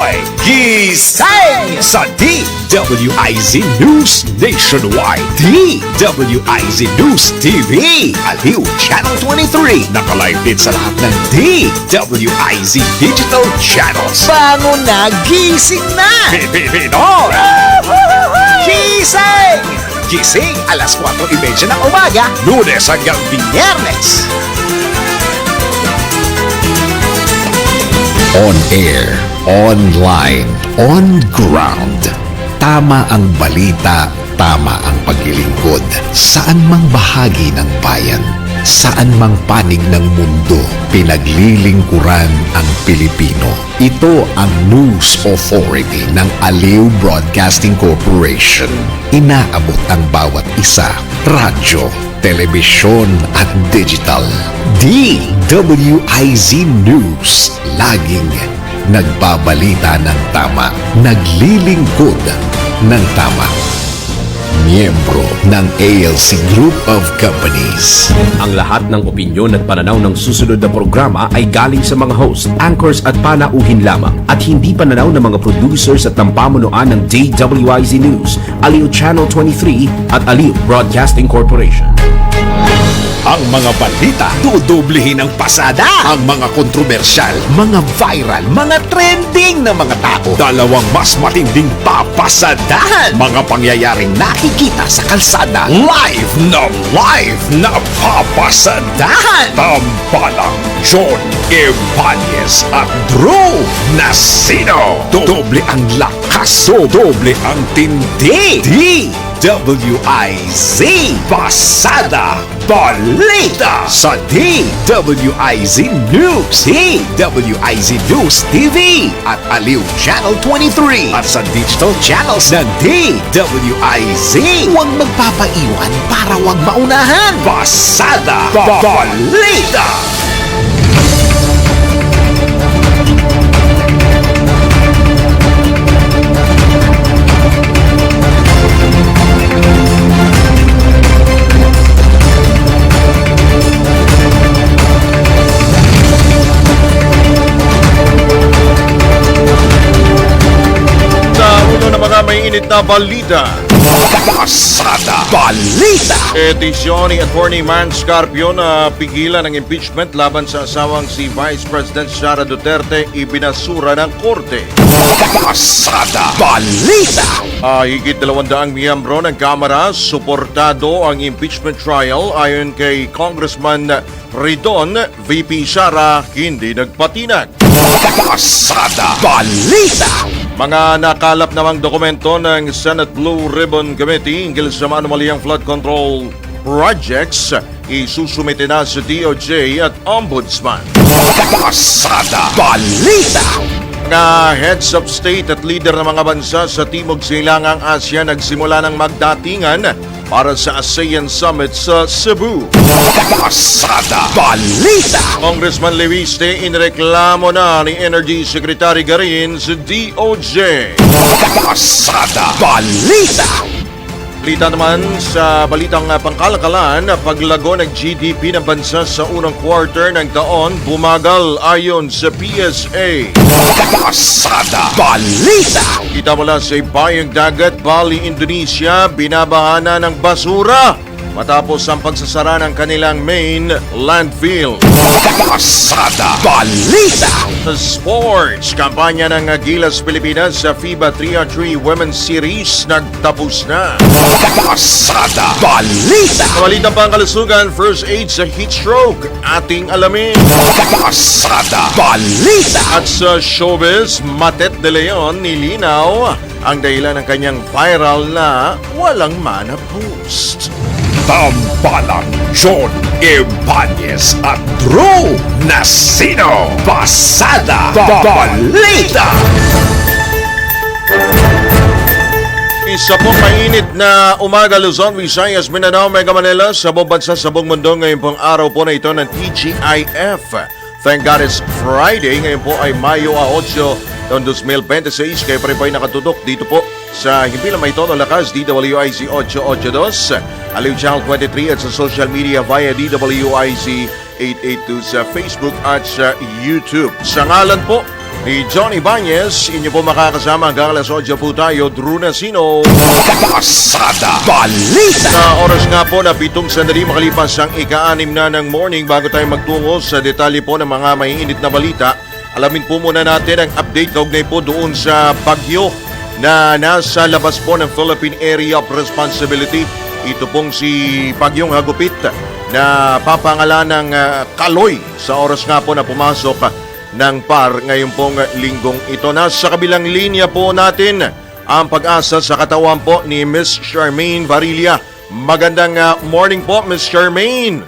Gising sa DWIZ News Nationwide, DWIZ News TV, Aliw Channel 23, nakalive din sa lahat ng DWIZ Digital Channels. Bangon na, gising na! Pinoy! Gising! Gising alas 4:30 ng umaga, Lunes hanggang Biyernes. On air, online, on ground. Tama ang balita, tama ang paglilingkod. Saan mang bahagi ng bayan, saan mang panig ng mundo, pinaglilingkuran ang Pilipino. Ito ang News Authority ng Aliw Broadcasting Corporation. Inaabot ang bawat isa, radyo, telebisyon at digital. DWIZ News, laging nagbabalita ng tama, naglilingkod ng tama. Miyembro ng ALC Group of Companies. Ang lahat ng opinyon at pananaw ng susunod na programa ay galing sa mga host, anchors at panauhin lamang at hindi pananaw ng mga producers at ng pamunuan ng DWIZ News, Aliw Channel 23 at Aliw Broadcasting Corporation. Ang mga balita, dudublehin ng pasada. Ang mga kontrobersyal, mga viral, mga trending na mga tao, dalawang mas matinding papasadahan. Mga pangyayaring nakikita sa kalsada, live na papasadahan. Tambalang John Evanez at Drew Nasino. Doble ang lakas, doble ang tindi. DWIZ Pasada Balita sa DWIZ News, DWIZ News TV at Aliw Channel 23 at sa digital channels ng DWIZ. Huwag magpapaiwan para huwag maunahan. Pasada Balita. May init na balita. Pasada Balita. Edisyon ni Attorney Man Scarpio na pigilan ng impeachment laban sa asawang si Vice President Sara Duterte ibinasura ng korte. Pasada Balita. Higit 200 miyembro ng Kamara suportado ang impeachment trial ayon kay Congressman Ridon. VP Sara hindi nagpatinag. Pasada Balita. Mga nakalap namang dokumento ng Senate Blue Ribbon Committee hinggil sa anomalyang flood control projects isusumite na sa DOJ at Ombudsman. Pasada Balita. Mga heads of state at leader ng mga bansa sa Timog Silangang Asya nagsimula ng magdatingan para sa ASEAN Summit sa Cebu. Pasada Balita. Congressman Leviste inreklamo na ni Energy Secretary Garin sa DOJ. Pasada Balita. Balita naman sa balitang pangkalakalan, paglago ng GDP ng bansa sa unang quarter ng taon bumagal ayon sa PSA. Pasada Balita. Kita mula sa Ibayang Dagat, Bali, Indonesia, binabahana ng basura matapos ang pagsasara ng kanilang main landfill. Pasada Balita. Sports, kampanya ng Gilas Pilipinas sa FIBA 3x3 Women's Series nagtapos na. Pasada Balita. Balitang pangkalusugan, first aid sa heat stroke, ating alamin. Pasada Balita. At sa showbiz, Matet de Leon nilinaw ang dahilan ng kanyang viral na walang mana boost. Tambalang John Evanez at Drew Nasino. Pasada Balita. Isa pong mainit na umaga, Luzon, Visayas, Mindanao, Mega Manila, sa buong bansa, sa buong mundo. Ngayon pong araw po na ito ng TGIF. Thank God it's Friday. Ngayon po ay Mayo 8, noong 2026. Kayo pa rin po ay nakatutok dito po sa Himpilang May Tono Lakas, DWIZ 882, Aliw Channel 23 at sa social media via DWIZ 882 sa Facebook at sa YouTube. Sa ngalan po ni Johnny Ibanez. Inyo po makakasama hanggang alas 8 po tayo, Drew Nasino. Pasada Balita. Sa oras nga po na 7 sandali makalipas ang ika-6 na ng morning, bago tayo magtungo sa detalye po ng mga maiinit na balita, alamin po muna natin ang update kaugnay po doon sa bagyo na nasa labas po ng Philippine Area of Responsibility. Ito pong si Bagyong Hagupit na papangalan ng Kaloy sa oras nga po na pumasok ng PAR ngayon pong linggong ito. Nasa kabilang linya po natin ang pag-asa sa katawan po ni Miss Charmaine Varilla. Magandang morning po, Miss Charmaine.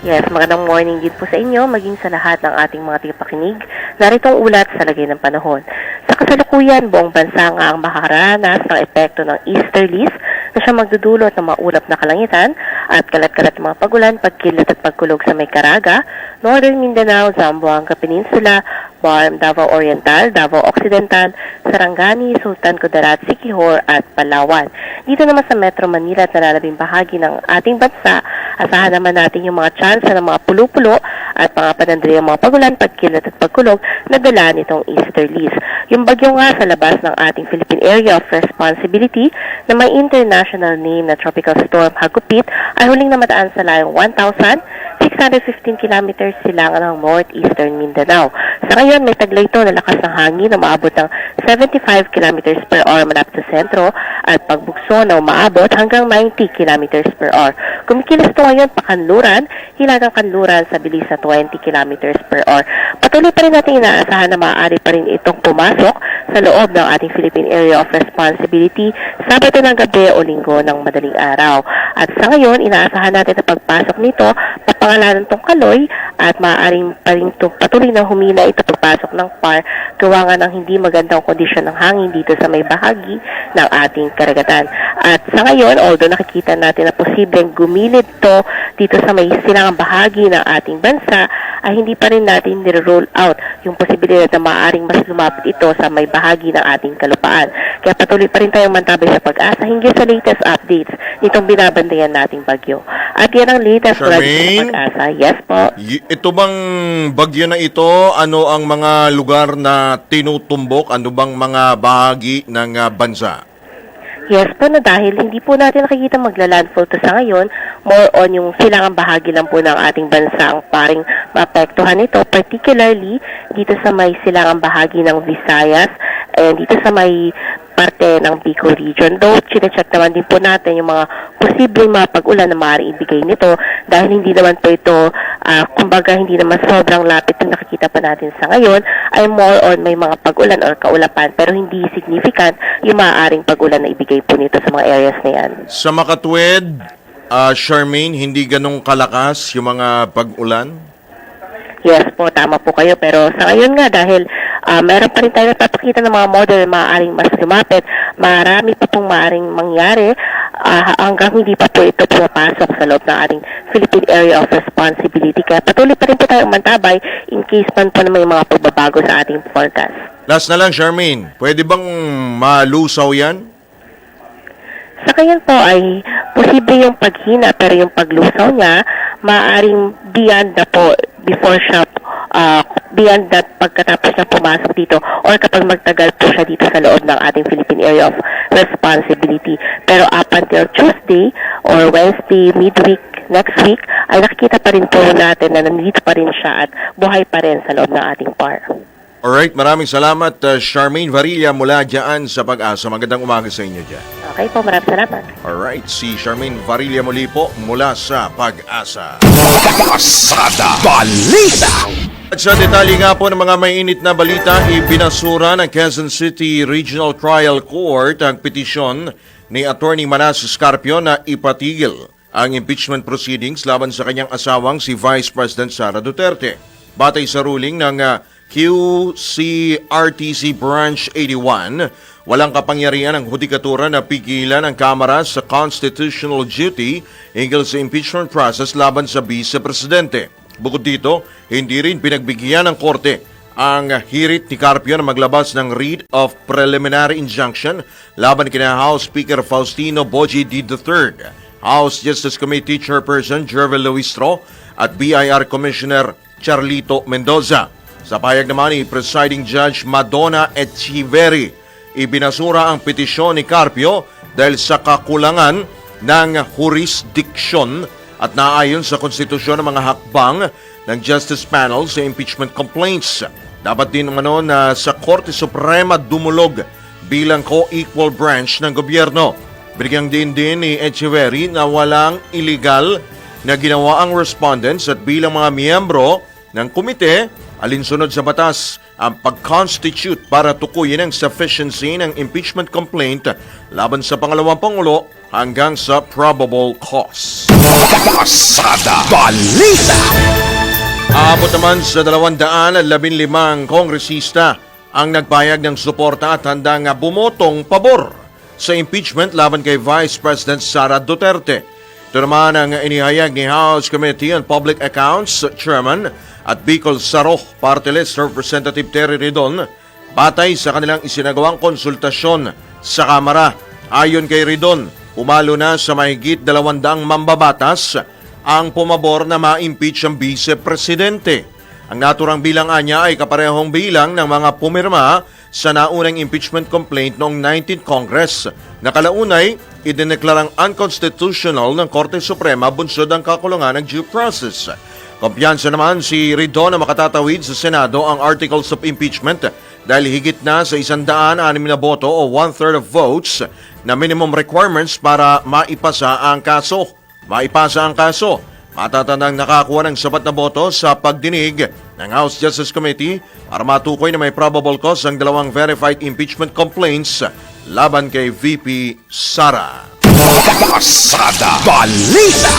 Yes, magandang morning din po sa inyo, maging sa lahat ng ating mga tagapakinig. Narito ang ulat sa lagay ng panahon. Sa kasalukuyan, buong bansa nga ang makakaranas ng epekto ng easterlies na siya magdudulot ng maulap na kalangitan at kalat-kalat ng mga pagulan, pagkilat at pagkulog sa may Caraga, Northern Mindanao, Zamboanga Peninsula, Barm, Davao Oriental, Davao Occidental, Sarangani, Sultan Kudarat, Siquijor at Palawan. Dito naman sa Metro Manila at nalalabing bahagi ng ating bansa, asahan naman natin yung mga tsansa ng mga pulo-pulo at mga panandaliang mga pagulan, pagkilat at pagkulog na dala nitong easterlies. Yung bagyo nga sa labas ng ating Philippine Area of Responsibility na may international name na Tropical Storm Hagupit ay huling namataan sa layong 1,615 kilometers silangan ng northeastern Mindanao. Sa ngayon, may taglay ito na lakas ng hangin na maabot ng 75 kilometers per hour malapit sa sentro at pagbugso na umaabot hanggang 90 kilometers per hour. Kumikilos ito ngayon pakanluran, hilagang kanluran sa bilis na 20 kilometers per hour. Patuloy pa rin natin inaasahan na maaari pa rin itong pumasok sa loob ng ating Philippine Area of Responsibility Sabado ng gabi o Linggo ng madaling araw. At sa ngayon, inaasahan natin na pagpasok nito, papangalanan itong Kaloy at maaaring pa rin patuloy na humina ito pagpasok ng PAR gawa nga ng hindi magandang kondisyon ng hangin dito sa may bahagi ng ating karagatan. At sa ngayon, although nakikita natin na posibleng gumilid to dito sa may silangang bahagi ng ating bansa, ay hindi pa rin natin nire-roll out yung posibilidad na maaaring mas lumapit ito sa may bahagi ng ating kalupaan. Kaya patuloy pa rin tayong mantabay sa pag-asa hinggil sa latest updates nitong binabandayan nating bagyo. At yan ang latest mula dito sa pag-asa. Yes po. Ito bang bagyo na ito, ano ang mga lugar na tinutumbok? Ano bang mga bahagi ng bansa? Yes po, na dahil hindi po natin nakikita magla-landfall to sa ngayon, more on yung silangang bahagi lang po ng ating bansa ang paring maapektuhan nito, particularly dito sa may silangang bahagi ng Visayas and dito sa may parte ng Bicol region. Though, chinecheck naman din po natin yung mga posibleng mga pag-ulan na maaaring ibigay nito dahil hindi naman po ito, kumbaga hindi naman sobrang lapit yung nakikita pa natin sa ngayon, ay more on may mga pag-ulan or kaulapan pero hindi significant yung maaaring pag-ulan na ibigay po nito sa mga areas na yan. Sa Makatwid, Charmaine, hindi ganong kalakas yung mga pag-ulan? Yes po, tama po kayo. Pero sa ngayon nga, dahil meron pa rin tayo napapakita ng mga model na maaaring mas lumapit, marami pa pong maaaring mangyari hanggang hindi pa po ito pumapasok sa loob ng ating Philippine Area of Responsibility. Kaya patuloy pa rin po tayong mantabay in case man po na may mga pagbabago sa ating forecast. Last na lang, Charmaine, pwede bang malusaw yan? Sa kanya po ay posible yung paghina pero yung paglusaw niya maaaring beyond na po before siya beyond that pagkatapos na pumasok dito or kapag magtagal po siya dito sa loob ng ating Philippine Area of Responsibility. Pero up until Tuesday or Wednesday, midweek, next week, ay nakikita pa rin po natin na nandito pa rin siya at buhay pa rin sa loob ng ating PAR. Alright, maraming salamat, Charmaine Varilla mula dyan sa Pag-asa. Magandang umaga sa inyo dyan. Okay po, maraming salamat. Alright, si Charmaine Varilla muli po mula sa Pag-asa. Pasada Balita. At sa detalye nga po ng mga mainit na balita, ibinasura ng Quezon City Regional Trial Court ang petisyon ni Attorney Manas Scarpio na ipatigil ang impeachment proceedings laban sa kanyang asawang si Vice President Sara Duterte. Batay sa ruling ng QCRTC Branch 81, walang kapangyarihan ang hudikatura na pigilan ang Kamara sa constitutional duty hinggil sa impeachment process laban sa Vice-Presidente. Bukod dito, hindi rin pinagbigyan ng korte ang hirit ni Carpio na maglabas ng writ of preliminary injunction laban kina House Speaker Faustino Boji D. III, House Justice Committee Chairperson Jervel Luistro at BIR Commissioner Charlito Mendoza. Sa pahayag naman ni Presiding Judge Madonna Echeverri, ibinasura ang petisyon ni Carpio dahil sa kakulangan ng jurisdiction at naayon sa konstitusyon ng mga hakbang ng Justice Panel sa impeachment complaints. Dapat din umano na sa Korte Suprema dumulog bilang co-equal branch ng gobyerno. Bigyang din ni Echeverri na walang illegal na ginawa ang respondents at bilang mga miyembro ng komite, alinsunod sa batas ang pag-constitute para tukuyin ang sufficiency ng impeachment complaint laban sa pangalawang Pangulo hanggang sa probable cause. Pasada Balita. Aabot naman sa 215 kongresista ang nagpayag ng suporta at handang bumotong pabor sa impeachment laban kay Vice President Sara Duterte. Ito naman ang inihayag ni House Committee on Public Accounts Chairman at Bicol Saro Party List Representative Terry Ridon batay sa kanilang isinagawang konsultasyon sa Kamara. Ayon kay Ridon, umalo na sa mahigit 200 mambabatas ang pumabor na ma-impeach ang Vice-Presidente. Ang naturang bilang anya ay kaparehong bilang ng mga pumirma sa naunang impeachment complaint noong 19th Congress na kalaunay idineklarang unconstitutional ng Korte Suprema bunsod ang kakulungan ng due process. Kumpiyansa naman si Ridon na makatatawid sa Senado ang Articles of Impeachment dahil higit na sa 106 na boto o 1/3 of votes na minimum requirements para maipasa ang kaso. Matatandang nakakuha ng sapat na boto sa pagdinig ng House Justice Committee para matukoy na may probable cause ang dalawang verified impeachment complaints laban kay VP Sara. Pasada Balita.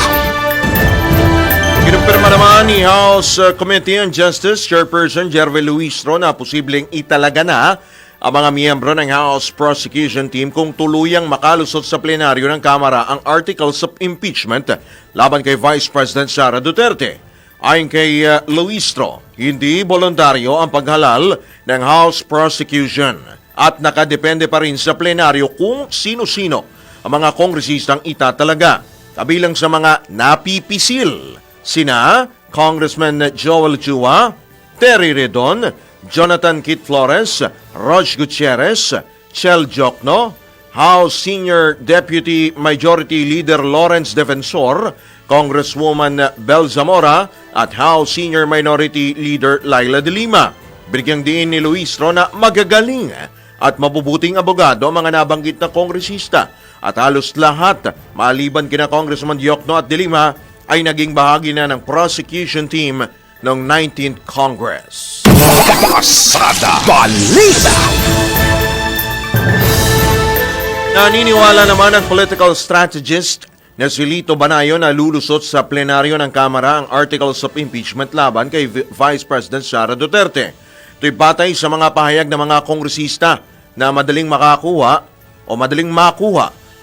Kinumpirma naman ni House Committee on Justice Chairperson Jervy Luistro na posibleng italaga na ang mga miyembro ng House Prosecution Team kung tuluyang makalusot sa plenaryo ng Kamara ang Articles of Impeachment laban kay Vice President Sara Duterte. Ayon kay Luistro, hindi voluntaryo ang paghalal ng House Prosecution at nakadepende pa rin sa plenaryo kung sino-sino ang mga kongresistang itatalaga. Kabilang sa mga napipisil, sina Congressman Joel Chua, Terry Redon, Jonathan Kit Flores, Rog Gutierrez, Chel Jokno, House Senior Deputy Majority Leader Lawrence Defensor, Congresswoman Bel Zamora at House Senior Minority Leader Laila De Lima. Bigyang diin ni Luistro na magagaling at mabubuting abogado ang mga nabanggit na kongresista at halos lahat, maliban kina Congressman Jokno at De Lima, ay naging bahagi na ng prosecution team ng 19th Congress. Pasada Balita. Naniniwala naman ang political strategist na si Lito Banayo na lulusot sa plenaryo ng Kamara ang Articles of Impeachment laban kay Vice President Sara Duterte. Ito'y batay sa mga pahayag ng mga kongresista na madaling makuha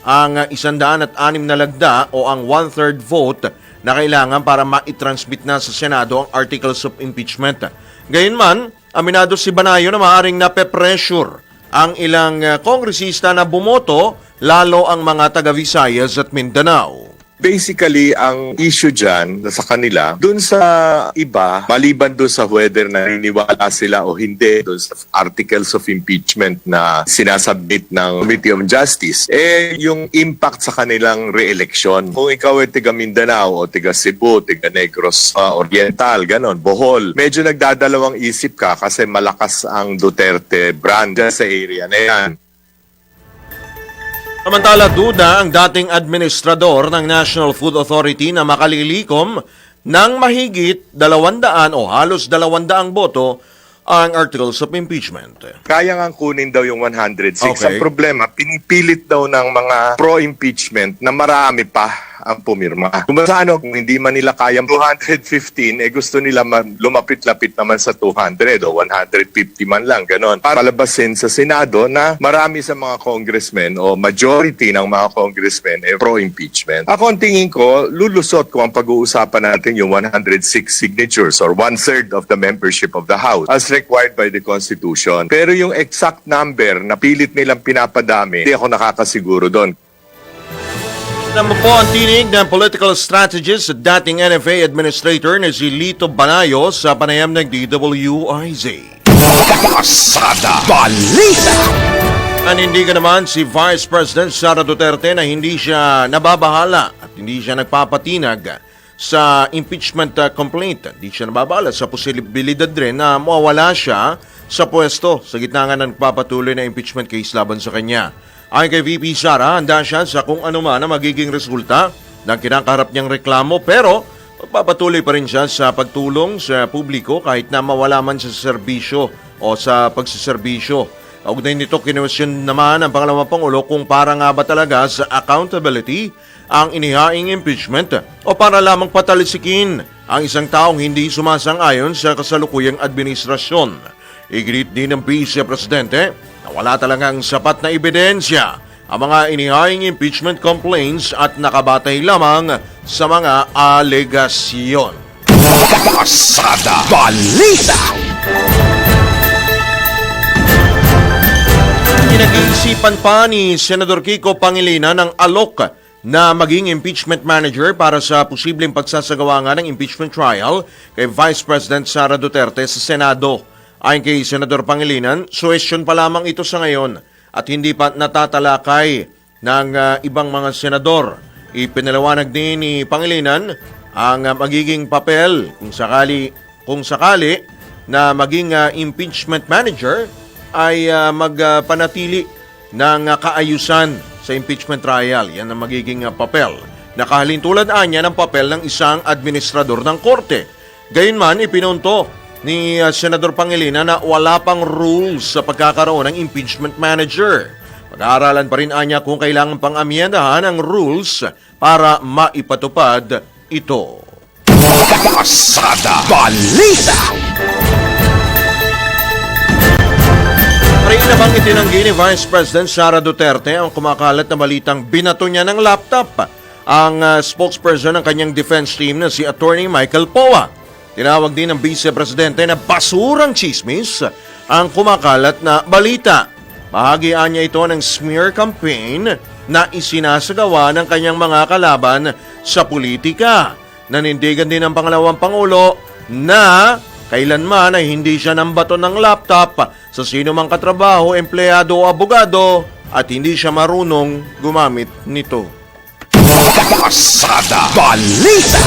ang 106 na lagda o ang 1/3 vote na kailangan para ma-transmit na sa Senado ang Articles of Impeachment. Gayunman, aminado si Banayo na maaaring nape-pressure ang ilang kongresista na bumoto, lalo ang mga taga-Visayas at Mindanao. Basically, ang issue dyan sa kanila, dun sa iba, maliban dun sa whether naniniwala sila o hindi dun sa articles of impeachment na sinasubmit ng Committee on Justice, yung impact sa kanilang re-election. Kung ikaw ay tiga Mindanao o tiga Cebu, tiga Negros Oriental, ganon, Bohol, medyo nagdadalawang isip ka kasi malakas ang Duterte brand dyan sa area na yan. Samantala, duda ang dating administrador ng National Food Authority na makalilikom ng mahigit 200 o halos 200 boto ang Articles of Impeachment. Kaya nga kunin daw yung 106. Okay. Ang problema, pinipilit daw ng mga pro-impeachment na marami pa ang pumirma. Kung kung hindi man nila kayang 215, gusto nila lumapit-lapit naman sa 200 o 150 man lang, ganon. Para palabasin sa Senado na marami sa mga congressmen o majority ng mga congressmen pro-impeachment. Ako ang tingin ko, lulusot ko ang pag-uusapan natin yung 106 signatures or 1/3 of the membership of the House as required by the Constitution. Pero yung exact number na pilit nilang pinapadami, hindi ako nakakasiguro doon. Naman po ang tinig ng political strategist at dating NFA administrator na si Lito Banayo sa panayam ng DWIZ. Pasada Balita. Nanindigan naman si Vice President Sara Duterte na hindi siya nababahala at hindi siya nagpapatinag sa impeachment complaint. Hindi siya nababahala sa posibilidad rin na mawala siya sa pwesto sa gitna nga ng nagpapatuloy na impeachment case laban sa kanya. Ayon kay VP Sara, handa siya sa kung ano man ang magiging resulta ng kinakaharap niyang reklamo pero magpapatuloy pa rin siya sa pagtulong sa publiko kahit na mawala man sa serbisyo o sa pagsiservisyo. Kaugnay nito, kinwestiyon naman ang pangalawang Pangulo kung para nga ba talaga sa accountability ang inihaing impeachment o para lamang patalisikin ang isang taong hindi sumasang-ayon sa kasalukuyang administrasyon. Iginit din ng Vice Presidente na wala talagang sapat na ebidensya ang mga inihaing impeachment complaints at nakabatay lamang sa mga alegasyon. Pasada Balita. Pinag-iisipan pa ni Senador Kiko Pangilinan ng alok na maging impeachment manager para sa posibleng pagsasagawa nga ng impeachment trial kay Vice President Sara Duterte sa Senado. Ayon kay Senador Pangilinan, suwestyon pa lamang ito sa ngayon at hindi pa natatalakay ng ibang mga senador. Ipinaliwanag din ni Pangilinan ang magiging papel kung sakali na maging impeachment manager ay magpanatili ng kaayusan sa impeachment trial. Yan ang magiging papel. Nakahalintulad niya ng papel ng isang administrador ng korte. Gayunman, ipinunto ni Senador Pangilinan na wala pang rules sa pagkakaroon ng impeachment manager. Pag-aaralan pa rin niya kung kailangan pang amyendahan ang rules para maipatupad ito. Pasada Balita. Rin namang itinanggi ni Vice President Sara Duterte ang kumakalat na balitang binato niya ng laptop ang spokesperson ng kanyang defense team na si Attorney Michael Poa. Tinawag din ng Vice Presidente na basurang chismis ang kumakalat na balita. Bahagian niya ito ng smear campaign na isinasagawa ng kanyang mga kalaban sa politika. Nanindigan din ng pangalawang Pangulo na kailanman ay hindi siya nambato ng laptop sa sino mang katrabaho, empleyado o abogado at hindi siya marunong gumamit nito. Pasada Balita.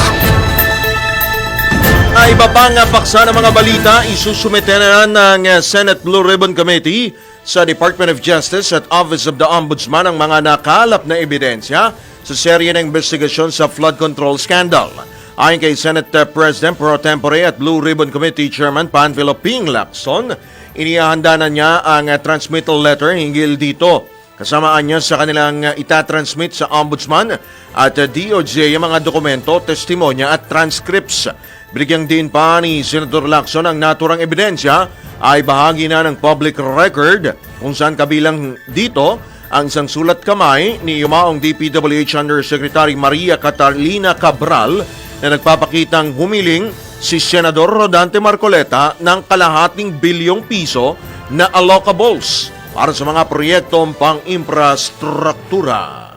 Iba pang paksa ng mga balita, isusumite na ng Senate Blue Ribbon Committee sa Department of Justice at Office of the Ombudsman ang mga nakalap na ebidensya sa serye ng investigasyon sa flood control scandal. Ayon kay Senate President Pro Tempore at Blue Ribbon Committee Chairman Panfilo Ping Lacson, inihahanda na niya ang transmittal letter hinggil dito. Kasamaan niya sa kanilang itatransmit sa Ombudsman at DOJ ang mga dokumento, testimonya at transcripts. Binigyang din pa ni Senator Lacson ang naturang ebidensya ay bahagi na ng public record kung saan kabilang dito ang isang sulat kamay ni yumaong DPWH Undersecretary Maria Catalina Cabral na nagpapakitang humiling si Senador Rodante Marcoleta ng kalahating bilyong piso na allocables para sa mga proyektong pang-infrastruktura.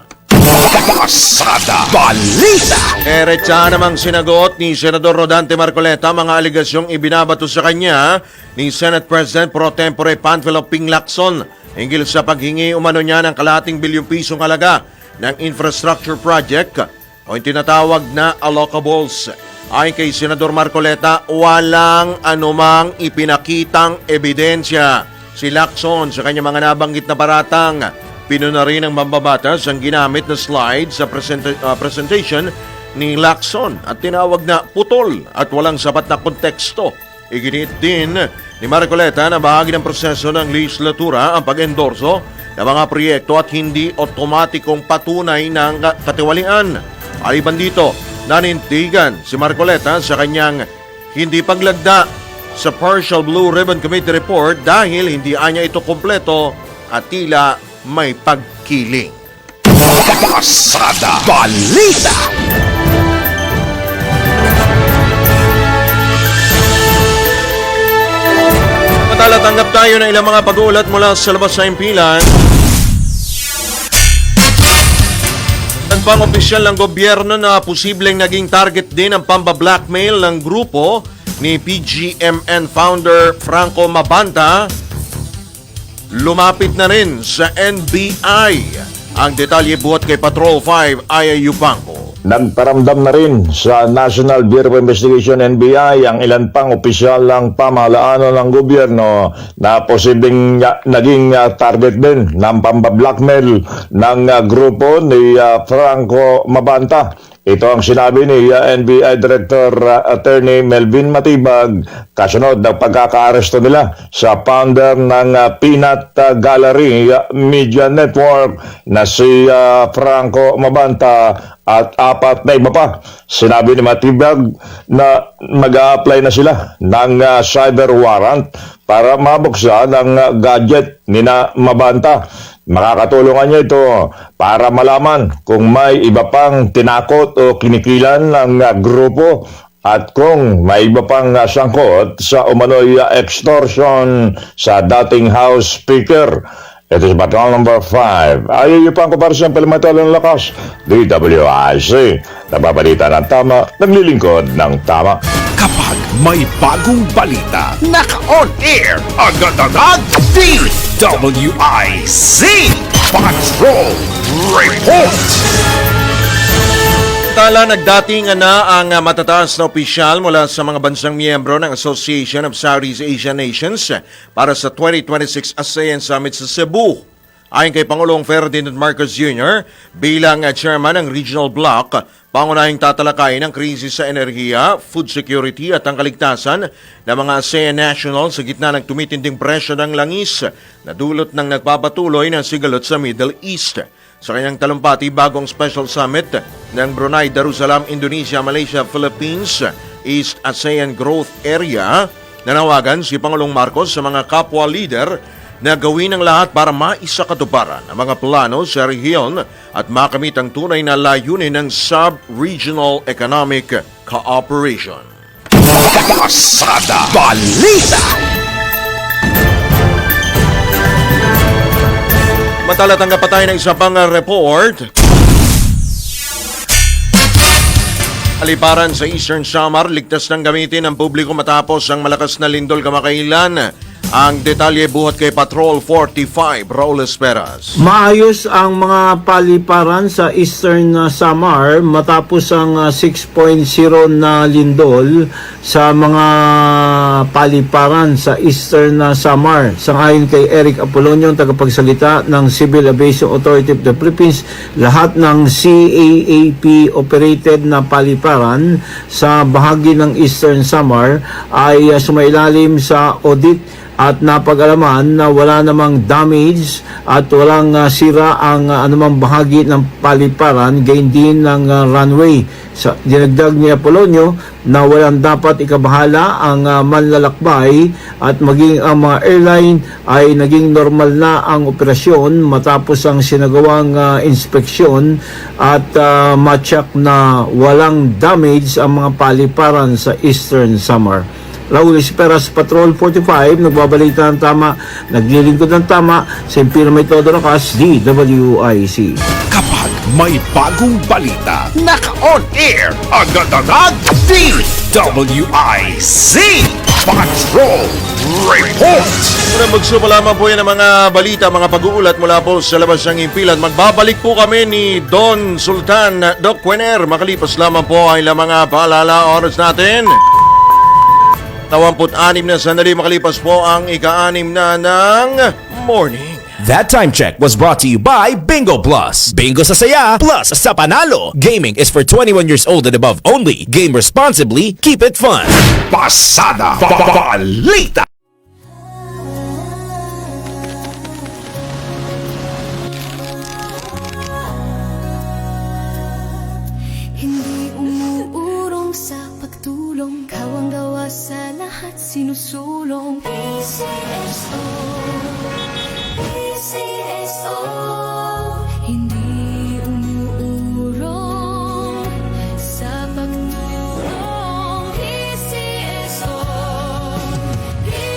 Pasada Balita. Eretsa namang sinagot ni Senador Rodante Marcoleta mga aligasyong ibinabato sa kanya ni Senate President Pro Tempore Panfilo Ping Lacson hinggil sa paghingi umano niya ng kalahating bilyong pisong halaga ng infrastructure project o yung tinatawag na allocables. Ayon kay Senador Marcoleta, walang anumang ipinakitang ebidensya si Lacson sa kanyang mga nabanggit na paratang. Pinuna rin ng mambabatas ang ginamit na slide sa presentation ni Lacson at tinawag na putol at walang sapat na konteksto. Iginit din ni Marcoleta na bahagi ng proseso ng legislatura ang pag-endorso ng mga proyekto at hindi otomatikong patunay ng katiwalian. Aliban dito, nanindigan si Marcoleta sa kanyang hindi paglagda sa Partial Blue Ribbon Committee report dahil hindi anya ito kompleto at tila may pagkiling. Pasada Balita. Matalatanggap tayo ng ilang mga pag-uulat mula sa labas sa impilan. Ilan pang opisyal ng gobyerno na posibleng naging target din ng pamba-blackmail ng grupo ni PGMN founder Franco Mabanta lumapit na rin sa NBI. Ang detalye buhat kay Patrol 5, Aya Yupanco. Nagparamdam na rin sa National Bureau of Investigation NBI ang ilan pang opisyal ng pamahalaan ng gobyerno na posibleng naging target din ng pambablackmail ng grupo ni Franco Mabanta. Ito ang sinabi ni NBI Director Attorney Melvin Matibag kasunod ng pagkakaaresto nila sa founder ng Peanut Gallery Media Network na si Franco Mabanta at 4 na iba pa. Sinabi ni Matibag na mag-a-apply na sila ng cyber warrant para mabuksan ang gadget ni Mabanta. Makakatulungan niya ito para malaman kung may iba pang tinakot o kinikilan ng grupo at kung may iba pang sangkot sa umano'y extortion sa dating House Speaker. Ito si Patrol number 5. Ayayupan ko para sa Palimatalo ng Lakas, DWIC. Nababalita ng tama, naglilingkod ng tama. Kapag may bagong balita, Naka-on air, agad-agad, DWIZ Patrol Report. Tala nagdatingan na ang matataas na opisyal mula sa mga bansang miyembro ng Association of Southeast Asian Nations para sa 2026 ASEAN Summit sa Cebu. Ayon kay Pangulong Ferdinand Marcos Jr. bilang chairman ng Regional Bloc, pangunahing tatalakayin ang krisis sa enerhiya, food security at ang kaligtasan ng mga ASEAN nationals sa gitna ng tumitinding presyo ng langis na dulot ng nagpapatuloy na sigalot sa Middle East. Sa kanyang talumpati bagong special summit ng Brunei, Darussalam, Indonesia, Malaysia, Philippines, East ASEAN Growth Area, nanawagan si Pangulong Marcos sa mga kapwa leader na gawin ang lahat para maisakatuparan ang mga plano sa rehiyon at makamit ang tunay na layunin ng Sub-Regional Economic Cooperation. Pasada Balita. Matala tanggap pa tayo ng isa pang report. Aliparan sa Eastern Samar, ligtas ng gamitin ng publiko matapos ang malakas na lindol kamakailan. Ang detalye buhat kay Patrol 45, Raul Esperas. Maayos ang mga paliparan sa Eastern Samar matapos ang 6.0 na lindol sa mga paliparan sa Eastern Samar. Sangayon kay Eric Apolonio, tagapagsalita ng Civil Aviation Authority of the Philippines, lahat ng CAAP-operated na paliparan sa bahagi ng Eastern Samar ay sumailalim sa audit at napag-alaman na wala namang damage at walang sira ang anumang bahagi ng paliparan, gayon din ng runway. Dinagdag ni Apolonio na walang dapat ikabahala ang manlalakbay at maging ang mga airline ay naging normal na ang operasyon matapos ang sinagawang inspeksyon at matyak na walang damage ang mga paliparan sa Eastern Samar. Raul Esperas, Patrol 45, nagbabalita ng tama, naglilingkod ng tama, sa Impiro May Todo Lakas, DWIC. kapag may bagong balita, Naka-on air, agad-agad, DWIZ Patrol Report. Unang magsupa lamang po yan ang mga balita, mga pag-uulat mula po sa labas ng impilan. Magbabalik po kami ni Don Sultan, Doc Quener. Makalipas lamang po ay mga paalala oras natin. 26 na sandali makalipas po ang ika-6 na ng morning. That time check was brought to you by Bingo Plus. Bingo sa saya, plus sa panalo. Gaming is for 21 years old and above only. Game responsibly, keep it fun. Pasada Balita. Hindi umuurong sa pagtulong, kawang gawa sa lahat sinusulong. PCSO, PCSO. Hindi umuurong sa pagtulong. PCSO, PCSO.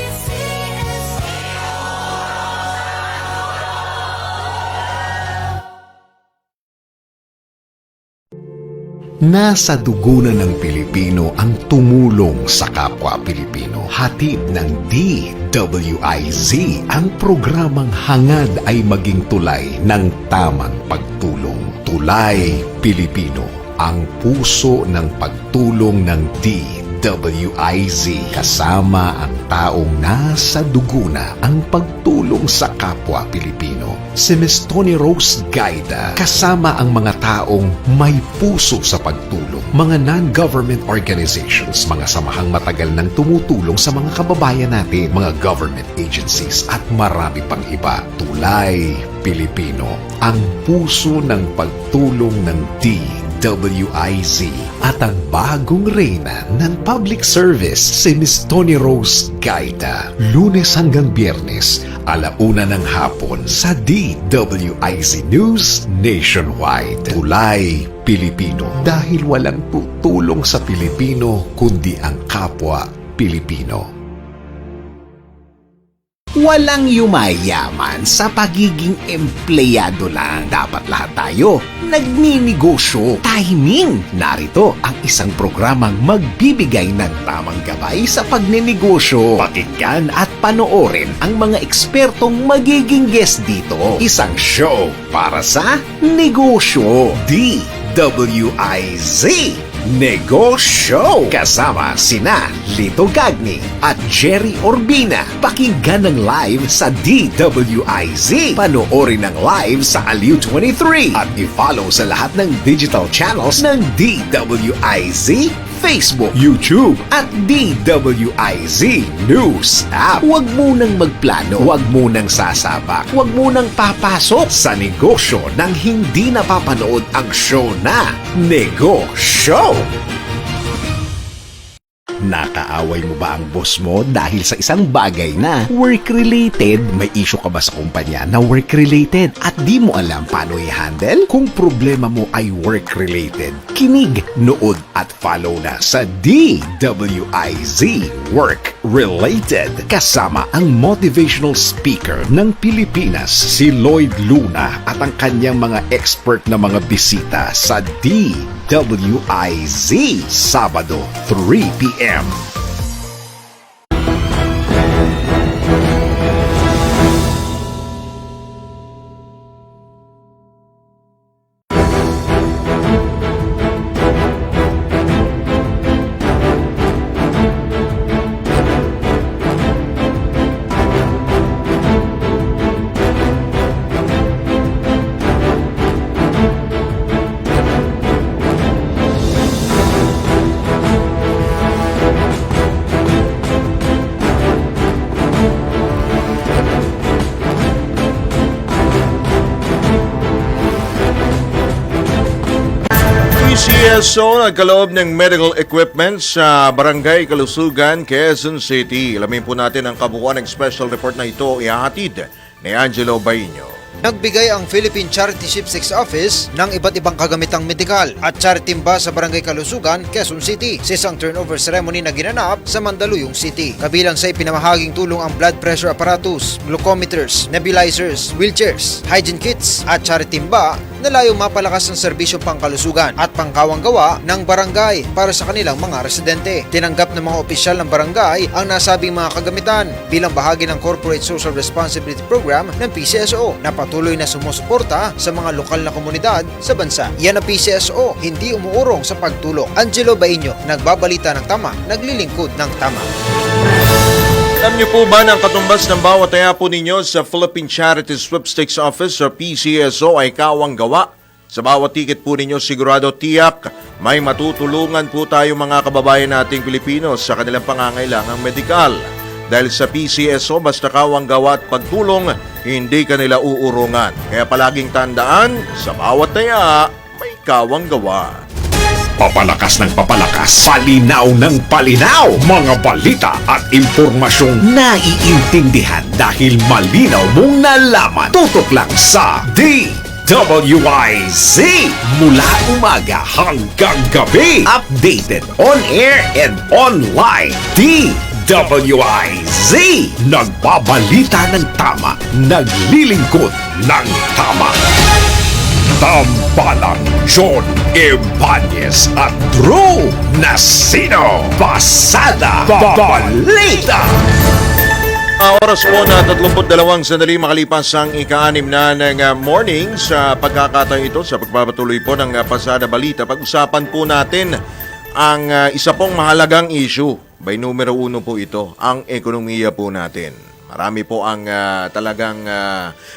Nasa dugo na ng Pilipino ang tumulong sa kapwa Pilipino. Hatid ng DWIZ ang programang hangad ay maging tulay ng tamang pagtulong. Tulay Pilipino, ang puso ng pagtulong ng DWIZ. Kasama ang taong nasa dugo na ang pagtulong sa kapwa Pilipino. Si Ms. Tony Rose Gaida, kasama ang mga taong may puso sa pagtulong. Mga non-government organizations, mga samahang matagal nang tumutulong sa mga kababayan natin, mga government agencies at marami pang iba. Tulay Pilipino, ang puso ng pagtulong ng DWIZ at ang bagong reyna ng public service, si Ms. Tony Rose Gaida. Lunes hanggang Biyernes, 1:00 ng hapon sa DWIZ News Nationwide. Tulay Pilipino, dahil walang tutulong sa Pilipino kundi ang kapwa Pilipino. Walang yumayaman sa pagiging empleyado lang. Dapat lahat tayo nagninegosyo. Timing! Narito ang isang programang magbibigay ng tamang gabay sa pagnenegosyo. Pakinggan at panoorin ang mga ekspertong magiging guest dito. Isang show para sa negosyo. DWIZ Negosyo! Kasama sina Lito Gagni at Jerry Orbina. Pakinggan ng live sa DWIZ. Panoorin ng live sa Aliw 23. At i-follow sa lahat ng digital channels ng DWIZ, Facebook, YouTube, at DWIZ News App. Huwag munang magplano, huwag munang sasabak, huwag munang papasok sa negosyo nang hindi napapanood ang show na Negosyo. Nakaaway mo ba ang boss mo dahil sa isang bagay na work-related? May issue ka ba sa kumpanya na work-related at di mo alam paano i-handle? Kung problema mo ay work-related, kinig, nood at follow na sa DWIZ Work-Related. Kasama ang motivational speaker ng Pilipinas, si Lloyd Luna, at ang kanyang mga expert na mga bisita sa DWIZ, Sabado, 3 p.m. PCSO nagkaloob ng medical equipment sa Barangay Kalusugan, Quezon City. Alamin po natin ang kabuuan ng special report na ito, ihahatid ni Angelo Baino. Nagbigay ang Philippine Charity Shipsex Office ng iba't ibang kagamitang medikal at charity ba sa Barangay Kalusugan, Quezon City sa isang turnover ceremony na ginanap sa Mandaluyong City. Kabilang sa ipinamahaging tulong ang blood pressure apparatus, glucometers, nebulizers, wheelchairs, hygiene kits at charity ba na layong mapalakas ng serbisyong pangkalusugan at pangkawang gawa ng barangay para sa kanilang mga residente. Tinanggap ng mga opisyal ng barangay ang nasabing mga kagamitan bilang bahagi ng Corporate Social Responsibility Program ng PCSO na patuloy na sumusuporta sa mga lokal na komunidad sa bansa. Yan ang PCSO, hindi umuurong sa pagtulong. Angelo Baino, nagbabalita ng tama, naglilingkod ng tama. Alam niyo po ba na ang katumbas ng bawat taya po ninyo sa Philippine Charity Sweepstakes Office o PCSO ay kawang gawa? Sa bawat ticket po ninyo sigurado tiyak may matutulungan po tayo mga kababayan nating Pilipino sa kanilang pangangailangang medikal. Dahil sa PCSO, basta kawang gawa at pagtulong, hindi kanila uurungan. Kaya palaging tandaan, sa bawat taya, may kawang gawa. Papalakas ng papalakas, palinaw ng palinaw, mga balita at impormasyong naiintindihan dahil malinaw mong nalaman. Tutok lang sa DWIZ mula umaga hanggang gabi. Updated on air and online. DWIZ, nagbabalita ng tama, naglilingkod ng tama. Tambalang John Ibanez at Drew Nasino. Pasada Balita. Oras po na 32 sandali makalipas ang ika-6 na ng morning. Sa pagkakataon ito, sa pagpapatuloy po ng Pasada Balita, pag-usapan po natin ang isa pong mahalagang issue. By numero 1 po ito, ang ekonomiya po natin. Marami po ang talagang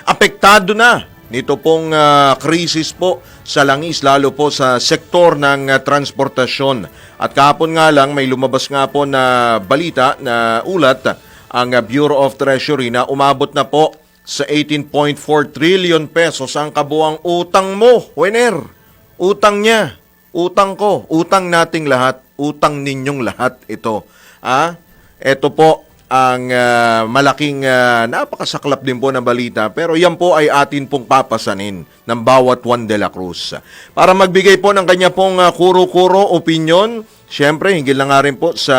apektado na nito pong krisis po sa langis, lalo po sa sektor ng transportasyon. At kahapon nga lang may lumabas nga po na balita, na ulat, ang Bureau of Treasury na umabot na po sa 18.4 trillion pesos ang kabuang utang mo, Wener. Utang niya, utang ko, utang nating lahat, utang ninyong lahat ito. Ito po ang malaking napakasaklap din po na balita, pero yan po ay atin pong papasanin ng bawat Juan de la Cruz. Para magbigay po ng kanya pong kuro-kuro opinion, siyempre, hinggil na nga rin po sa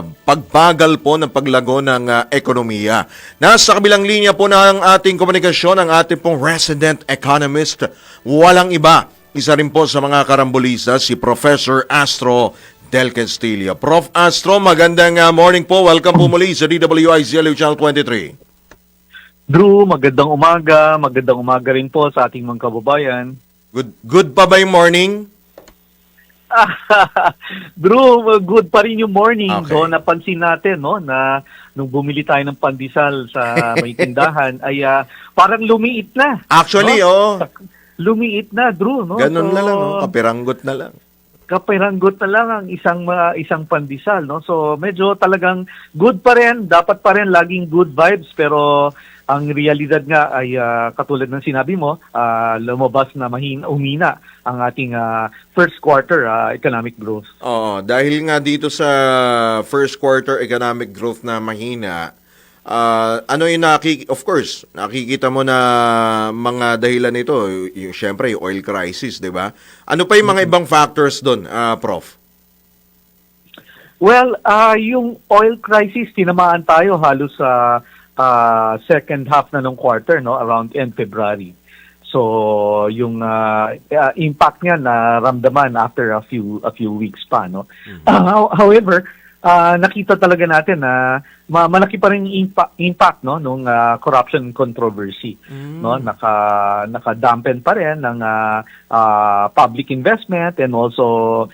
pagbagal po ng paglago ng ekonomiya. Nasa kabilang linya po ng ating komunikasyon, ang ating pong resident economist, walang iba. Isa rin po sa mga karambulisa, si Professor Astro Del Castillo. Prof. Astro, magandang morning po. Welcome po muli sa DWIZ Channel 23. Drew, magandang umaga rin po sa ating mga kababayan. Good pa ba yung morning? Drew, good pa rin yung morning. Okay. So, napansin natin na nung bumili tayo ng pandesal sa may tindahan ay parang lumiit na. Actually, lumiit na, Drew. No? Ganun na lang, kapiranggot na lang. Kapiranggot na lang ang isang pandesal. No? So, medyo talagang good pa rin. Dapat pa rin laging good vibes, pero ang realidad nga ay katulad ng sinabi mo, lumabas na umina ang ating first quarter economic growth. Oo, dahil nga dito sa first quarter economic growth na mahina, ano yung of course, nakikita mo na mga dahilan nito, syempre yung oil crisis, di ba? Ano pa yung mga ibang factors doon, Prof? Well, yung oil crisis, tinamaan tayo halos sa second half na ng quarter, no, around end February. So yung impact niya naramdaman after a few weeks pa, no. However, nakita talaga natin na malaki pa rin impact, no, nung corruption controversy, no. Naka-dampen pa rin ng public investment and also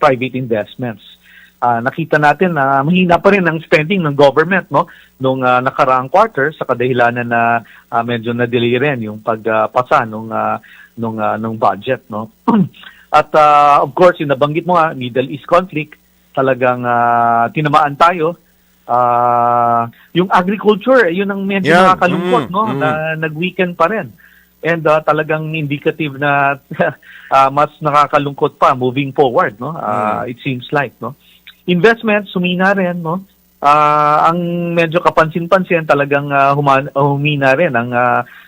private investments. Nakita natin na mahina pa rin ang spending ng government, no, nung nakaraang quarter, sa kadahilanan na medyo na-delay rin yung pagpasa nung budget, no. At of course, yung nabanggit mo Middle East conflict, talagang tinamaan tayo. Yung agriculture, yun ang medyo nakakalungkot, no, na nag-weaken pa rin. And talagang indicative na mas nakakalungkot pa moving forward, no. It seems like, no. Investment, sumina rin, no? Ang medyo kapansin-pansin, talagang humina rin ang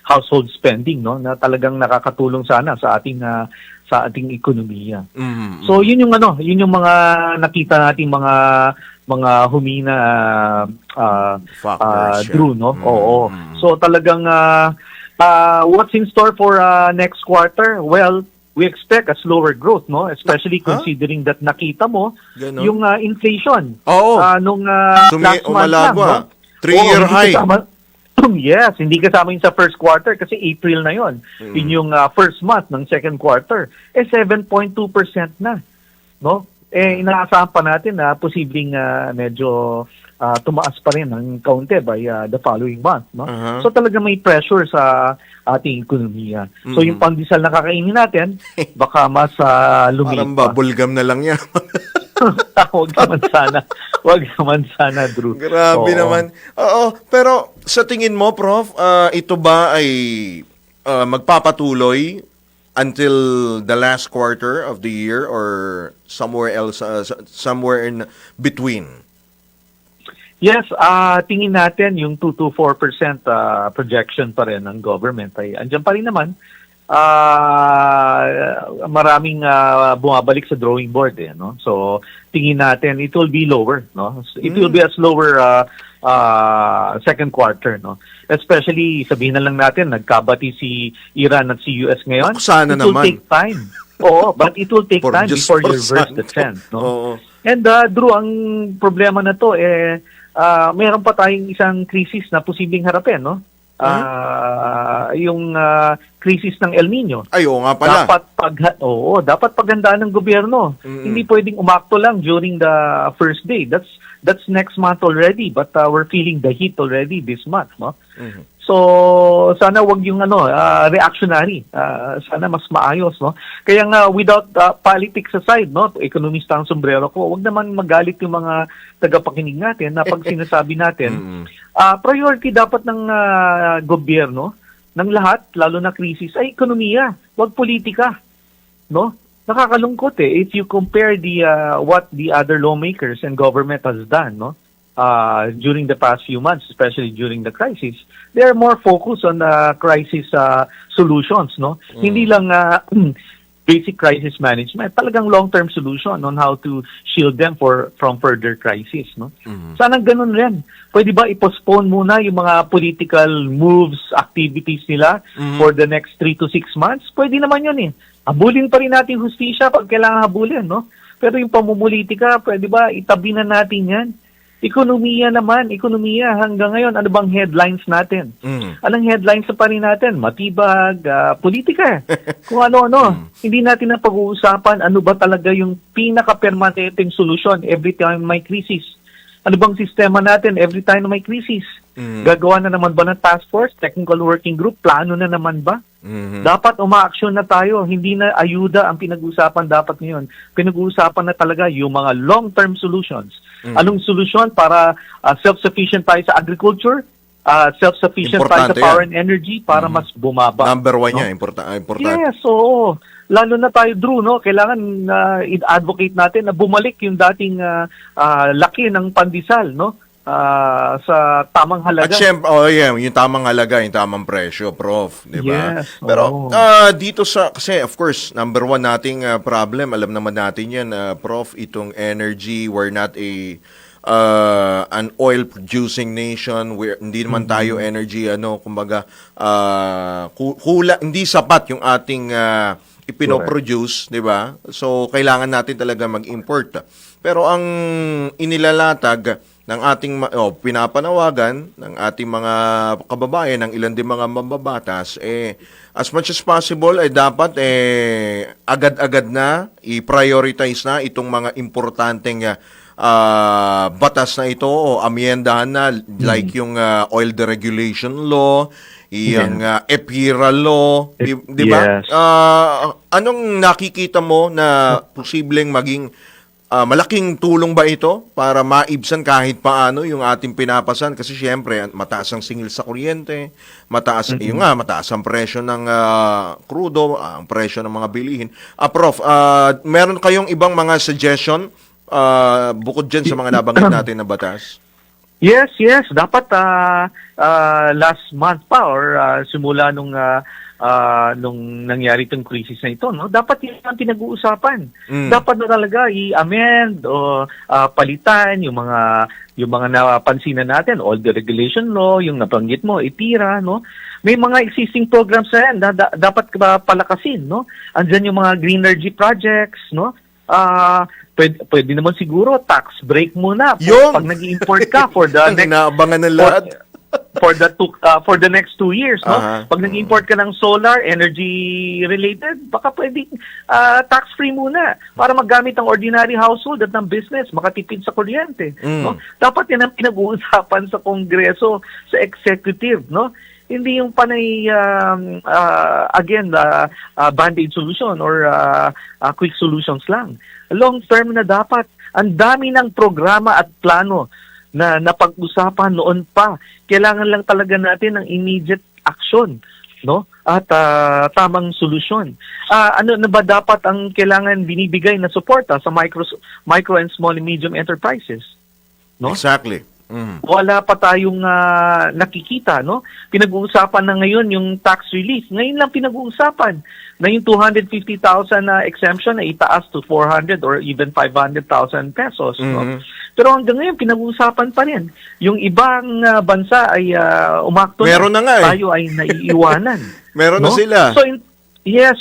household spending, no? Na talagang nakakatulong sana sa ating ekonomiya. So yun yung mga nakita nating mga humina Drew, no? Oo. So talagang what's in store for next quarter? Well, we expect a slower growth, no? Especially considering that nakita mo yung inflation. Nung last month lang, no? 3-year high. Yes, hindi kasama yun sa first quarter kasi April na yon. Yun yung first month ng second quarter. 7.2% na, no? Inaasahan pa natin na posibleng medyo tumaas pa rin ng kaunti by the following month, no? So talaga may pressure sa ating ekonomiya. So yung pandesal na kakainin natin, baka mas lumiit pa. Parang bubblegum na lang yan. Wag naman sana, Drew. Grabe naman. Oo, pero sa tingin mo, Prof, ito ba ay magpapatuloy until the last quarter of the year or somewhere else, somewhere in between? Yes, tingin natin yung 2 to 4% projection pa rin ng government ay andyan pa rin naman. Maraming bumabalik sa drawing board, no? So tingin natin it will be lower, no? It will be a slower second quarter, no? Especially, sabihin na lang natin, nagkabati si Iran at si US ngayon. Sana it will naman. take time. Oo, but it will take For time just before you for reverse Santo. the trend, no? Oo. And Drew, ang problema na to, meron pa tayong isang crisis na posibleng harapin, no? Yung crisis ng El Nino. Ay, oo nga pala. Dapat paghandaan ng gobyerno. Hindi pwedeng umakto lang during the first day. That's next month already, but we're feeling the heat already this month, no? So sana wag yung reactionary. Sana mas maayos, no? Kaya nga without politics aside, no, ekonomista ang sombrero ko, wag naman magalit yung mga tagapakinig natin na pag sinasabi natin, priority dapat ng gobyerno ng lahat, lalo na krisis, ay ekonomiya, wag politika, no? Nakakalungkot if you compare what the other lawmakers and government has done, no? During the past few months, especially during the crisis, they are more focused on crisis solutions, no? Hindi lang basic crisis management, talagang long-term solution on how to shield them from further crisis, no? Sana ganun rin. Pwede ba i-postpone muna yung mga political moves, activities nila for the next 3 to 6 months? Pwede naman yun Habulin pa rin natin hustisya pag kailangan habulin, no? Pero yung pamumulitika, pwede ba itabi na natin yan? Ekonomiya hanggang ngayon, ano bang headlines natin? Anong headlines pa rin natin? Matibag, politika. Kung ano-ano. Hindi natin na pag-uusapan ano ba talaga yung pinaka-permanenteng solusyon every time may crisis. Ano bang sistema natin every time may crisis? Gagawa na naman ba ng task force, technical working group, plano na naman ba? Dapat umaaksyon na tayo, hindi na ayuda ang pinag-uusapan dapat ngayon. Pinag-uusapan na talaga yung mga long-term solutions. Anong solusyon para self-sufficient tayo sa agriculture, self-sufficient tayo sa power and energy para mas bumaba. Number 1 niya, importante. Yes, oo. Lalo na tayo, Drew, no? Kailangan i-advocate natin na bumalik yung dating laki ng pandesal, no? Sa tamang halaga. At syempre, yung tamang halaga, yung tamang presyo, Prof. Di ba? Yes, Pero dito kasi of course, number 1 nating problem, alam naman natin yan, Prof, itong energy, we're not an oil-producing nation, hindi naman tayo energy, kumbaga, hindi sapat yung ating ipinoproduce, di ba? So, kailangan natin talaga mag-import. Pero ang inilalatag ng ating pinapanawagan ng ating mga kababayan, ng ilan din mga mababatas, as much as possible dapat agad-agad na i-prioritize na itong mga importanteng batas na ito o amyendahan na, like yung oil deregulation law, yung EPIRA law, di ba? Yes. Anong nakikita mo na posibleng maging malaking tulong ba ito para maibsan kahit paano yung ating pinapasan? Kasi syempre, mataas ang singil sa kuryente, mataas ang presyo ng krudo, ang presyo ng mga bilihin. Prof, meron kayong ibang mga suggestion bukod dyan sa mga nabanggit natin na batas? Yes. Dapat last month pa or simula nung nangyari itong crisis na ito, no? Dapat yun ang pinag-uusapan. Dapat na talaga i-amend o palitan yung mga napansinan natin, all the regulation law, yung nabanggit mo, EPIRA, no? May mga existing programs na yan na dapat palakasin, no? Andyan yung mga green energy projects, no? Pwede naman siguro tax break muna pag nag-import ka for the next naabangan ng lahat. For the next 2 years, no? Pag nag-import ka ng solar energy related, baka pwedeng tax-free muna para magamit ang ordinary household at ng business, makatipid sa kuryente, no? Dapat yan ang pinag-uusapan sa Kongreso, sa executive, no? Hindi yung panay band-aid solution or quick solutions lang. Long term na dapat. Ang dami ng programa at plano na napag-usapan noon pa. Kailangan lang talaga natin ng immediate action, no? At tamang solusyon. Ano na ba dapat ang kailangan binibigay na suporta sa micro and small and medium enterprises? No? Exactly. Wala pa tayong nakikita, no? Pinag-uusapan na ngayon yung tax relief. Ngayon lang pinag-uusapan na yung 250,000 na exemption na itaas to 400 or even 500,000 pesos, no? Pero hanggang ngayon pinag-uusapan pa rin. Yung ibang bansa ay umakto Meron na nga eh. Tayo ay naiiwanan. Meron na no? sila. So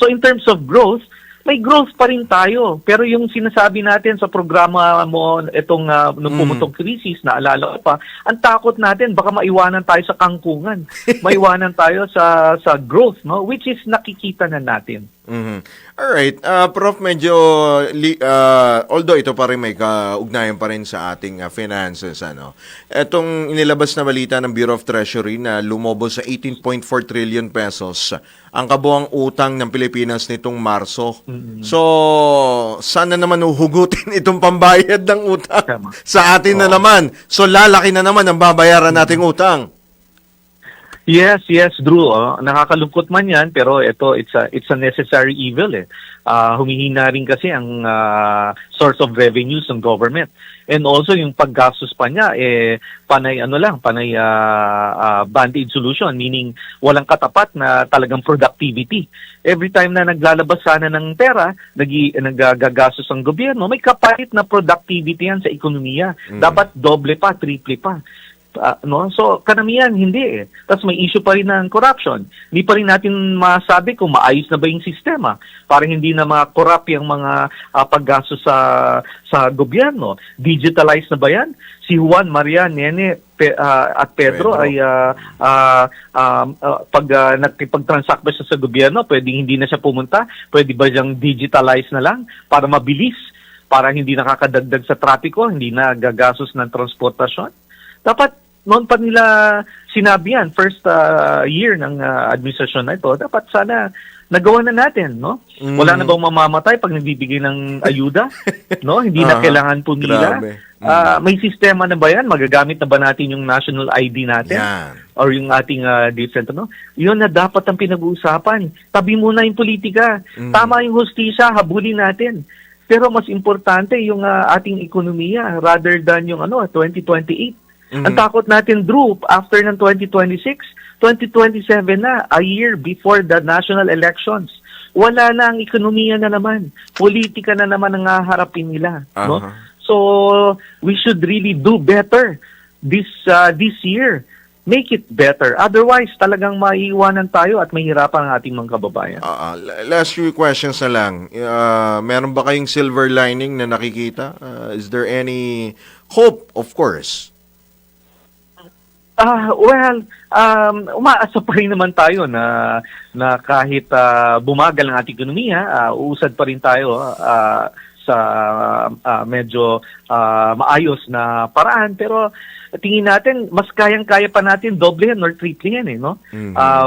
in terms of growth, may growth pa rin tayo. Pero yung sinasabi natin sa programa mo, itong nung pumutong krisis, naalala ko pa, ang takot natin, baka maiwanan tayo sa kangkungan. Maiwanan tayo sa growth, no? Which is nakikita na natin. Alright. Prof, medyo, although ito pa rin may kaugnayan pa rin sa ating finances, ano? Itong inilabas na balita ng Bureau of Treasury na lumobo sa 18.4 trillion pesos ang kabuang utang ng Pilipinas nitong Marso. So, sana naman uhugutin itong pambayad ng utang sa atin na naman. So, lalaki na naman ang babayaran nating utang. Yes, Drew. Nakakalungkot man yan, pero it's a necessary evil. Humihina rin kasi ang source of revenues ng government. And also yung paggastos pa niya, panay band-aid solution, meaning walang katapat na talagang productivity. Every time na naglalabas sana ng pera, nagagastos ang gobyerno, may kapalit na productivity yan sa ekonomiya. Dapat doble pa, triple pa. No? So, karamihan, hindi eh. Tapos may issue pa rin ng corruption. Hindi pa rin natin masabi kung maayos na ba yung sistema para hindi na ma-corrupt yung mga paggastos sa gobyerno. Digitalized na ba yan? Si Juan, Maria, Nene, at Pedro ay pag nakipag-transact ba siya sa gobyerno, pwedeng hindi na siya pumunta? Pwede ba siyang digitalize na lang para mabilis? Para hindi nakakadagdag sa trapiko, hindi na gagastos ng transportasyon? Dapat noon pa nila sinabi yan, first year ng administrasyon na ito, dapat sana nagawa na natin, no? Wala na bang mamamatay pag nagbibigay ng ayuda? No? Hindi na kailangan po nila. May sistema na ba yan? Magagamit na ba natin yung national ID natin? Or yung ating different, no? Yun na dapat ang pinag-uusapan. Tabi muna yung politika. Tama yung hustisya, habulin natin. Pero mas importante yung ating ekonomiya rather than yung 2028. Ang takot natin, Drew, after ng 2026, 2027 na, a year before the national elections. Wala na ang ekonomiya na naman. Politika na naman ang haharapin nila. No? So, we should really do better this year. Make it better. Otherwise, talagang maiiwanan tayo at mahirapan ang ating mga kababayan. Last few questions na lang. Meron ba kayong silver lining na nakikita? Is there any hope, of course? Umaasa pa rin naman tayo na kahit bumagal ang ating ekonomiya, uusad pa rin tayo sa medyo maayos na paraan. Pero tingin natin, mas kayang-kaya pa natin doblehan or triplehan, no?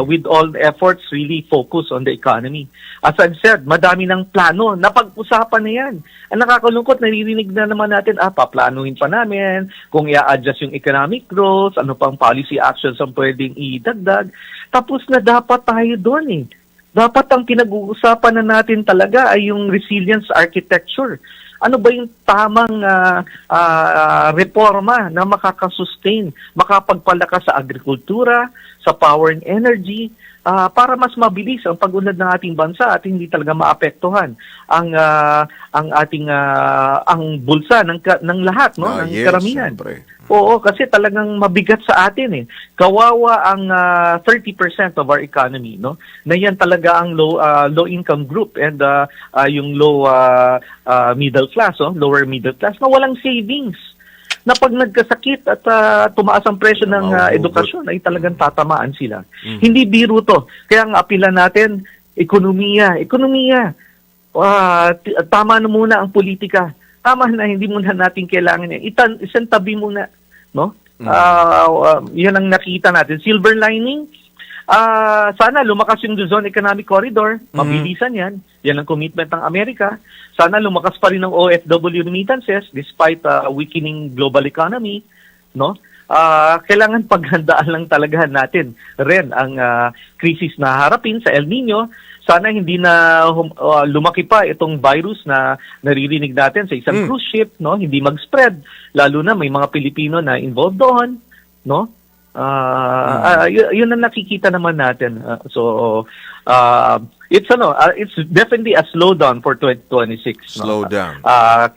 With all the efforts really focus on the economy. As I've said, madami ng plano. Napag-usapan na yan. Ang nakakalungkot, naririnig na naman natin, paplanuhin pa namin kung i-adjust yung economic growth, ano pang policy actions ang pwedeng idagdag. Tapos na dapat tayo doon eh. Dapat ang pinag-uusapan na natin talaga ay yung resilience architecture. Ano ba yung tamang reforma na makakasustain, makapagpalakas sa agrikultura, sa power and energy, para mas mabilis ang pag-unlad ng ating bansa at hindi talaga maapektuhan ang ating ang bulsa ng lahat, no, ng karamihan. Siyempre. Oo, kasi talagang mabigat sa atin eh. Kawawa ang 30% of our economy, no? Na yan talaga ang low income group and yung low middle class, lower middle class na walang savings. Na pag nagkasakit at tumaas ang presyo ng edukasyon ay talagang tatamaan sila. Hindi biro to. Kaya ang apila natin, ekonomiya. Tama na muna ang politika. Tama na, hindi muna natin kailangan yan. Isang tabi muna, no? Yan ang nakita natin. Silver lining, sana lumakas yung Luzon Economic Corridor. Mabilisan yan. Yan ang commitment ng Amerika. Sana lumakas pa rin ang OFW remittances despite weakening global economy, no? kailangan paghandaan lang talaga natin rin ang krisis na harapin sa El Nino. Sana hindi na lumaki pa itong virus na naririnig natin sa isang cruise ship, no? Hindi mag-spread, lalo na may mga Pilipino na involved doon, no? Yun ang nakikita naman natin. It's definitely a slowdown for 2026. Slow down.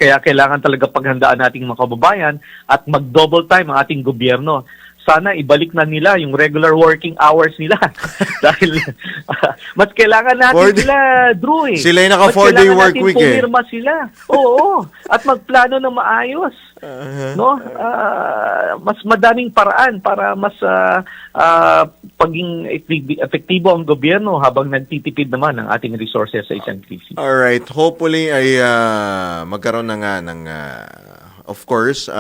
Kaya kailangan talaga paghandaan nating mga kababayan at mag-double time ang ating gobyerno. Sana ibalik na nila yung regular working hours nila. Dahil mas kailangan natin sila, Drew, eh. Sila yung naka 4-day work week, eh. Pumirma sila. Oo. At magplano na maayos. No? Mas madaming paraan para mas paging epektibo ang gobyerno habang nagtitipid naman ng ating resources sa isang krisis. Alright, hopefully ay magkaroon na nga ng of course,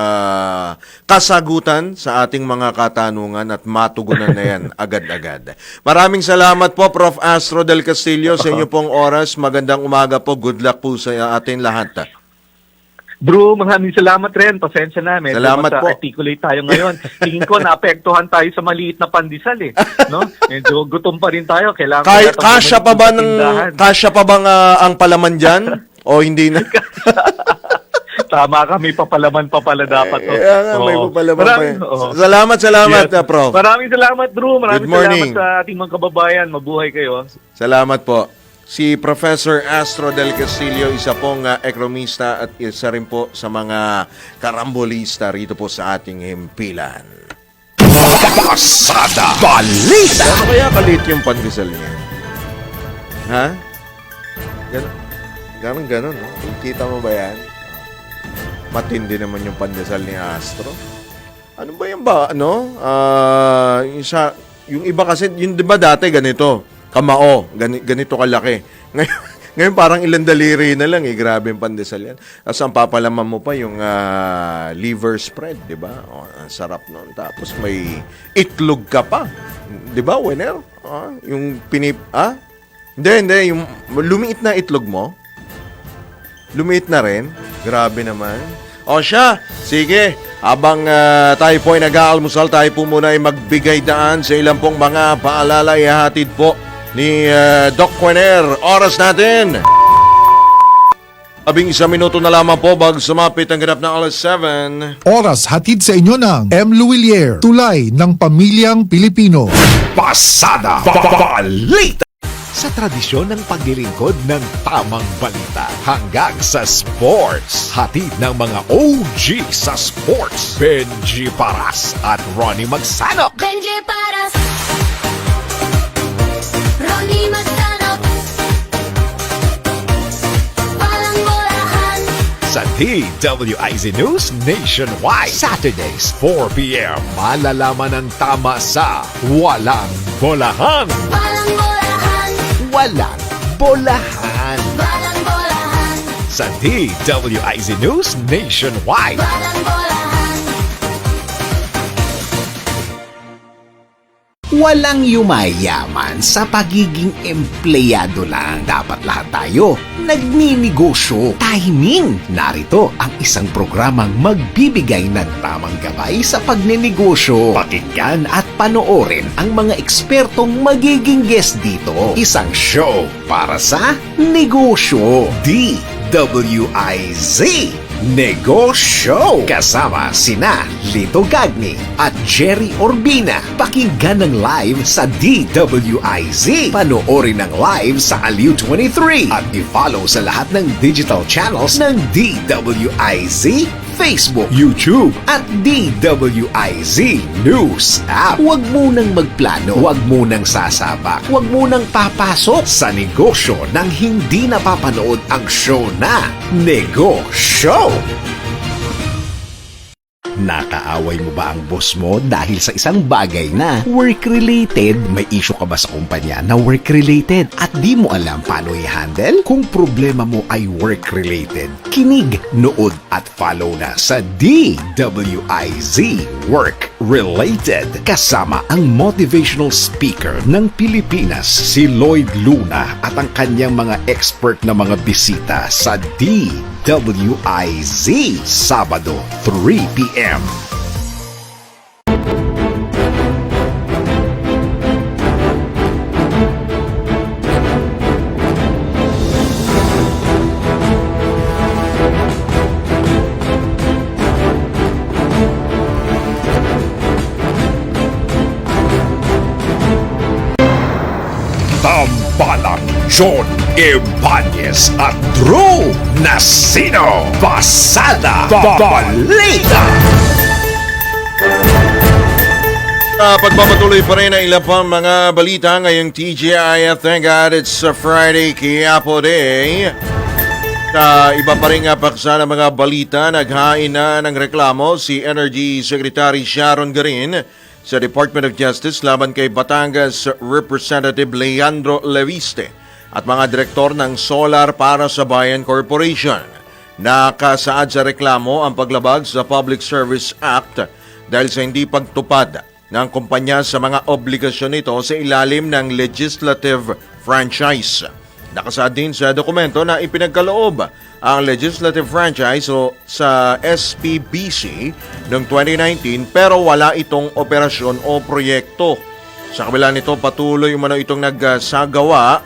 kasagutan sa ating mga katanungan at matugunan na yan agad-agad. Maraming salamat po, Prof. Astro del Castillo, sa inyo pong oras. Magandang umaga po. Good luck po sa ating lahat. Drew, maraming salamat rin. Pasensya na. Medyo Salamat po. articulate tayo ngayon. Tingin ko naapektuhan tayo sa maliit na pandesal eh. No? Medyo gutom pa rin tayo. Kailangan Kasya pa bang ang palaman dyan? O hindi na? Tama ka, may papalaman pa pala dapat. May papalaman pa yan. Salamat, Prof. Maraming salamat, Drew. Maraming Good morning. salamat sa ating mga kababayan. Mabuhay kayo. Salamat po. Si Professor Astro del Castillo, isa pong ekonomista at isa rin po sa mga karambolista rito po sa ating himpilan. Pasada Balita. Ano kaya kalit yung pandesal niya? Ha? Ganon, no? Kita mo ba yan? Matindi naman yung pandesal ni Astro. Ano ba yan ba? Ano? Yung iba kasi, yung di ba dati ganito? Kamao, ganito kalaki. Ngayon parang ilang daliri na lang eh. Grabe yung pandesal yan. Tapos ang papalaman mo pa yung liver spread, di ba? Ang sarap nun. Tapos may itlog ka pa. Di ba, winner? Yung Hindi. Yung lumiit na itlog mo. Lumiit na rin. Grabe naman. O siya, sige. Habang tayo po ay nag-aalmusal, tayo po muna ay magbigay daan sa ilang pong mga paalala ihahatid po ni Doc Quiner. Oras natin. 11 minuto na lamang po bago sumapit ang ganap ng alas 7. Oras hatid sa inyo ng M. Luwilier, tulay ng pamilyang Pilipino. Pasada Balita. Sa tradisyon ng paglilingkod ng tamang balita hanggang sa sports. Hatid ng mga OG sa sports. Benji Paras at Ronnie Magsanok. Benji Paras, Ronnie Magsanok, walang bolahan. Sa DWIZ News Nationwide. Saturdays, 4 p.m. Malalaman ang tama sa Walang Bolahan. Walang bolahan. Walang Bolahan. Walang bolahan. Sa DWIZ News Nationwide. Walang bolahan. Walang yumayaman sa pagiging empleyado lang. Dapat lahat tayo nagninegosyo. Timing! Narito ang isang programang magbibigay ng tamang gabay sa pagninegosyo. Pakinggan at panoorin ang mga ekspertong magiging guest dito. Isang show para sa negosyo. DWIZ Negosyo. Kasama sina Lito Gagni at Jerry Orbina. Pakinggan ng live sa DWIZ. Panoorin ng live sa Aliw 23 at i-follow sa lahat ng digital channels ng DWIZ, Facebook, YouTube at DWIZ News App. Huwag munang magplano, huwag munang sasabak, huwag munang papasok sa negosyo nang hindi napapanood ang show na Negosyo. Nakaaway mo ba ang boss mo dahil sa isang bagay na work-related? May issue ka ba sa kumpanya na work-related at di mo alam paano i-handle? Kung problema mo ay work-related, kinig, nood at follow na sa DWIZ Work-Related. Kasama ang motivational speaker ng Pilipinas, si Lloyd Luna at ang kanyang mga expert na mga bisita sa DWIZ, Sabado, 3 p.m. Tambalang John Ibanez at Drew Nasino. Pasada Balita. Pagpapatuloy pa rin ang ilang pang mga balita ngayong TGIF. Thank God it's Friday, Quiapo Day. Iba pa rin nga paksa ng mga balita, naghain na ng reklamo si Energy Secretary Sharon Garin sa Department of Justice laban kay Batangas Representative Leandro Leviste at mga direktor ng Solar para sa Bayan Corporation. Nakasaad sa reklamo ang paglabag sa Public Service Act dahil sa hindi pagtupad ng kumpanya sa mga obligasyon nito sa ilalim ng legislative franchise. Nakasaad din sa dokumento na ipinagkaloob ang legislative franchise sa SPBC noong 2019 pero wala itong operasyon o proyekto. Sa kabila nito, patuloy umano itong nagsagawa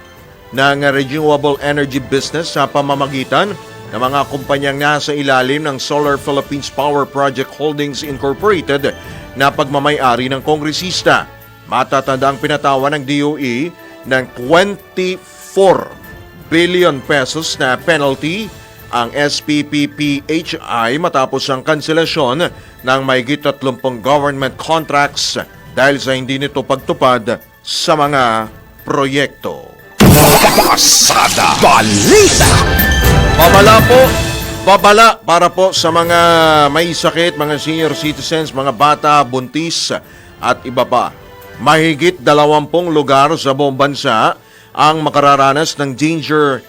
ng renewable energy business sa pamamagitan ng mga kumpanyang nasa ilalim ng Solar Philippines Power Project Holdings Incorporated na pagmamay-ari ng kongresista. Matatanda ang pinatawan ng DOE ng 24 billion pesos na penalty ang SPPPHI matapos ang kanselasyon ng mahigit 30 government contracts dahil sa hindi nito pagtupad sa mga proyekto. Pasada Balita. Babala para po sa mga may sakit, mga senior citizens, mga bata, buntis at iba pa. Mahigit 20 lugar sa buong bansa ang makararanas ng danger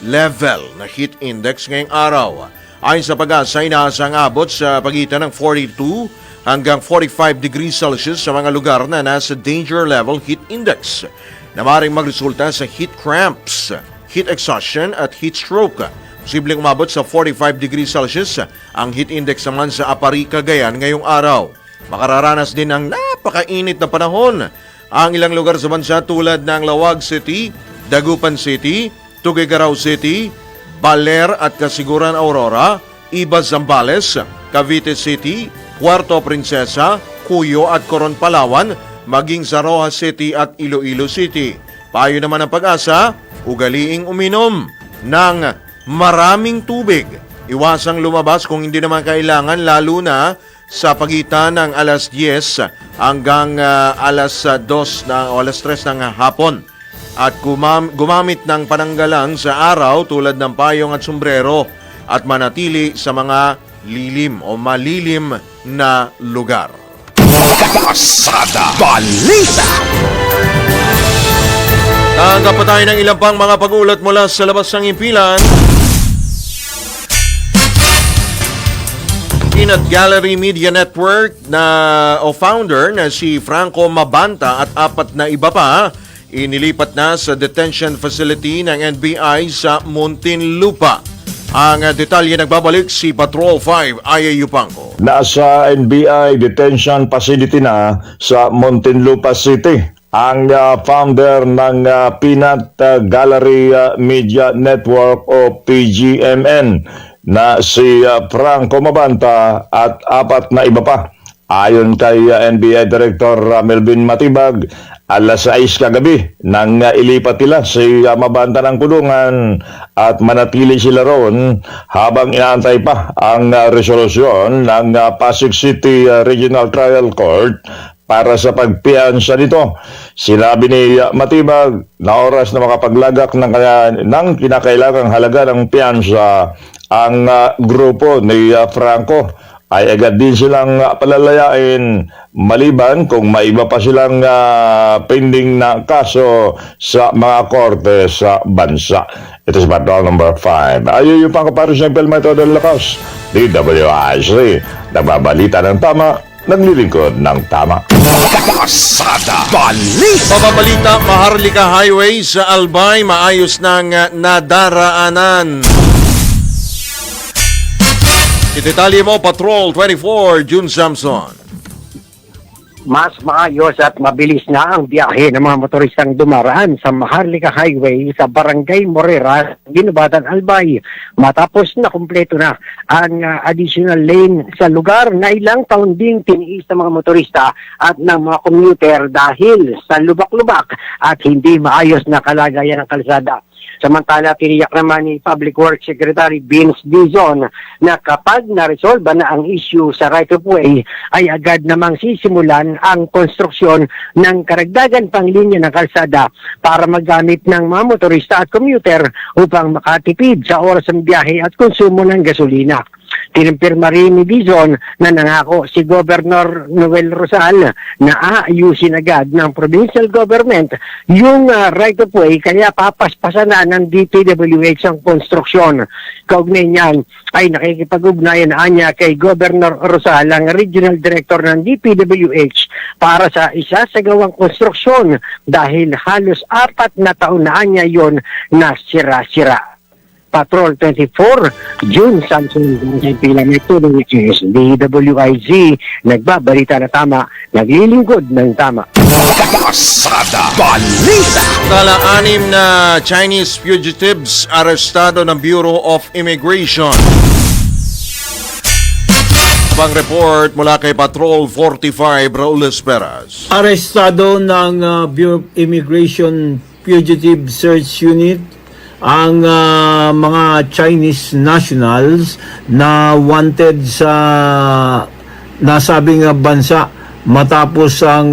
level na heat index ngayong araw. Ayon sa pag-asa, inaasang abot sa pagitan ng 42 hanggang 45 degrees Celsius sa mga lugar na nasa danger level heat index na maaaring magresulta sa heat cramps, heat exhaustion at heat stroke. Posibleng umabot sa 45 degrees Celsius ang heat index naman sa Apari, Cagayan ngayong araw. Makararanas din ng napakainit na panahon ang ilang lugar sa bansa tulad ng Lawag City, Dagupan City, Tuguegarao City, Baler at Kasiguran Aurora, Ibas Zambales, Cavite City, Puerto Princesa, Cuyo at Coron Palawan, maging sa Rojas City at Iloilo City. Payo naman ang pag-asa, ugaliing uminom ng maraming tubig. Iwasang lumabas kung hindi naman kailangan, lalo na sa pagitan ng alas 10 hanggang alas 2 o alas 3 ng hapon. At gumamit ng pananggalang sa araw tulad ng payong at sombrero at manatili sa mga lilim o malilim na lugar. Pasada Balita. Tanggap pa tayo ng ilang pang mga pag-ulat mula sa labas ng impilan. Peanut Gallery Media Network o founder na si Franco Mabanta at 4 na iba pa inilipat na sa detention facility ng NBI sa Muntinlupa. Ang detalye nagbabalik si Patrol 5 Aya Yupanco. Nasa NBI detention facility na sa Muntinlupa City ang founder ng Peanut Gallery Media Network o PGMN na si Franco Mabanta at 4 na iba pa. Ayon kay NBI Director Melvin Matibag, alas 6 kagabi nang ilipat nila si Mabanta ng kulungan at manatili sila roon habang inaantay pa ang resolusyon ng Pasig City Regional Trial Court para sa pagpiansa nito. Sinabi ni Matibag na oras na makapaglagak ng kinakailangang halaga ng piansa ang grupo ni Franco ay agad din silang palalayain maliban kung may iba pa silang pending na kaso sa mga korte sa bansa. Ito si Patrol number 5. Ayun yung pangkaparis ng Pelmato del Lakas, DWIC. Nagbabalita ng tama, naglilingkod ng tama. Pasada Balita. Pababalita, Maharlika Highway sa Albay, maayos ng nadaraanan. Itetalye mo, Patrol 24, June Samson. mas maayos at mabilis na ang biyahe ng mga motoristang dumaraan sa Maharlika Highway sa Barangay Morera, Ginubatan, Albay. Matapos na kumpleto na ang additional lane sa lugar na ilang taon ding tiniis ng mga motorista at ng mga commuter dahil sa lubak-lubak at hindi maayos na kalagayan ng kalsada. Samantala, tiniyak naman ni Public Works Secretary Vince Dizon na kapag na-resolve na ang issue sa right-of-way, ay agad namang sisimulan ang konstruksyon ng karagdagan pang linya ng kalsada para magamit ng mga motorista at commuter upang makatipid sa oras ng biyahe at konsumo ng gasolina. Tinimpirma rin ni Dizon na nangako si Governor Noel Rosal na aayusin agad ng provincial government yung right-of-way kaya papaspasan na ng DPWH ang konstruksyon. Kaugnay niyan ay nakikipag-ugnayan niya kay Governor Rosal ang Regional Director ng DPWH para sa isasagawang konstruksyon dahil halos 4 na taon na niya yon na sira-sira. Patrol 24, June Samson, sa pila ng tulong which is DWIZ, nagbabalita na tama, naglilingkod ng tama. Pasada Balita. Tala-anim na Chinese fugitives arestado ng Bureau of Immigration. Pang-report mula kay Patrol 45, Raul Esperas. Arestado ng Bureau of Immigration Fugitive Search Unit ang mga Chinese nationals na wanted sa nasabing bansa matapos ang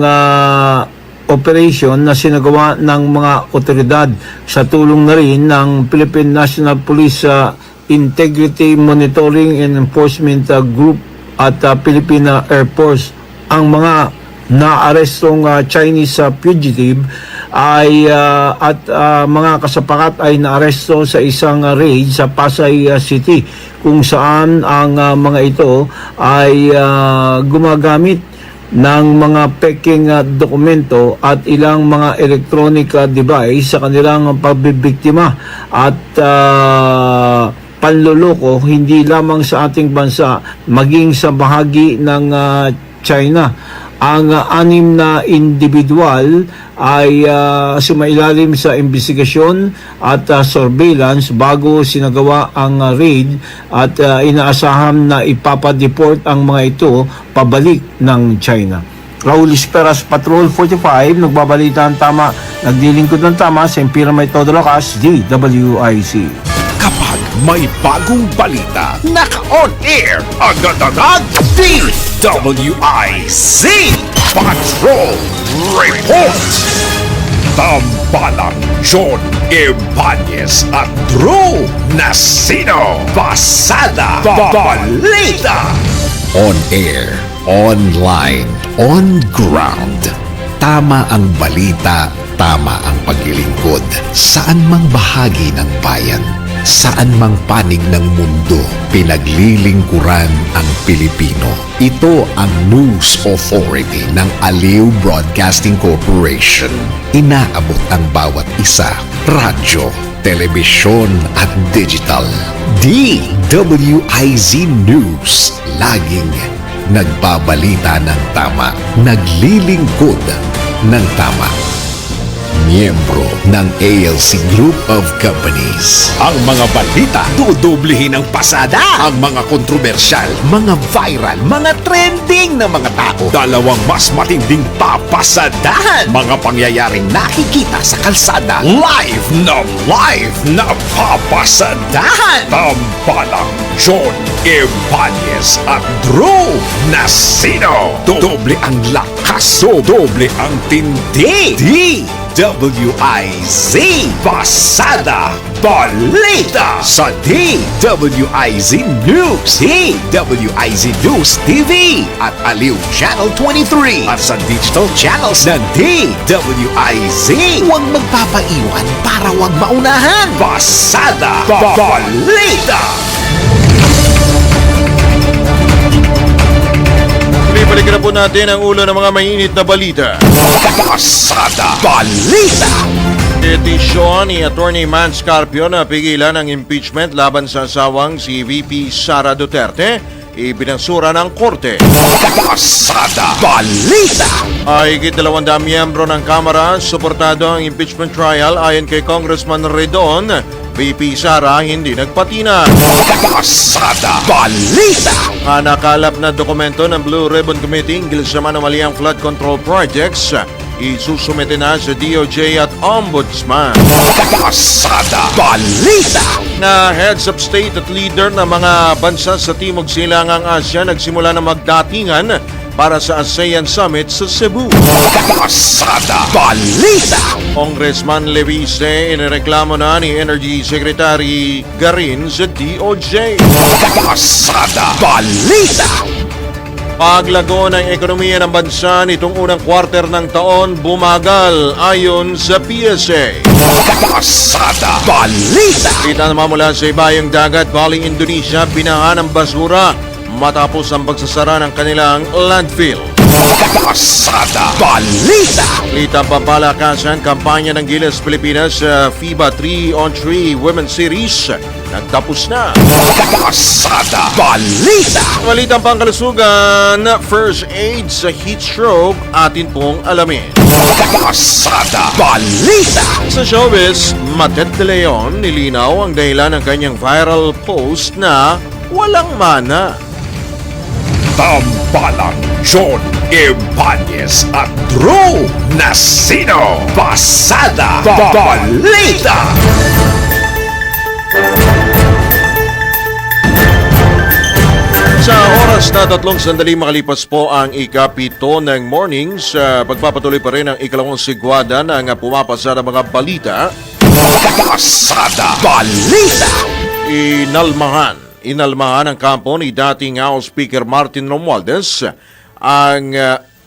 operation na sinagawa ng mga otoridad sa tulong na rin ng Philippine National Police Integrity Monitoring and Enforcement Group at Philippine Air Force. Ang mga na-arestong Chinese fugitive ay mga kasapakat ay naaresto sa isang raid sa Pasay City kung saan ang mga ito ay gumagamit ng mga peking dokumento at ilang mga electronic device sa kanilang pagbibiktima at panloloko hindi lamang sa ating bansa maging sa bahagi ng China. Ang 6 na individual ay sumailalim sa investigasyon at surveillance bago sinagawa ang raid at inaasahan na ipapadeport ang mga ito pabalik ng China. Raul Esperas, Patrol 45, nagbabalita ng tama, naglilingkod ng tama sa Impira May Todo Lakas, DWIC. Kapag may bagong balita, naka-on-air, agad-agad, DWIZ Patrol Report. Tambalang John Ibanez at Drew Nasino. Pasada Balita. On air, online, on ground. Tama ang balita, tama ang paglilingkod. Saan mang bahagi ng bayan, saan mang panig ng mundo, pinaglilingkuran ang Pilipino. Ito ang News Authority ng Aliw Broadcasting Corporation. Inaabot ang bawat isa, radyo, telebisyon at digital. DWIZ News, laging nagbabalita ng tama, naglilingkod ng tama. Miyembro ng ALC Group of Companies. Ang mga balita, dudublihin ang pasada. Ang mga kontrobersyal, mga viral, mga trending na mga tao. Dalawang mas matinding papasadahan. Mga pangyayaring nakikita sa kalsada. Live na papasadahan. Tambalang John Ibanez at Drew Nasino. Doble ang lakas, doble ang tindi. DWIZ Pasada Balita sa DWIZ News, DWIZ News TV at Aliw Channel 23 at sa digital channels ng DWIZ. Huwag magpapaiwan para huwag maunahan. Pasada Balita. Balikan na po natin ang ulo ng mga mainit na balita. Pasada Balita. Petisyon ni Attorney Man Scarpio na pigilan ang impeachment laban sa asawang si VP Sara Duterte. ibinasura ng korte. Pasada Balita. Ay higit 200 miyembro ng Kamara suportado ang impeachment trial ayon kay Congressman Redon. VP Sara hindi nagpatina. Pasada Balita. Nakalap na dokumento ng Blue Ribbon Committee hinggil sa manumaliang flood control projects isusumite na sa DOJ at Ombudsman. Pasada Balita. Na heads of state at leader ng mga bansa sa Timog Silangang Asya nagsimula na magdatingan para sa ASEAN Summit sa Cebu. Pasada Balita. Congressman Levise inireklamo na ni Energy Secretary Garin sa DOJ. Pasada Balita. Paglago ng ekonomiya ng bansa nitong unang quarter ng taon bumagal ayon sa PSA. Pasada Balita. Kita naman mula sa ibayong dagat, Bali, Indonesia, binaha ng basura matapos ang pagsasara ng kanilang landfill. Pasada Balita. Litang pampalakasan, kampanya ng Gilas Pilipinas sa FIBA 3-on-3 Women's Series nagtapos na. Pasada Balita. Balitang pangkalusugan, first aid sa heat stroke, atin pong alamin. Pasada Balita. Sa showbiz, Matet de Leon nilinaw ang dahilan ng kanyang viral post na walang mana. Tambalang John Ibanez at Drew Nasino. Pasada Balita. Sa oras na 3 sandali makalipas po ang ikapito ng morning, sa pagpapatuloy pa rin ang ikalawang sigwada ng pumapasa ng mga balita. Pasada Balita. Inalmahan ng kampo ni dating House Speaker Martin Romualdez ang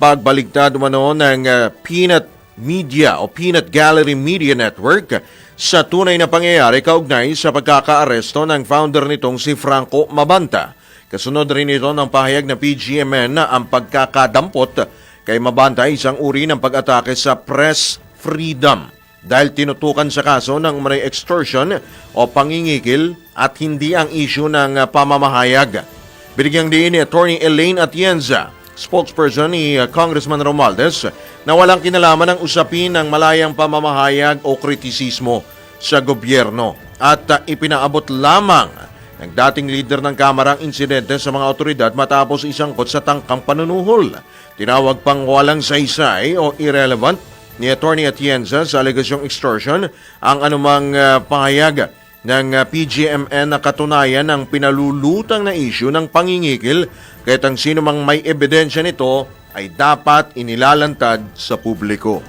pagbaligtad umano ng Peanut Media o Peanut Gallery Media Network sa tunay na pangyayari kaugnay sa pagkakaaresto ng founder nitong si Franco Mabanta. Kasunod rin ito ng pahayag ng PGMN na ang pagkakadampot kay Mabanta ay isang uri ng pag-atake sa press freedom dahil tinutukan sa kaso ng umano'y extortion o pangingikil at hindi ang issue ng pamamahayag. Binigyang diin ni Attorney Elaine Atienza, spokesperson ni Congressman Romualdez, na walang kinalaman ng usapin ng malayang pamamahayag o kritisismo sa gobyerno at ipinaabot lamang ng dating leader ng Kamara ang insidente sa mga otoridad matapos isangkot sa tangkang panunuhol. Tinawag pang walang saysay o irrelevant ni Attorney Atienza sa alegasyong extortion ang anumang pahayag ng PGMN na katunayan ng pinalulutang na issue ng pangingikil kahit ang sino mang may ebidensya nito ay dapat inilalantad sa publiko.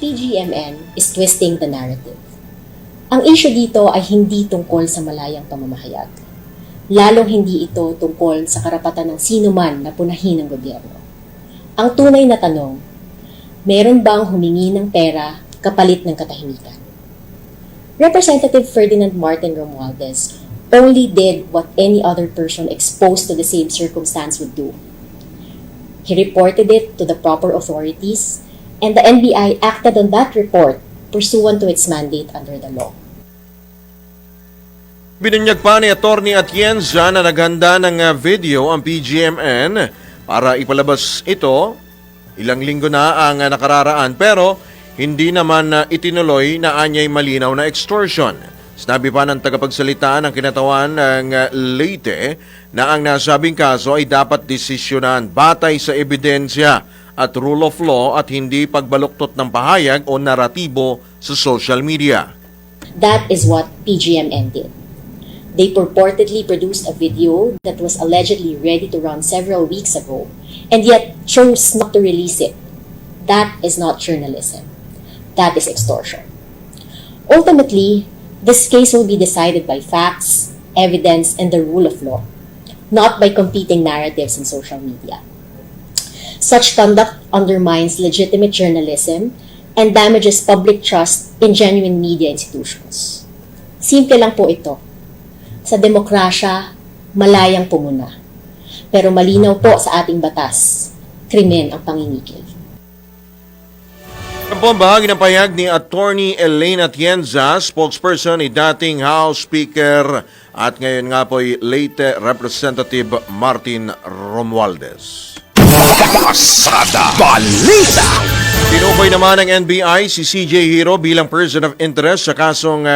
PGMN is twisting the narrative. Ang issue dito ay hindi tungkol sa malayang pamamahayag. Lalong hindi ito tungkol sa karapatan ng sino man na punahin ng gobyerno. Ang tunay na tanong, meron bang humingi ng pera kapalit ng katahimikan? Representative Ferdinand Martin Romualdez only did what any other person exposed to the same circumstance would do. He reported it to the proper authorities, and the NBI acted on that report pursuant to its mandate under the law. Binunyag pa ni Attorney Atienza na naghanda ng video ang PGMN para ipalabas ito. Ilang linggo na ang nakararaan pero hindi naman itinuloy na anyay malinaw na extortion. Sinabi pa ng tagapagsalita ng kinatawan ng Leyte na ang nasabing kaso ay dapat desisyonan batay sa ebidensya at rule of law at hindi pagbaluktot ng pahayag o naratibo sa social media. That is what PGMN did. They purportedly produced a video that was allegedly ready to run several weeks ago and yet chose not to release it. That is not journalism. That is extortion. Ultimately, this case will be decided by facts, evidence, and the rule of law, not by competing narratives in social media. Such conduct undermines legitimate journalism and damages public trust in genuine media institutions. Simple lang po ito. Sa demokrasya, malayang pumuna. Pero malinaw po sa ating batas, krimen ang pangingikil. Ang po ang bahagi ng pahayag ni Attorney Elena Atienza, spokesperson ni dating House Speaker at ngayon nga po ay late Representative Martin Romualdez. Pasada Balita. Tinukoy naman ng NBI si CJ Hiro bilang person of interest sa kasong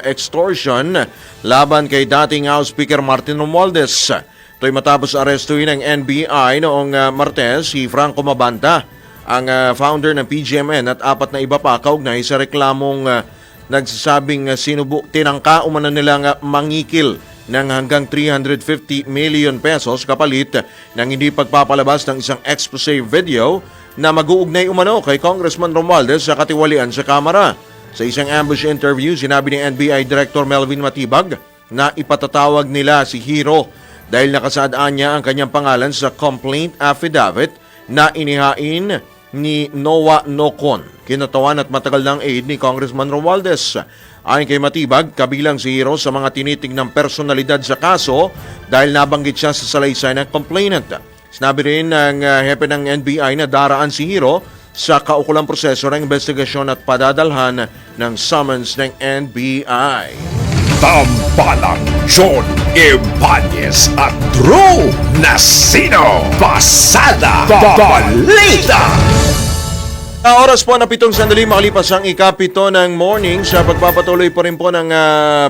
extortion laban kay dating House Speaker Martin Romualdez. Ito'y matapos arestuhin ng NBI noong Martes si Franco Mabanta, ang founder ng PGMN at 4 na iba pa kaugnay sa reklamong nagsasabing tinangka umano nilang mangikil ng hanggang 350 million pesos kapalit ng hindi pagpapalabas ng isang expose video na mag-uugnay umano kay Congressman Romualdez sa katiwalian sa Kamara. Sa isang ambush interview, sinabi ni NBI Director Melvin Matibag na ipatatawag nila si Hiro dahil nakasaadaan niya ang kanyang pangalan sa complaint affidavit na inihain ni Noah Nocon, kinatawan at matagal ng aide ni Congressman Romualdez. Ayon kay Matibag, kabilang si Hiro sa mga tinitingnang personalidad sa kaso dahil nabanggit siya sa salaysay ng complainant. Sinabi rin ng hepe ng NBI na daraan si Hiro sa kaukulang proseso ng investigasyon at padadalhan ng summons ng NBI. Tambalang John Ibanez at Drew Nasino. Pasada Balita. Oras po na 7 sandali makalipas ang ikapito ng morning. Sa pagpapatuloy po rin po ng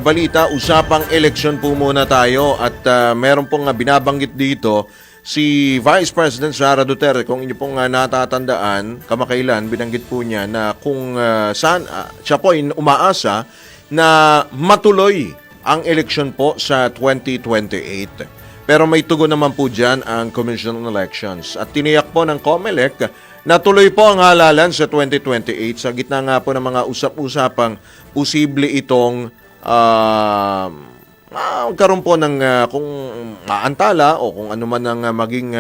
balita, usapang eleksyon po muna tayo at meron pong binabanggit dito si Vice President Sara Duterte. Kung inyo pong natatandaan, kamakailan binanggit po niya na kung saan siya po ay umaasa na matuloy ang eleksyon po sa 2028. Pero may tugon naman po dyan ang Commission on Elections. At tiniyak po ng COMELEC na tuloy po ang halalan sa 2028 sa gitna nga po ng mga usap-usapang posible itong magkaroon po ng kung maantala o kung ano man ang maging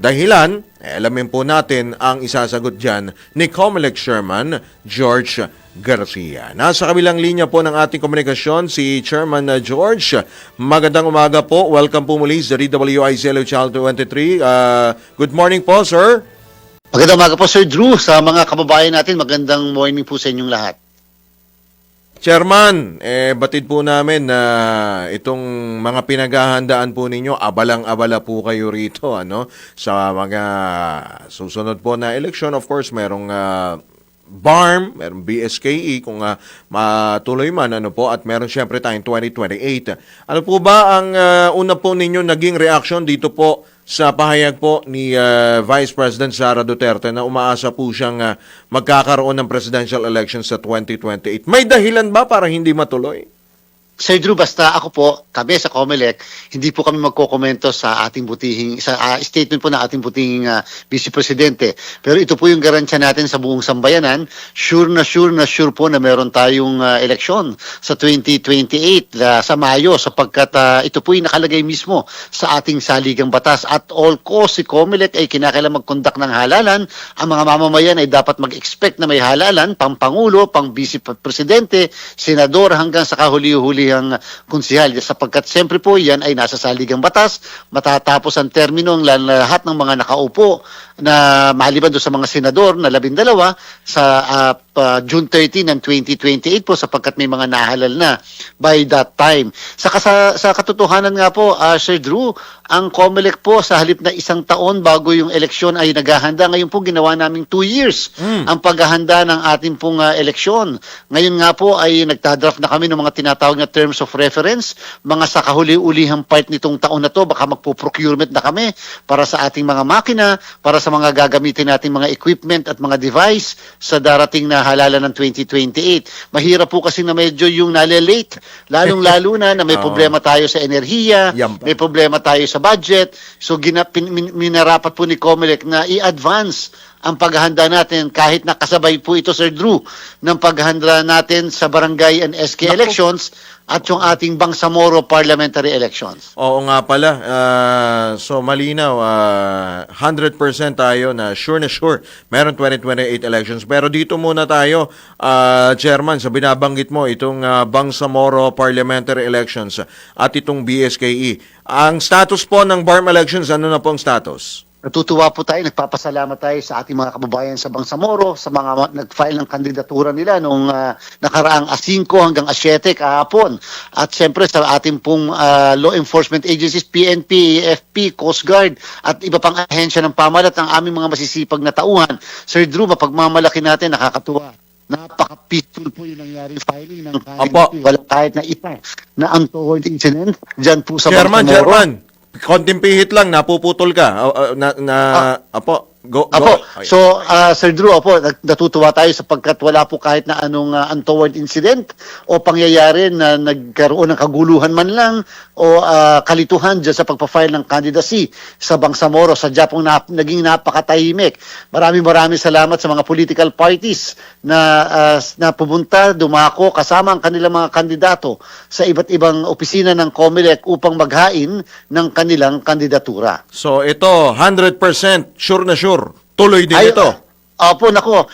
dahilan. Alamin po natin ang isasagot dyan ni COMELEC Chairman George Garcia. Nasa kabilang linya po ng ating komunikasyon si Chairman George. Magandang umaga po. Welcome po muli sa DWIZ Channel 23. Good morning po, sir. Magandang umaga po, Sir Drew. Sa mga kababayan natin, magandang morning po sa inyong lahat. Chairman, batid po namin na itong mga pinaghahandaan po ninyo, abalang-abala po kayo rito, ano? Sa mga susunod po na eleksyon, of course, merong BARM, meron BSKE kung matuloy man ano po at meron syempre tayong 2028. Ano po ba ang una po ninyo naging reaction dito po sa pahayag po ni Vice President Sara Duterte na umaasa po siyang magkakaroon ng presidential election sa 2028? May dahilan ba para hindi matuloy? Sir Drew, basta ako po, kami sa COMELEC, hindi po kami magkokomento sa ating butihing, sa statement po na ating butihing Vice Presidente. Pero ito po yung garansya natin sa buong sambayanan. Sure po na meron tayong eleksyon sa 2028 sa Mayo sapagkat ito po yung nakalagay mismo sa ating saligang batas. At all cost, si COMELEC ay kinakailangan mag-conduct ng halalan. Ang mga mamamayan ay dapat mag-expect na may halalan, pang Pangulo, pang Vice Presidente, Senador, hanggang sa kahuli-huli ang konsehal sapagkat siyempre po yan ay nasa saligang batas, matatapos ang termino ng lahat ng mga nakaupo na maliban doon sa mga senador na 12 sa June 13 ng 2028 po sapagkat may mga nahalal na by that time. Sa katotohanan nga po, Sir Drew, ang COMELEC po sa halip na 1 taon bago yung eleksyon ay naghahanda. Ngayon po ginawa naming 2 years ang paghahanda ng ating pong eleksyon. Ngayon nga po ay nagtadraft na kami ng mga tinatawag na terms of reference. Mga sa kahuli-ulihang part nitong taon na to, baka magpo-procurement na kami para sa ating mga makina, para sa mga gagamitin nating mga equipment at mga device sa darating na halalan ng 2028. Mahirap po kasi na medyo yung nalilate, lalong-lalo na may problema tayo sa enerhiya, may problema tayo sa budget. So minarapat po ni COMELEC na i-advance ang paghahanda natin kahit nakasabay po ito, Sir Drew, ng paghahanda natin sa barangay and SK elections at yung ating Bangsamoro parliamentary elections. Oo nga pala. So malinaw, 100% tayo na sure meron 2028 elections. Pero dito muna tayo, Chairman, sa binabanggit mo, itong Bangsamoro parliamentary elections at itong BSKE. Ang status po ng BARM elections, ano na po ang status? Natutuwa po tayo, nagpapasalamat tayo sa ating mga kababayan sa Bangsamoro, sa mga nag-file ng kandidatura nila noong nakaraang A5 hanggang A7 kahapon. At siyempre sa ating pong law enforcement agencies, PNP, AFP, Coast Guard, at iba pang ahensya ng pamalat ang aming mga masisipag na tauhan. Sir Drew, mapagmamalaki natin, nakakatuwa. Napaka-peaceful po yung nangyaring filing ng kandidatura. Wala kahit na isa na untoward incident dyan po sa Bangsamoro. Chairman, konting pihit lang, napuputol ka. Go. So, Sir Drew, natutuwa tayo sapagkat wala po kahit na anong untoward incident o pangyayari na nagkaroon ng kaguluhan man lang o kalituhan dyan sa pagpa-file ng candidacy sa Bangsamoro. Sadya pong naging napakatahimik. Maraming salamat sa mga political parties na pumunta, dumako, kasama ang kanilang mga kandidato sa iba't ibang opisina ng COMELEC upang maghain ng kanilang kandidatura. So, ito, 100% sure na sure. Tuloy din ito. Opo, nako.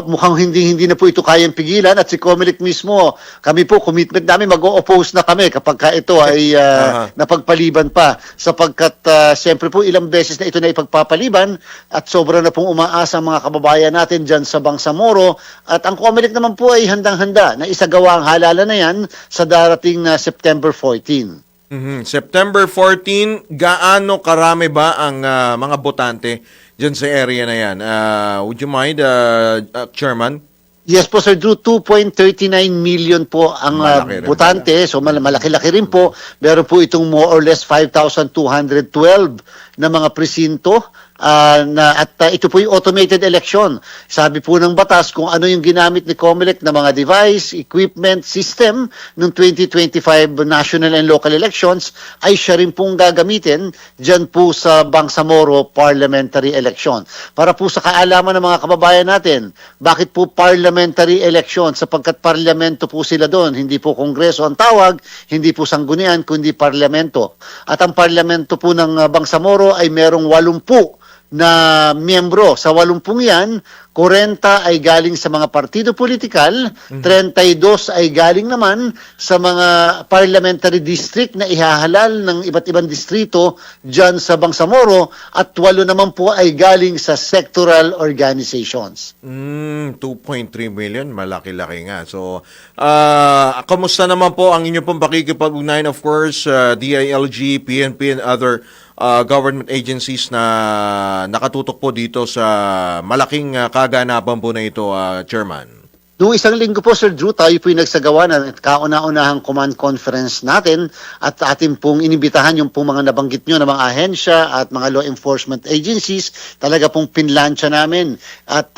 Mukhang hindi na po ito kayang pigilan at si COMELEC mismo, kami po, commitment namin, mag-o-oppose na kami kapag ito ay napagpaliban pa. Sapagkat siyempre po ilang beses na ito na ipagpapaliban at sobra na pong umaasa ang mga kababayan natin dyan sa Bangsamoro. At ang COMELEC naman po ay handang-handa na isagawa ang halalan na yan sa darating na September 14. September 14, gaano karami ba ang mga botante dyan sa area na yan? Would you mind, Chairman? Yes po, Sir Drew, 2.39 million po ang botante. So malaki-laki rin po. Meron po itong more or less 5,212 na mga presinto. Ito po yung automated election. Sabi po ng batas kung ano yung ginamit ni COMELEC na mga device, equipment, system ng 2025 national and local elections ay siya rin pong gagamitin dyan po sa Bangsamoro parliamentary election. Para po sa kaalaman ng mga kababayan natin, bakit po parliamentary election? Sapagkat parlamento po sila doon, hindi po kongreso ang tawag, hindi po sanggunian, kundi parlamento. At ang parlamento po ng Bangsamoro ay merong 80 na miyembro. Sa 80 yan, 40 ay galing sa mga partido politikal, 32 ay galing naman sa mga parliamentary district na ihahalal ng iba't ibang distrito dyan sa Bangsamoro at 8 naman po ay galing sa sectoral organizations. 2.3 million, malaki-laki nga. So, kamusta naman po ang inyo pong pakikipag-ugnayan, of course, DILG, PNP, and other government agencies na nakatutok po dito sa malaking kaganapan po na ito, Chairman? Noong isang linggo po, Sir Drew, tayo po'y nagsagawa ng kauna-unahang command conference natin at ating pong inibitahan yung pong mga nabanggit nyo na mga ahensya at mga law enforcement agencies. Talaga pong pinlansya namin at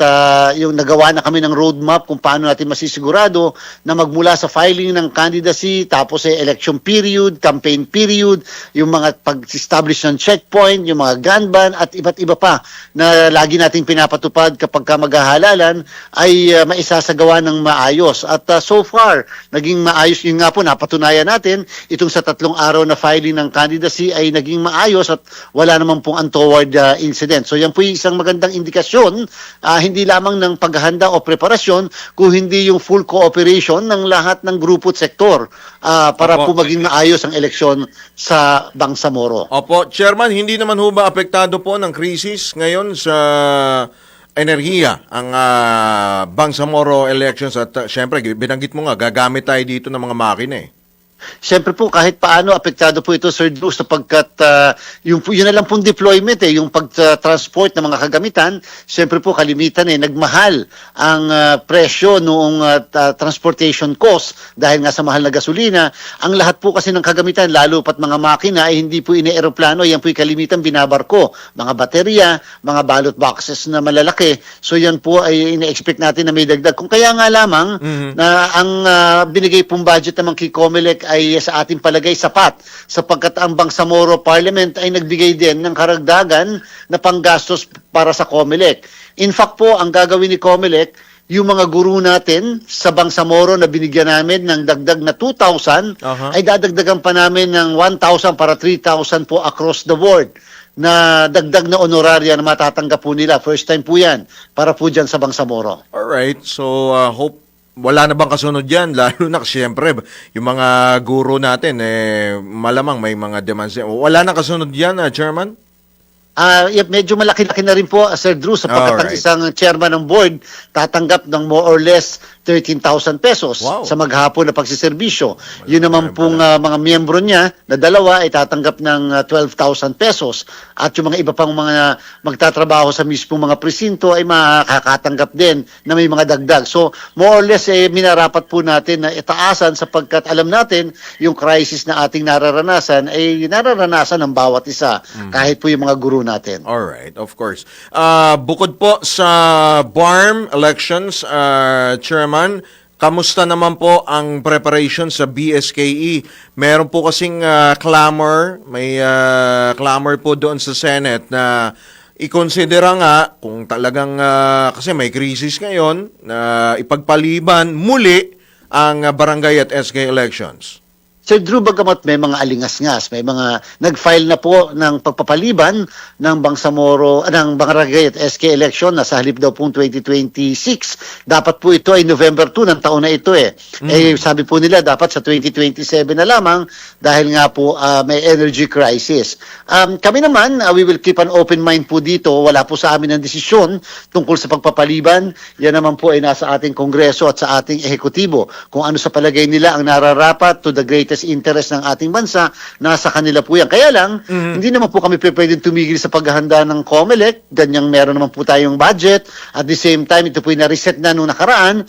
yung nagawa na kami ng roadmap kung paano natin masisigurado na magmula sa filing ng candidacy, tapos ay election period, campaign period, yung mga pag-establish ng checkpoint, yung mga gun ban at iba't iba pa na lagi nating pinapatupad kapag maghahalalan ay maisasagawa ng maayos. At so far, naging maayos. Yun nga po, napatunayan natin, itong sa 3 araw na filing ng candidacy ay naging maayos at wala naman pong untoward incident. So yan po yung isang magandang indikasyon, hindi lamang ng paghahanda o preparasyon, kung hindi yung full cooperation ng lahat ng grupo at sektor para po maging maayos ang eleksyon sa Bangsamoro. Opo, Chairman, hindi naman ho ba apektado po ng krisis ngayon sa enerhiya ang Bangsamoro elections at syempre binanggit mo nga gagamit tayo dito ng mga makina eh. Siyempre po, kahit paano, apektado po ito, Sir Drew, sapagkat yun na lang pong deployment, yung pag-transport ng mga kagamitan, siyempre po, kalimitan nagmahal ang presyo noong transportation cost dahil nga sa mahal na gasolina. Ang lahat po kasi ng kagamitan, lalo pat mga makina, ay hindi po ine-aeroplano, yan po yung kalimitan binabarko. Mga baterya, mga ballot boxes na malalaki. So yan po ay ine-expect natin na may dagdag. Kung kaya nga lamang na ang binigay pong budget naman kay COMELEC ay sa ating palagay sapat sapagkat ang Bangsamoro Parliament ay nagbigay din ng karagdagan na panggastos para sa COMELEC. In fact po, ang gagawin ni COMELEC, yung mga guru natin sa Bangsamoro na binigyan namin ng dagdag na 2,000 ay dadagdagan pa namin ng 1,000 para 3,000 po across the board na dagdag na honoraria na matatanggap po nila. First time po yan para po dyan sa Bangsamoro. Alright, so hope wala na bang kasunod yan? Lalo na siyempre, yung mga guro natin, malamang may mga demands. Wala na kasunod yan, Chairman? Medyo malaki-laki na rin po, Sir Drew, sapagkat ang Alright. isang chairman ng board tatanggap ng more or less 13,000 pesos Wow. sa maghapon na pagsiservisyo. Yun naman pong mga miyembro niya na dalawa ay tatanggap ng 12,000 pesos. At yung mga iba pang mga magtatrabaho sa mismong mga presinto ay makakatanggap din na may mga dagdag. So, more or less, minarapat po natin na itaasan sapagkat alam natin yung crisis na ating nararanasan ay nararanasan ng bawat isa, kahit po yung mga guru natin. Alright, of course. Bukod po sa BARM elections, Chairman, kamusta naman po ang preparation sa BSKE? Meron po kasing clamor, may clamor po doon sa Senate na ikonsidera nga kung talagang, kasi may crisis ngayon, na ipagpaliban muli ang barangay at SK elections. Sir Drew, bagamat may mga alingas-ngas, may mga nag-file na po ng pagpapaliban ng Bangsamoro, ng barangay at SK election na sa halip daw pong 2026. Dapat po ito ay November 2 ng taon na ito sabi po nila dapat sa 2027 na lamang dahil nga po may energy crisis. Kami naman, we will keep an open mind po dito. Wala po sa amin ang desisyon tungkol sa pagpapaliban. Yan naman po ay nasa ating Kongreso at sa ating Ehekutibo. Kung ano sa palagay nila ang nararapat to the greatest interest ng ating bansa, nasa kanila po yan. Kaya lang, hindi naman po kami pwedeng tumigil sa paghahanda ng COMELEC. Ganyang meron naman po tayong budget. At the same time, ito po yung na-reset na nung nakaraan.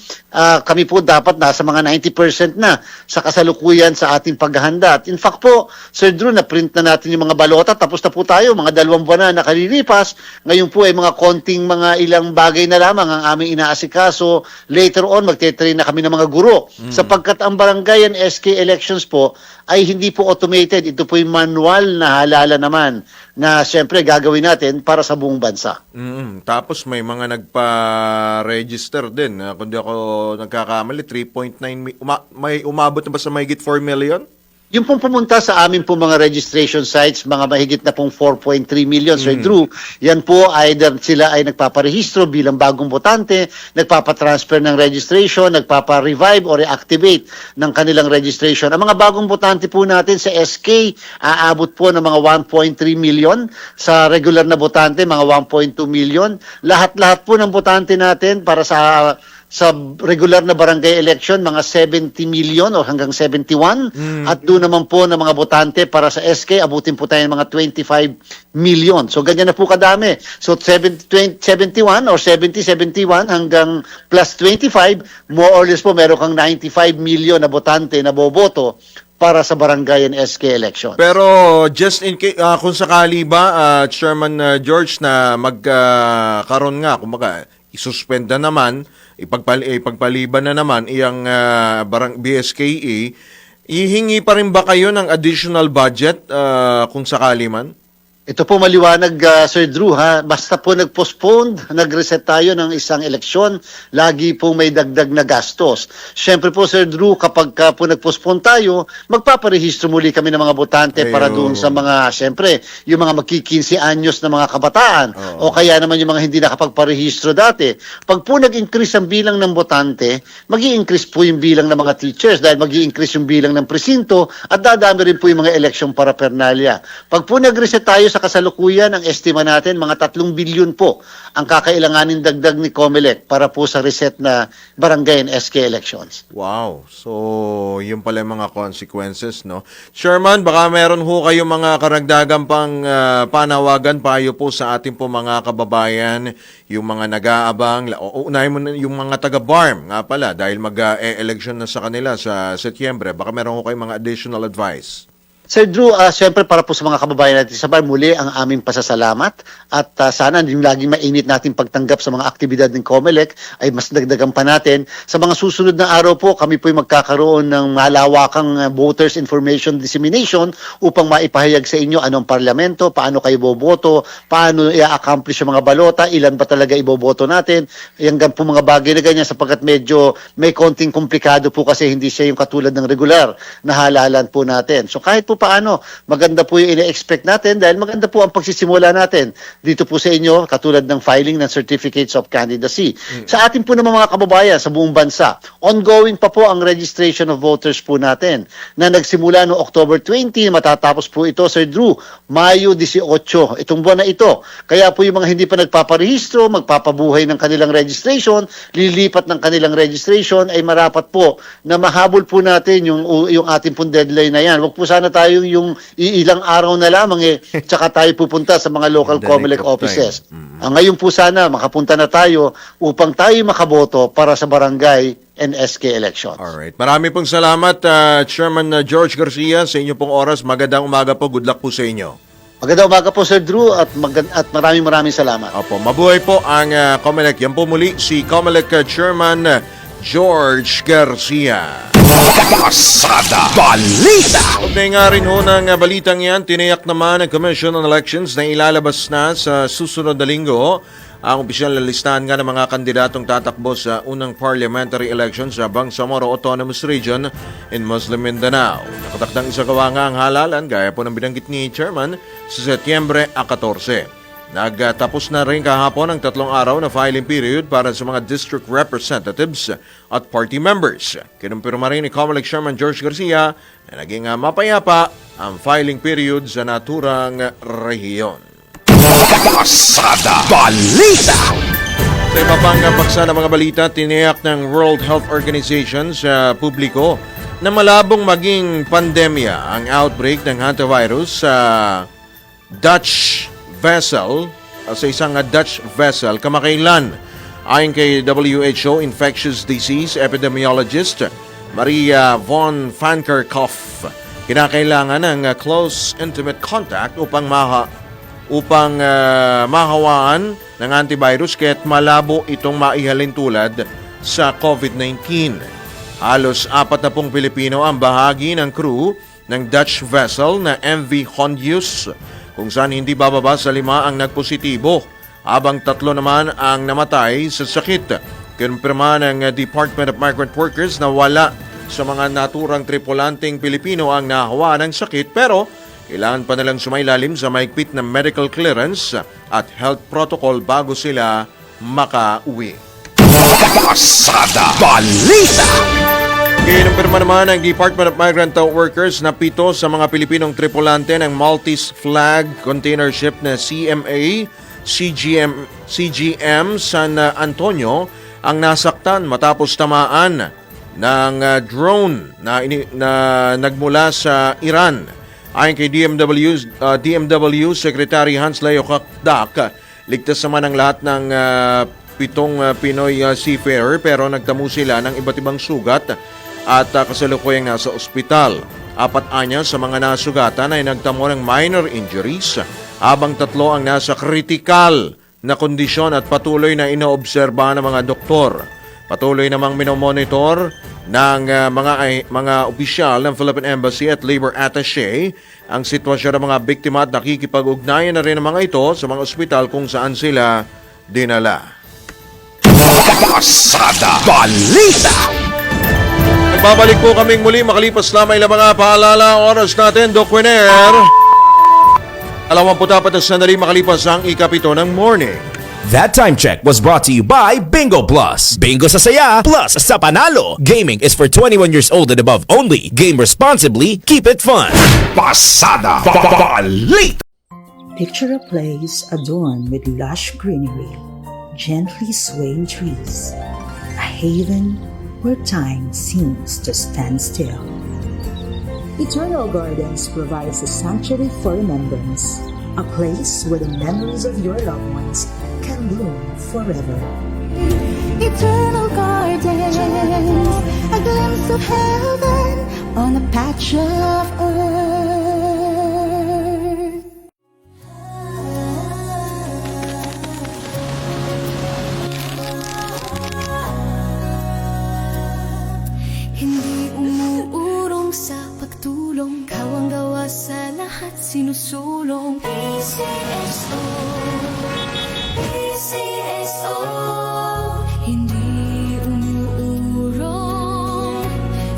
Kami po dapat nasa mga 90% na sa kasalukuyan sa ating paghahanda. At in fact po, Sir Drew, na-print na natin yung mga balota. Tapos na po tayo, mga 2 buwan na nakalilipas. Ngayon po ay mga konting mga ilang bagay na lamang ang aming inaasikaso. Later on, magte-train na kami ng mga guro. Sapagkat ang barangay and SK elections po ay hindi po automated. Ito po yung manual na halala naman na siyempre gagawin natin para sa buong bansa. Tapos may mga nagpa-register din. Kung di ako nagkakamali, 3.9 may umabot na ba sa mahigit 4 million? Yung pong pumunta sa amin po mga registration sites, mga mahigit na pong 4.3 million, Sir Drew, yan po either sila ay nagpaparehistro bilang bagong botante, nagpapatransfer ng registration, nagpapa-revive or reactivate ng kanilang registration. Ang mga bagong botante po natin sa SK, aabot po ng mga 1.3 million. Sa regular na botante, mga 1.2 million. Lahat-lahat po ng botante natin para sa regular na barangay election, mga 70 million o hanggang 71. At doon naman po ng mga botante para sa SK, abutin po tayo ng mga 25 million. So, ganyan na po kadami. So, 71 or 70-71 hanggang plus 25, more or less po, meron kang 95 million na botante na boboto para sa barangay and SK election. Pero just in case, kung sakali ba, Chairman George, na magkaroon nga, kumbaga, isuspend na naman, ipagpaliban na naman iyang BSKE, ihingi pa rin ba kayo ng additional budget kung sakali man? Ito po maliwanag, Sir Drew, ha? Basta po nag-postpone, nag-reset tayo ng isang eleksyon, lagi po may dagdag na gastos. Siyempre po, Sir Drew, kapag po nag-postpone tayo, magpaparehistro muli kami ng mga botante para doon sa mga, siyempre, yung mga magki-15 anyos na mga kabataan, o kaya naman yung mga hindi nakapagparehistro dati. Pag po nag-increase ang bilang ng botante, mag-i-increase po yung bilang ng mga teachers dahil mag-i-increase yung bilang ng presinto at dadami rin po yung mga eleksyon paraphernalia. Pag po nag-reset tayo sa kasalukuyan, ang estima natin, mga 3 bilyon po ang kakailanganin dagdag ni COMELEC para po sa reset na barangay and SK elections. Wow. So, yun pala yung mga consequences, no? Chairman, baka meron ho kayo mga karagdagang pang panawagan payo po sa ating po mga kababayan, yung mga nag-aabang, unahin mo na yung mga taga-BARM nga pala, dahil mag-election na sa kanila sa Setyembre. Baka meron ho kayo mga additional advice. Sir Drew, siyempre para po sa mga kababayan natin sa bar, muli ang aming pasasalamat at sana yung laging mainit nating pagtanggap sa mga aktibidad ng COMELEC ay mas dagdagan pa natin. Sa mga susunod na araw po, kami po ay magkakaroon ng malawakang voters information dissemination upang maipahayag sa inyo anong parlamento, paano kayo boboto, paano i-accomplish yung mga balota, ilan ba talaga iboboto natin, hanggang po mga bagay na ganyan sapagkat medyo may konting komplikado po kasi hindi siya yung katulad ng regular na halalan po natin. So kahit po po paano. Maganda po yung ine-expect natin dahil maganda po ang pagsisimula natin dito po sa inyo, katulad ng filing ng Certificates of Candidacy. Sa atin po naman mga kababayan sa buong bansa, ongoing pa po ang registration of voters po natin na nagsimula no October 20, matatapos po ito, Sir Drew, Mayo 18, itong buwan na ito. Kaya po yung mga hindi pa nagpaparehistro, magpapabuhay ng kanilang registration, lilipat ng kanilang registration, ay marapat po na mahabol po natin yung ating pong deadline na yan. Huwag po sana tayo yung ilang araw na lamang tsaka tayo pupunta sa mga local COMELEC offices. Ngayon po sana makapunta na tayo upang tayo makaboto para sa barangay and SK elections. Alright. Marami pong salamat, Chairman George Garcia, sa inyo pong oras. Magandang umaga po. Good luck po sa inyo. Magandang umaga po, Sir Drew, at maraming salamat. Opo, mabuhay po ang COMELEC. Yan po muli si COMELEC Chairman George Garcia. Pasada Balita. Update nga rin ho ng balitang yan, tiniyak naman ng Commission on Elections na ilalabas na sa susunod na linggo ang opisyal na listahan nga ng mga kandidatong tatakbo sa unang parliamentary elections sa Bangsamoro Autonomous Region in Muslim Mindanao. Nakatakdang isagawa nga ang halalan, gaya po ng binanggit ni Chairman, sa Setyembre 14. Nagtapos na rin kahapon ang 3 araw na filing period para sa mga district representatives at party members. Kinumpirma rin ni COMELEC Chairman George Garcia na naging mapayapa ang filing period sa naturang rehiyon. Pasada Balita. Sa iba pang paksa ng mga balita, tiniyak ng World Health Organization sa publiko na malabong maging pandemya ang outbreak ng hantavirus sa Dutch vessel, sa isang Dutch vessel kamakailan. Ayon kay WHO Infectious Disease Epidemiologist Maria von Vankerkopf, kinakailangan ng close intimate contact upang mahawaan ng antivirus kaya't malabo itong maihalin tulad sa COVID-19. Halos 40 Pilipino ang bahagi ng crew ng Dutch vessel na MV Hondius, kung saan hindi bababa sa 5 ang nagpositibo, habang 3 naman ang namatay sa sakit. Kinumpirma ng Department of Migrant Workers na wala sa mga naturang tripulanteng Pilipino ang nahawa ng sakit, pero kailangan pa nilang sumailalim sa mahigpit na medical clearance at health protocol bago sila makauwi. Pasada Balita. Kinumpirma naman ng Department of Migrant Workers na 7 sa mga Pilipinong tripulante ng Maltese flag container ship na CMA CGM San Antonio ang nasaktan matapos tamaan ng drone na nagmula sa Iran. Ayon kay DMW Secretary Hans Leo Kakdak, ligtas naman ang lahat ng 7 Pinoy seafarer, pero nagtamo sila ng iba't ibang sugat at kasalukuyang nasa ospital. 4 sa mga nasugatan ay nagtamo ng minor injuries, habang 3 ang nasa critical na kondisyon at patuloy na inoobserbahan ng mga doktor. Patuloy namang minomonitor ng mga opisyal ng Philippine Embassy at Labor Attaché ang sitwasyon ng mga biktima at nakikipag-ugnayan na rin ang mga ito sa mga ospital kung saan sila dinala. Pasada Balita. Nagbabalik po kaming muli makalipas lamang ilang mga paalala. Oras natin, Doc Winer. 24 na sandali makalipas ang ikapito ng morning. That time check was brought to you by Bingo Plus. Bingo sa saya, plus sa panalo. Gaming is for 21 years old and above only. Game responsibly, keep it fun. Pasada Balita. Picture a place adorned with lush greenery, gently swaying trees, a haven where time seems to stand still. Eternal Gardens provides a sanctuary for remembrance, a place where the memories of your loved ones can bloom forever. Eternal Gardens, a glimpse of heaven on a patch of earth. Hindi umuurong sa pagtulong, kawang gawa sa lahat sinusulong. PCSO, PCSO, hindi umuurong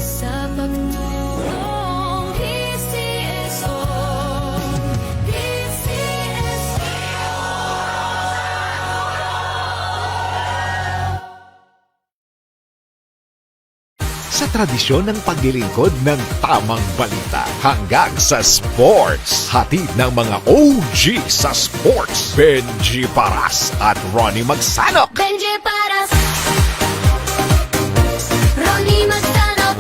sa pagtulong. PCSO. tradisyon ng paglilingkod ng tamang balita hanggang sa sports. Hatid ng mga OG sa sports. Benji Paras at Ronnie Magsanok. Benji Paras, Ronnie Magsanok,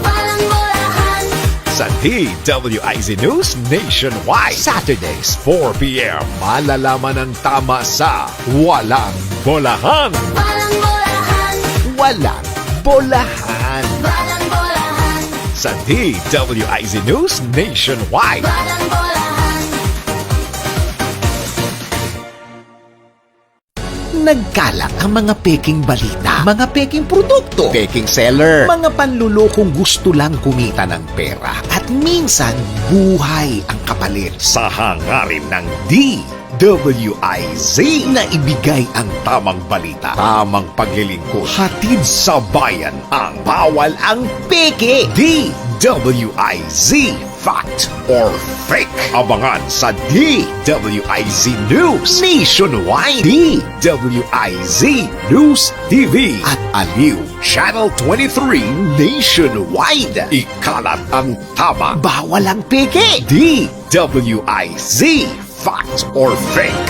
walang bolahan. Sa DWIZ News Nationwide. Saturdays, 4 p.m. Malalaman ang tama sa Walang Bolahan. Walang bolahan, Walang Bolahan. walang bolahan, Sa DWIZ News Nationwide. walang bolahan. Nagkalat ang mga peking balita, mga peking produkto, peking seller, mga panlulokong gusto lang kumita ng pera at minsan buhay ang kapalit. Sa hangarin ng DWIZ na ibigay ang tamang balita, tamang paglilingkod, hatid sa bayan ang bawal ang peke. DWIZ Fact or Fake. Abangan sa DWIZ News Nationwide, DWIZ News TV at Aliw Channel 23 Nationwide. Ikalat ang tama, bawal ang peke. DWIZ Fact or Fake.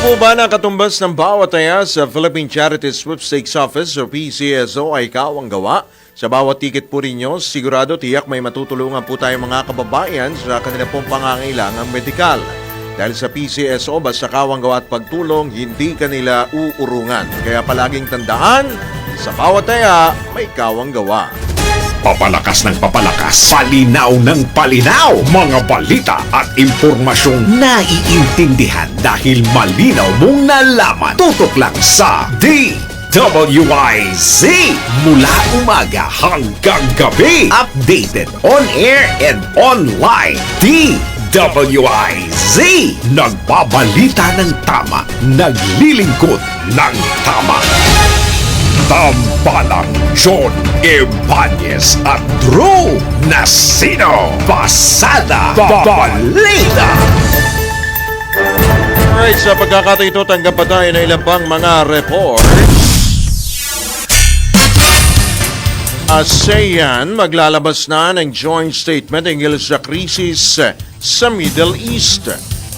Po ba na katumbas ng bawat taya sa Philippine Charity Sweepstakes Office o PCSO ay kawang gawa? Sa bawat ticket po rinyo, sigurado tiyak may matutulungan po tayo mga kababayan sa kanila pong pangangailangang medikal. Dahil sa PCSO, basta kawang gawa at pagtulong, hindi kanila uurungan. Kaya palaging tandaan, sa bawat taya, may kawang gawa. Papalakas ng papalakas, palinaw ng palinaw, mga balita at impormasyong naiintindihan dahil malinaw mong nalaman. Tutok lang sa DWIZ mula umaga hanggang gabi. Updated on air and online. DWIZ nagbabalita ng tama, naglilingkod ng tama. Tambalang John Ibanez at Drew Nasino. Pasada Balita. Alright, sa pagkakataon ito, tanggap pa tayo na ilang pang mga report. ASEAN maglalabas na ng joint statement hinggil sa krisis sa Middle East.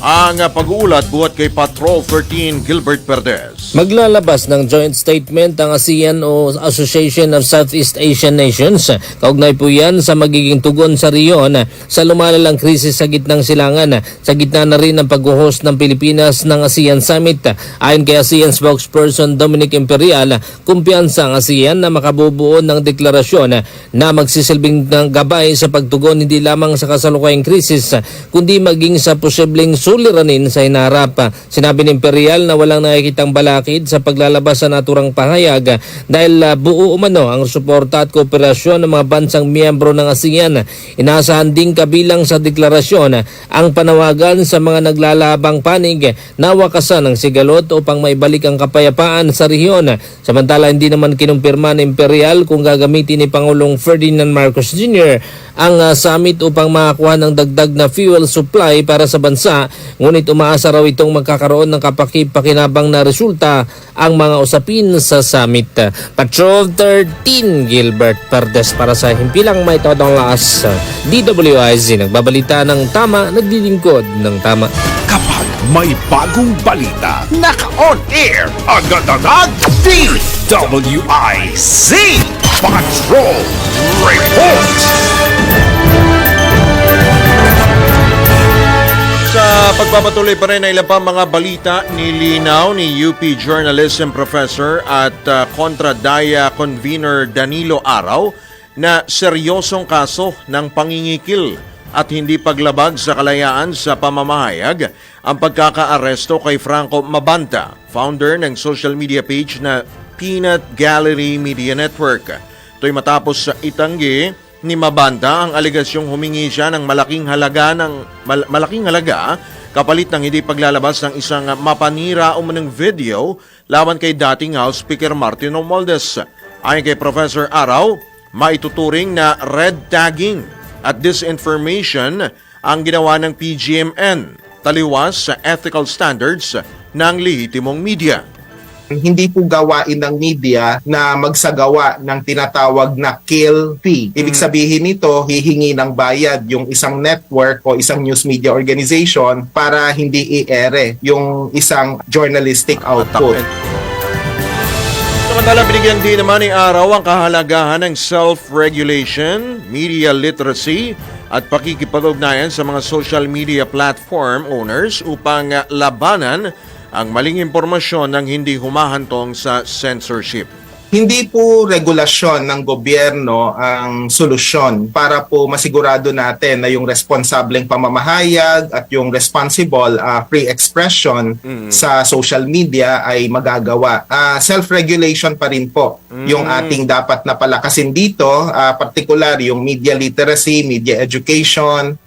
Ang pag-uulat buhat kay Patrol 13 Gilbert Perdes. Maglalabas ng joint statement ang ASEAN o Association of Southeast Asian Nations. Kaugnay po yan sa magiging tugon sa riyon sa lumalalang krisis sa gitnang silangan. Sa gitna na rin ng pag-host ng Pilipinas ng ASEAN Summit. Ayon kay ASEAN spokesperson Dominic Imperial, kumpiyansa ang ASEAN na makabubuo ng deklarasyon na magsisilbing ng gabay sa pagtugon hindi lamang sa kasalukuyang krisis kundi maging sa posibleng suliranin sa hinarap. Sinabi ni Imperial na walang nakikitang balakid sa paglalabas sa naturang pahayag dahil buo umano ang suporta at kooperasyon ng mga bansang miyembro ng ASEAN. Inaasahan ding kabilang sa deklarasyon ang panawagan sa mga naglalabang panig na wakasan ng sigalot upang maibalik ang kapayapaan sa rehiyon. Samantala hindi naman kinumpirma ni Imperial kung gagamitin ni Pangulong Ferdinand Marcos Jr. ang summit upang makakuha ng dagdag na fuel supply para sa bansa. Ngunit umaasa raw itong magkakaroon ng kapaki-pakinabang na resulta ang mga usapin sa summit. Patrol 13 Gilbert Perdes para sa himpilang may todong lakas. DWIZ nagbabalita ng tama, naglilingkod ng tama. Kapag may bagong balita, naka-on air agad-agad. DWIZ Patrol Report. Sa Pagpapatuloy pa rin na ilang pa mga balita, nilinaw ni UP Journalism Professor at Kontradaya Convener Danilo Araw na seryosong kaso ng pangingikil at hindi paglabag sa kalayaan sa pamamahayag ang pagkakaaresto kay Franco Mabanta, founder ng social media page na Peanut Gallery Media Network. Ito'y matapos sa itanggi ni Mabanta ang aligasyong humingi siya ng malaking halaga kapalit ng hindi paglalabas ng isang mapanira umunang video laban kay dating House Speaker Martin Romualdez. Ayon kay Professor Araw, maituturing na red tagging at disinformation ang ginawa ng PGMN, taliwas sa ethical standards ng lehitimong media. Hindi po gawain ng media na magsagawa ng tinatawag na kill fee. Ibig sabihin nito, hihingi ng bayad yung isang network o isang news media organization para hindi i-ere yung isang journalistic output. Samantala, binigyan din naman ni Araw ang kahalagahan ng self-regulation, media literacy at pakikipag-ugnayan sa mga social media platform owners upang labanan ang maling impormasyon ng hindi humahantong sa censorship. Hindi po regulasyon ng gobyerno ang solusyon para po masigurado natin na yung responsableng pamamahayag at yung responsible free expression sa social media ay magagawa. Self-regulation pa rin po yung ating dapat na palakasin dito, particular yung media literacy, media education.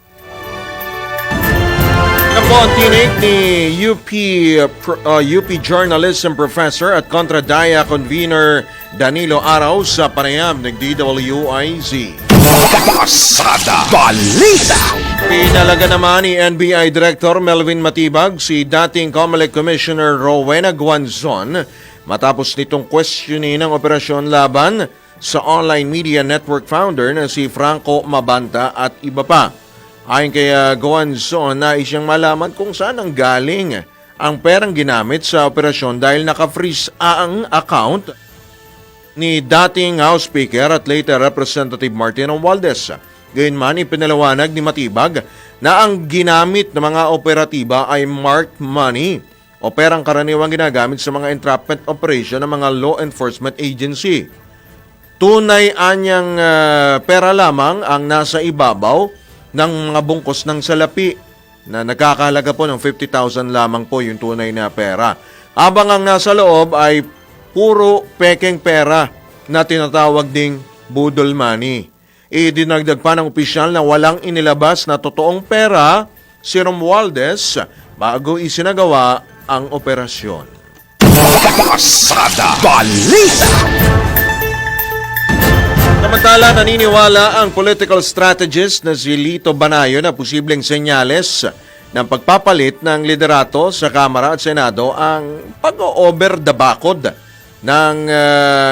Po ang tinig ni UP Journalism Professor at Kontradaya Convener Danilo Araw sa panayam ng DWIZ. Pasada Balita! Pinalaga naman ni NBI Director Melvin Matibag si dating COMELEC Commissioner Rowena Guanzon matapos nitong questionin ang operasyon laban sa online media network founder na si Franco Mabanta at iba pa. Ayon kay Guanzon, nais siyang malaman kung saan ang galing ang perang ginamit sa operasyon dahil naka-freeze ang account ni dating House Speaker at later Representative Martin Romualdez. Gayunman, ipinaliwanag ni Matibag na ang ginamit ng mga operatiba ay marked money o perang karaniwang ginagamit sa mga entrapment operation ng mga law enforcement agency. Tunay anyang pera lamang ang nasa ibabaw ng mga bungkos ng salapi na nagkakahalaga po ng 50,000 lamang po yung tunay na pera. Habang ang nasa loob ay puro pekeng pera na tinatawag ding budol money. Idinagdag pa ng opisyal na walang inilabas na totoong pera si Romualdez bago isinagawa ang operasyon. Pasada Balita! Samantala, naniniwala ang political strategist na si Lito Banayo na posibleng senyales ng pagpapalit ng liderato sa Kamara at Senado ang pag-over the bakod ng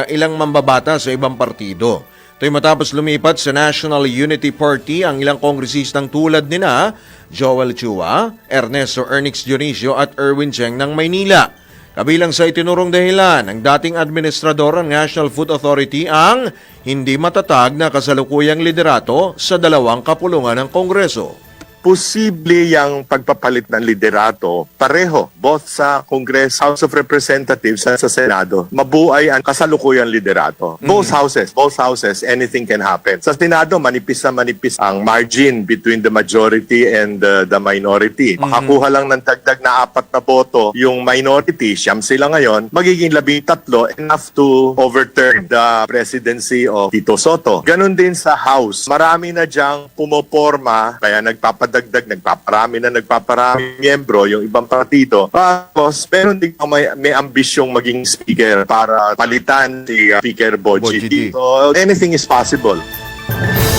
ilang mambabata sa ibang partido. Ito'y matapos lumipat sa National Unity Party ang ilang kongresistang tulad nina Joel Chua, Ernesto Ernix Dionisio at Erwin Cheng ng Maynila. Kabilang sa itinurong dahilan, ang dating administrador ng National Food Authority ang hindi matatag na kasalukuyang liderato sa dalawang kapulungan ng Kongreso. Posible yung pagpapalit ng liderato pareho, both sa Congress, House of Representatives at sa Senado. Mabuhay ang kasalukuyang liderato. Both houses, anything can happen. Sa Senado, manipis na manipis ang margin between the majority and the minority. Makakuha lang ng dagdag na 4 na boto yung minority, siyam sila ngayon, magiging 13, enough to overturn the presidency of Tito Soto. Ganon din sa House. Marami na diyang pumoporma, kaya nagpaparami miyembro yung ibang partido. Tapos, meron din may ambisyong maging speaker para palitan si Speaker Boji. So, anything is possible.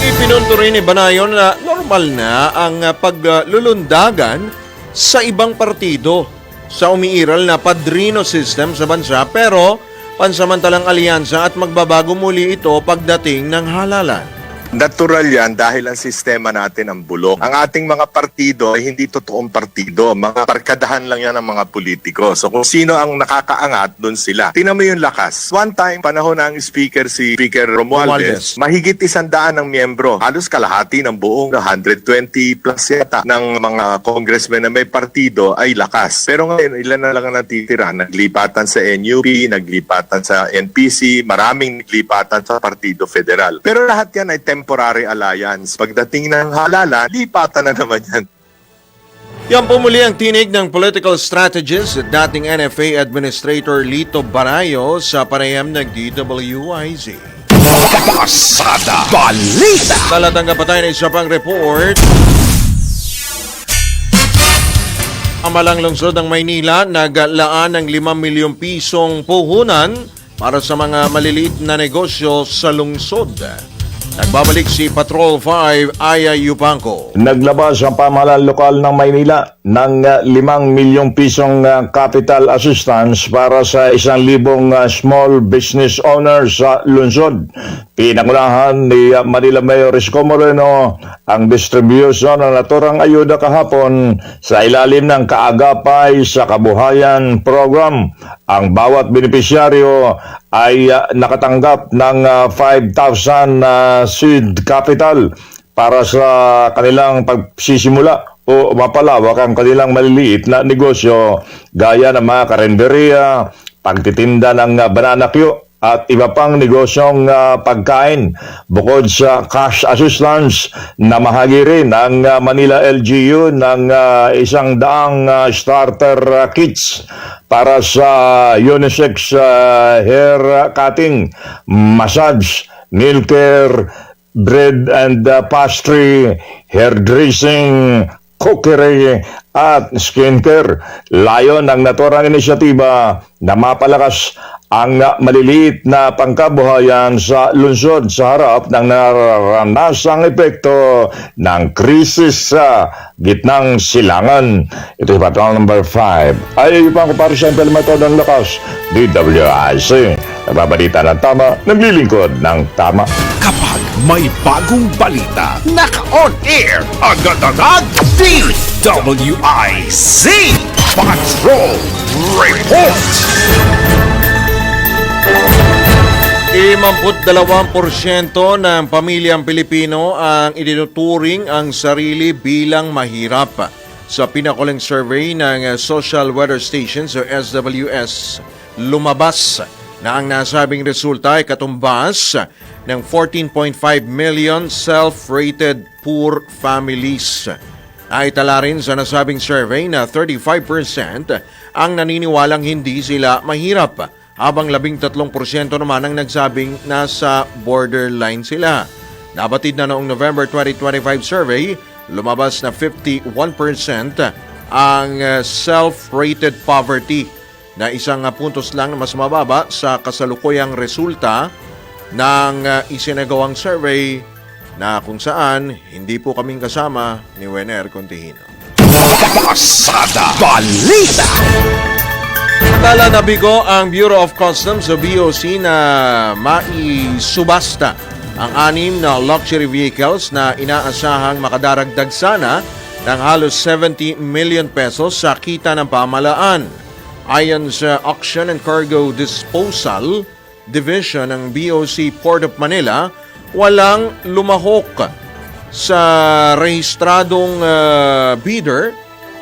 Ipinunto rin ni Banayon na normal na ang paglulundagan sa ibang partido sa umiiral na padrino system sa bansa pero pansamantalang alyansa at magbabago muli ito pagdating ng halalan. Natural yan dahil ang sistema natin ang bulok. Ang ating mga partido ay hindi totoong partido. Mga parkadahan lang yan ng mga politiko. So kung sino ang nakakaangat, dun sila. Tingnan mo yung lakas. One time, panahon ng speaker si Speaker Romualdez, mahigit 100 ng miyembro. Halos kalahati ng buong 120 plus yata ng mga congressmen na may partido ay lakas. Pero ngayon, ilan na lang ang natitira. Naglipatan sa NUP, naglipatan sa NPC, maraming naglipatan sa Partido Federal. Pero lahat yan ay temporary alliance. Pagdating ng halala, lipatan na naman yan. Yan po muli ang tinig ng political strategist at dating NFA Administrator Lito Barayo sa panayam ng DWIZ. Pasada Balita! Talatanggap pa tayo ng isa pang report. Ang malang lungsod ng Maynila naglaan ng 5 milyong pisong puhunan para sa mga maliliit na negosyo sa lungsod. Nagbabalik si Patrol 5 Aya Yupanco. Naglabas ang pamahalaan lokal ng Maynila ng 5 milyong pisong capital assistance para sa 1,000 small business owners sa lungsod. Pinangunahan ni Manila Mayor Isko Moreno ang distribution ng naturang ayuda kahapon sa ilalim ng Kaagapay sa Kabuhayan program. Ang bawat benepisyaryo ay nakatanggap ng 5,000 seed capital para sa kanilang pagsisimula o mapalawak ang kanilang maliliit na negosyo gaya ng mga karenderya, pagtitinda ng banana Q at iba pang negosyong pagkain. Bukod sa cash assistance, namahagi rin ang Manila LGU ng 100 starter kits para sa unisex hair cutting, massage, nail care, bread and pastry, hairdressing, cookery at skincare. Layon ng naturang inisyatiba na mapalakas ang maliliit na pangkabuhayan sa lungsod sa harap ng naranasang epekto ng krisis sa gitnang silangan. Ito yung Patrol number 5. Ay pang para sa implementado ng lakas, DWIC. Nagbabalita ng tama, naglilingkod ng tama. Kapag may bagong balita, naka-on air, agad-agad, DWIC Patrol Report! 52% ng pamilyang Pilipino ang itinuturing ang sarili bilang mahirap. Sa pinakuling survey ng Social Weather Stations o SWS, lumabas na ang nasabing resulta ay katumbas ng 14.5 million self-rated poor families. Naitala rin sa nasabing survey na 35% ang naniniwalang hindi sila mahirap, habang 13% naman ang nagsabing nasa borderline sila. Nabatid na noong November 2025 survey, lumabas na 51% ang self-rated poverty, na isang puntos lang na mas mababa sa kasalukuyang resulta ng isinagawang survey na kung saan hindi po kaming kasama ni Wener Contihino. Pasada Balita! Tala na bigo ang Bureau of Customs o BOC na maisubasta ang 6 na luxury vehicles na inaasahang makadaragdag sana ng halos 70 million pesos sa kita ng pamahalaan. Ayon sa Auction and Cargo Disposal Division ng BOC Port of Manila, walang lumahok sa rehistradong bidder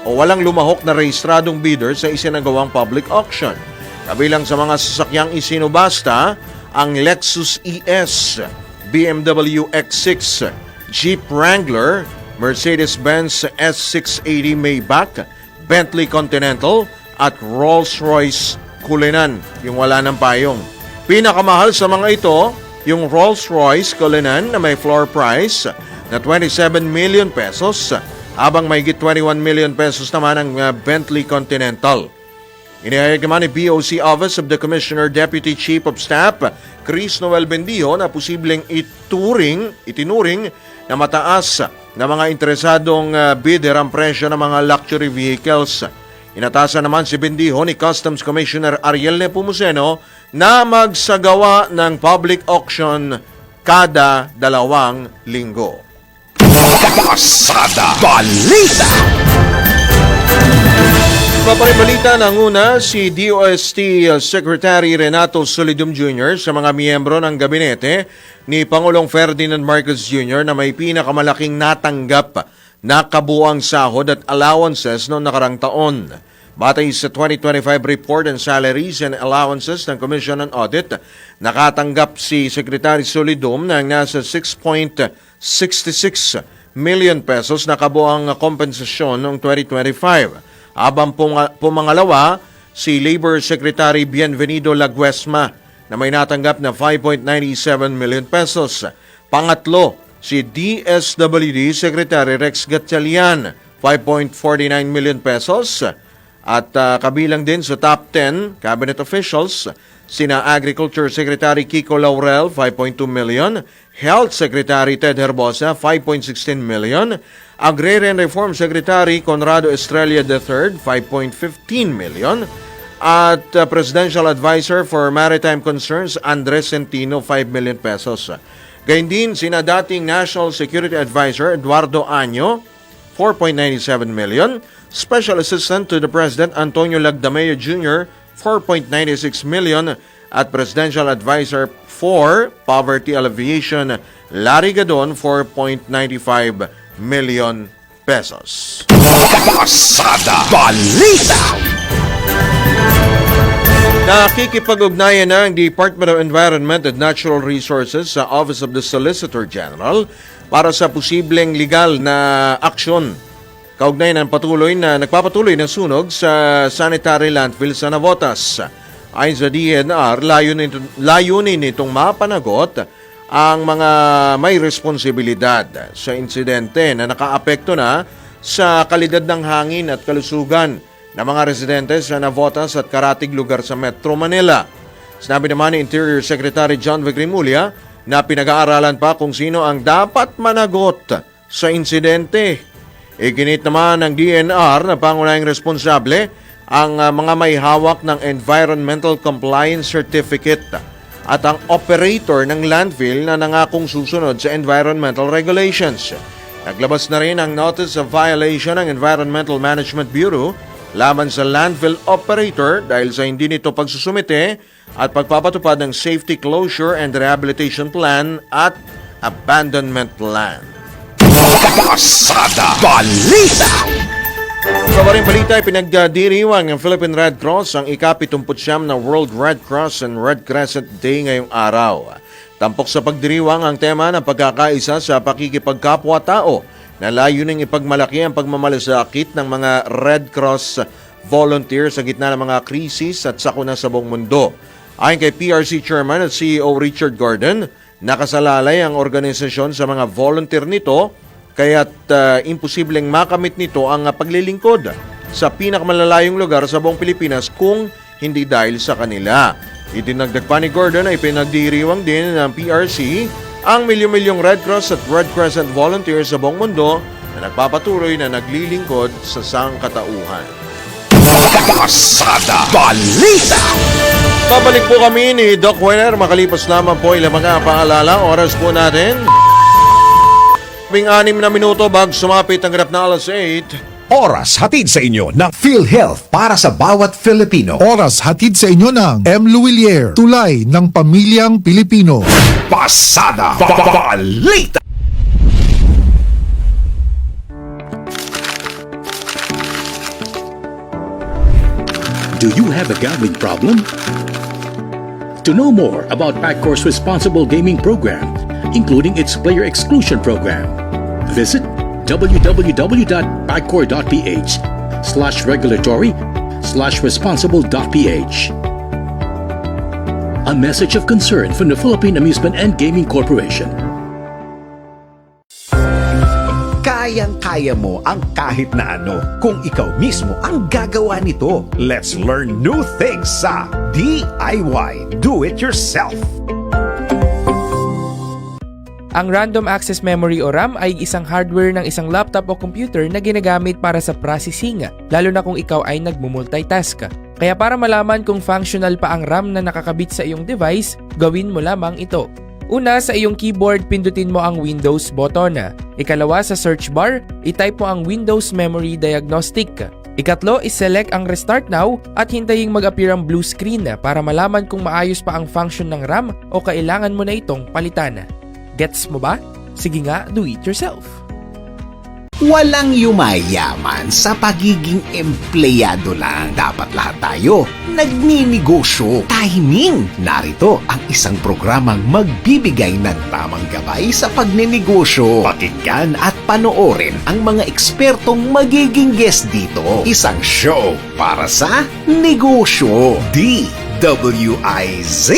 o walang lumahok na rehistradong bidder sa isinagawang public auction. Kabilang sa mga sasakyang isinubasta ang Lexus ES, BMW X6, Jeep Wrangler, Mercedes-Benz S680 Maybach, Bentley Continental at Rolls-Royce Cullinan, yung wala ng payong. Pinakamahal sa mga ito, yung Rolls-Royce Cullinan na may floor price na 27 million pesos, habang mahigit 21 million pesos naman ang Bentley Continental. Inihayag naman ni BOC Office of the Commissioner Deputy Chief of Staff Chris Noel Bendijo na posibleng itinuring na mataas na mga interesadong bidder ang presyo ng mga luxury vehicles. Inatasan naman si Bendijo ni Customs Commissioner Ariel Nepomuceno na magsagawa ng public auction kada 2 linggo. Pasada Balita. Paparibalita ng una, si DOST Secretary Renato Solidum Jr. sa mga miyembro ng gabinete ni Pangulong Ferdinand Marcos Jr. na may pinakamalaking natanggap na kabuang sahod at allowances noong nakarang taon. Batay sa 2025 Report on Salaries and Allowances ng Commission on Audit, nakatanggap si Secretary Solidum ng nasa 6.66 million pesos na kabuang kompensasyon noong 2025. Habang pumangalawa, si Labor Secretary Bienvenido Laguesma na may natanggap na 5.97 million pesos. Pangatlo, si DSWD Secretary Rex Gatchalian, 5.49 million pesos. At kabilang din sa top 10 cabinet officials, sina Agriculture Secretary Kiko Laurel, 5.2 million, Health Secretary Ted Herbosa, 5.16 million, Agrarian Reform Secretary Conrado Estrella III, 5.15 million, at Presidential Advisor for Maritime Concerns Andres Centino, 5 million pesos. Gayun din sina dating National Security Advisor Eduardo Año, 4.97 million, Special Assistant to the President Antonio Lagdameo Jr., 4.96 million, at Presidential Advisor for Poverty Alleviation Larry Gadon, 4.95 million pesos. Pasada Balita. Nakikipag-ugnayan na ang Department of Environment and Natural Resources sa Office of the Solicitor General para sa posibleng legal na aksyon kaugnay ng nagpapatuloy ng sunog sa sanitary landfill sa Navotas. Ayon sa DNR, layunin nitong mapanagot ang mga may responsibilidad sa insidente na nakaapekto na sa kalidad ng hangin at kalusugan ng mga residente sa Navotas at karatig lugar sa Metro Manila. Sinabi naman ni Interior Secretary John Vigrimulya na pinag-aaralan pa kung sino ang dapat managot sa insidente. Iginit naman ng DNR na pangunahing responsable ang mga may hawak ng Environmental Compliance Certificate at ang operator ng landfill na nangakong susunod sa environmental regulations. Naglabas na rin ang Notice of Violation ng Environmental Management Bureau laban sa landfill operator dahil sa hindi nito pagsusumite at pagpapatupad ng Safety Closure and Rehabilitation Plan at Abandonment Plan. Pasada Balita. Sa maring balita, pinagdiriwang ng Philippine Red Cross ang ika-79 na World Red Cross and Red Crescent Day ngayong araw. Tampok sa pagdiriwang ang tema ng pagkakaisa sa pakikipagkapwa-tao na layuning ipagmalaki ang pagmamalasakit ng mga Red Cross volunteers sa gitna ng mga krisis at sakuna sa buong mundo. Ayon kay PRC Chairman at CEO Richard Gordon, nakasalalay ang organisasyon sa mga volunteer nito kaya't imposibleng makamit nito ang paglilingkod sa pinakamalalayong lugar sa buong Pilipinas kung hindi dahil sa kanila. Idinagdag pa ni Gordon ay pinagdiriwang din ng PRC ang milyon-milyong Red Cross at Red Crescent volunteers sa buong mundo na nagpapatuloy na naglilingkod sa sangkatauhan. Pasada Balita. Babalik po kami ni Doc Wenner makalipas lamang po ilang mga paalala. Oras po natin 6 na minuto bago sumapit ang ganap na alas 8. Oras hatid sa inyo ng PhilHealth para sa bawat Filipino. Oras hatid sa inyo ng M. Luwilier, tulay ng pamilyang Pilipino. Pasada Balita. Do you have a gambling problem? To know more about PAGCOR's responsible gaming program, including its player exclusion program, visit www.pagcor.ph/regulatory/responsible.ph. A message of concern from the Philippine Amusement and Gaming Corporation. Kayang-kaya mo ang kahit na ano kung ikaw mismo ang gagawa nito. Let's learn new things sa DIY Do It Yourself. Ang Random Access Memory o RAM ay isang hardware ng isang laptop o computer na ginagamit para sa processing, lalo na kung ikaw ay nagmumultitask. Kaya para malaman kung functional pa ang RAM na nakakabit sa iyong device, gawin mo lamang ito. Una, sa iyong keyboard, pindutin mo ang Windows button. Ikalawa, sa search bar, itype mo ang Windows Memory Diagnostic. Ikatlo, iselect ang Restart Now at hintaying mag-appear ang blue screen para malaman kung maayos pa ang function ng RAM o kailangan mo na itong palitan. Gets mo ba? Sige nga, do it yourself. Walang yumayaman sa pagiging empleyado lang. Dapat lahat tayo nagninegosyo. Timing! Narito ang isang programang magbibigay ng tamang gabay sa pagnenegosyo. Pakinggan at panoorin ang mga ekspertong magiging guest dito. Isang show para sa negosyo. DWIZ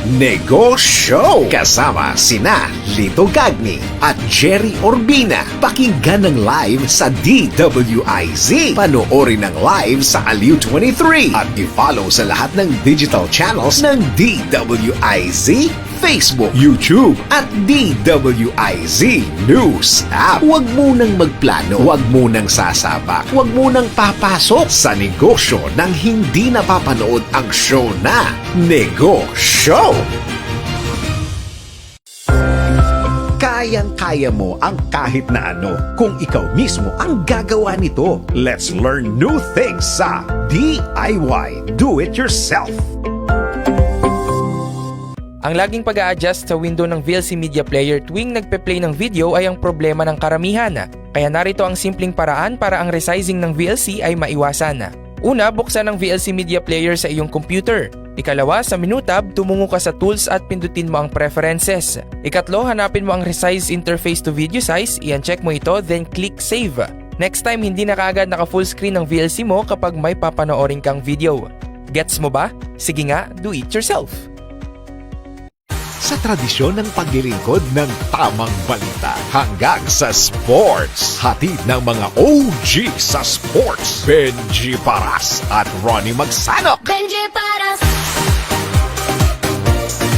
Negosyo! Kasama sina Lito Gagni at Jerry Orbina. Pakinggan ng live sa DWIZ. Panoorin ng live sa Aliw 23 at i-follow sa lahat ng digital channels ng DWIZ, Facebook, YouTube at DWIZ News App. Huwag munang magplano, huwag munang sasabak, huwag munang papasok sa negosyo nang hindi napapanood ang show na Negosyo. Kayang-kaya mo ang kahit na ano kung ikaw mismo ang gagawa nito. Let's learn new things sa DIY Do It Yourself. Ang laging pag-a-adjust sa window ng VLC Media Player tuwing nagpe-play ng video ay ang problema ng karamihan. Kaya narito ang simpleng paraan para ang resizing ng VLC ay maiwasan. Una, buksan ang VLC Media Player sa iyong computer. Ikalawa, sa menu tab, tumungo ka sa tools at pindutin mo ang preferences. Ikatlo, hanapin mo ang resize interface to video size, i-uncheck mo ito, then click save. Next time, hindi na kaagad naka-full screen ng VLC mo kapag may papanoorin kang video. Gets mo ba? Sige nga, do it yourself. Sa tradisyon ng paglilingkod ng tamang balita hanggang sa sports. Hatid ng mga OG sa sports. Benji Paras at Ronnie Magsanok. Benji Paras,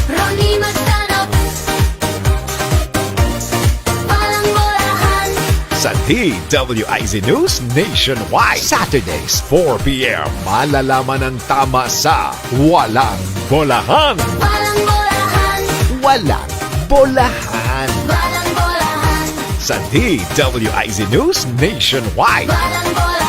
Ronnie Magsanok, walang bolahan. Sa DWIZ News Nationwide. Saturdays, 4 p.m. Malalaman ang tama sa Walang Bolahan. Walang bolahan. Walang Bolahan. Walang bolahan. Sa DWIZ News Nationwide. Walang bolahan.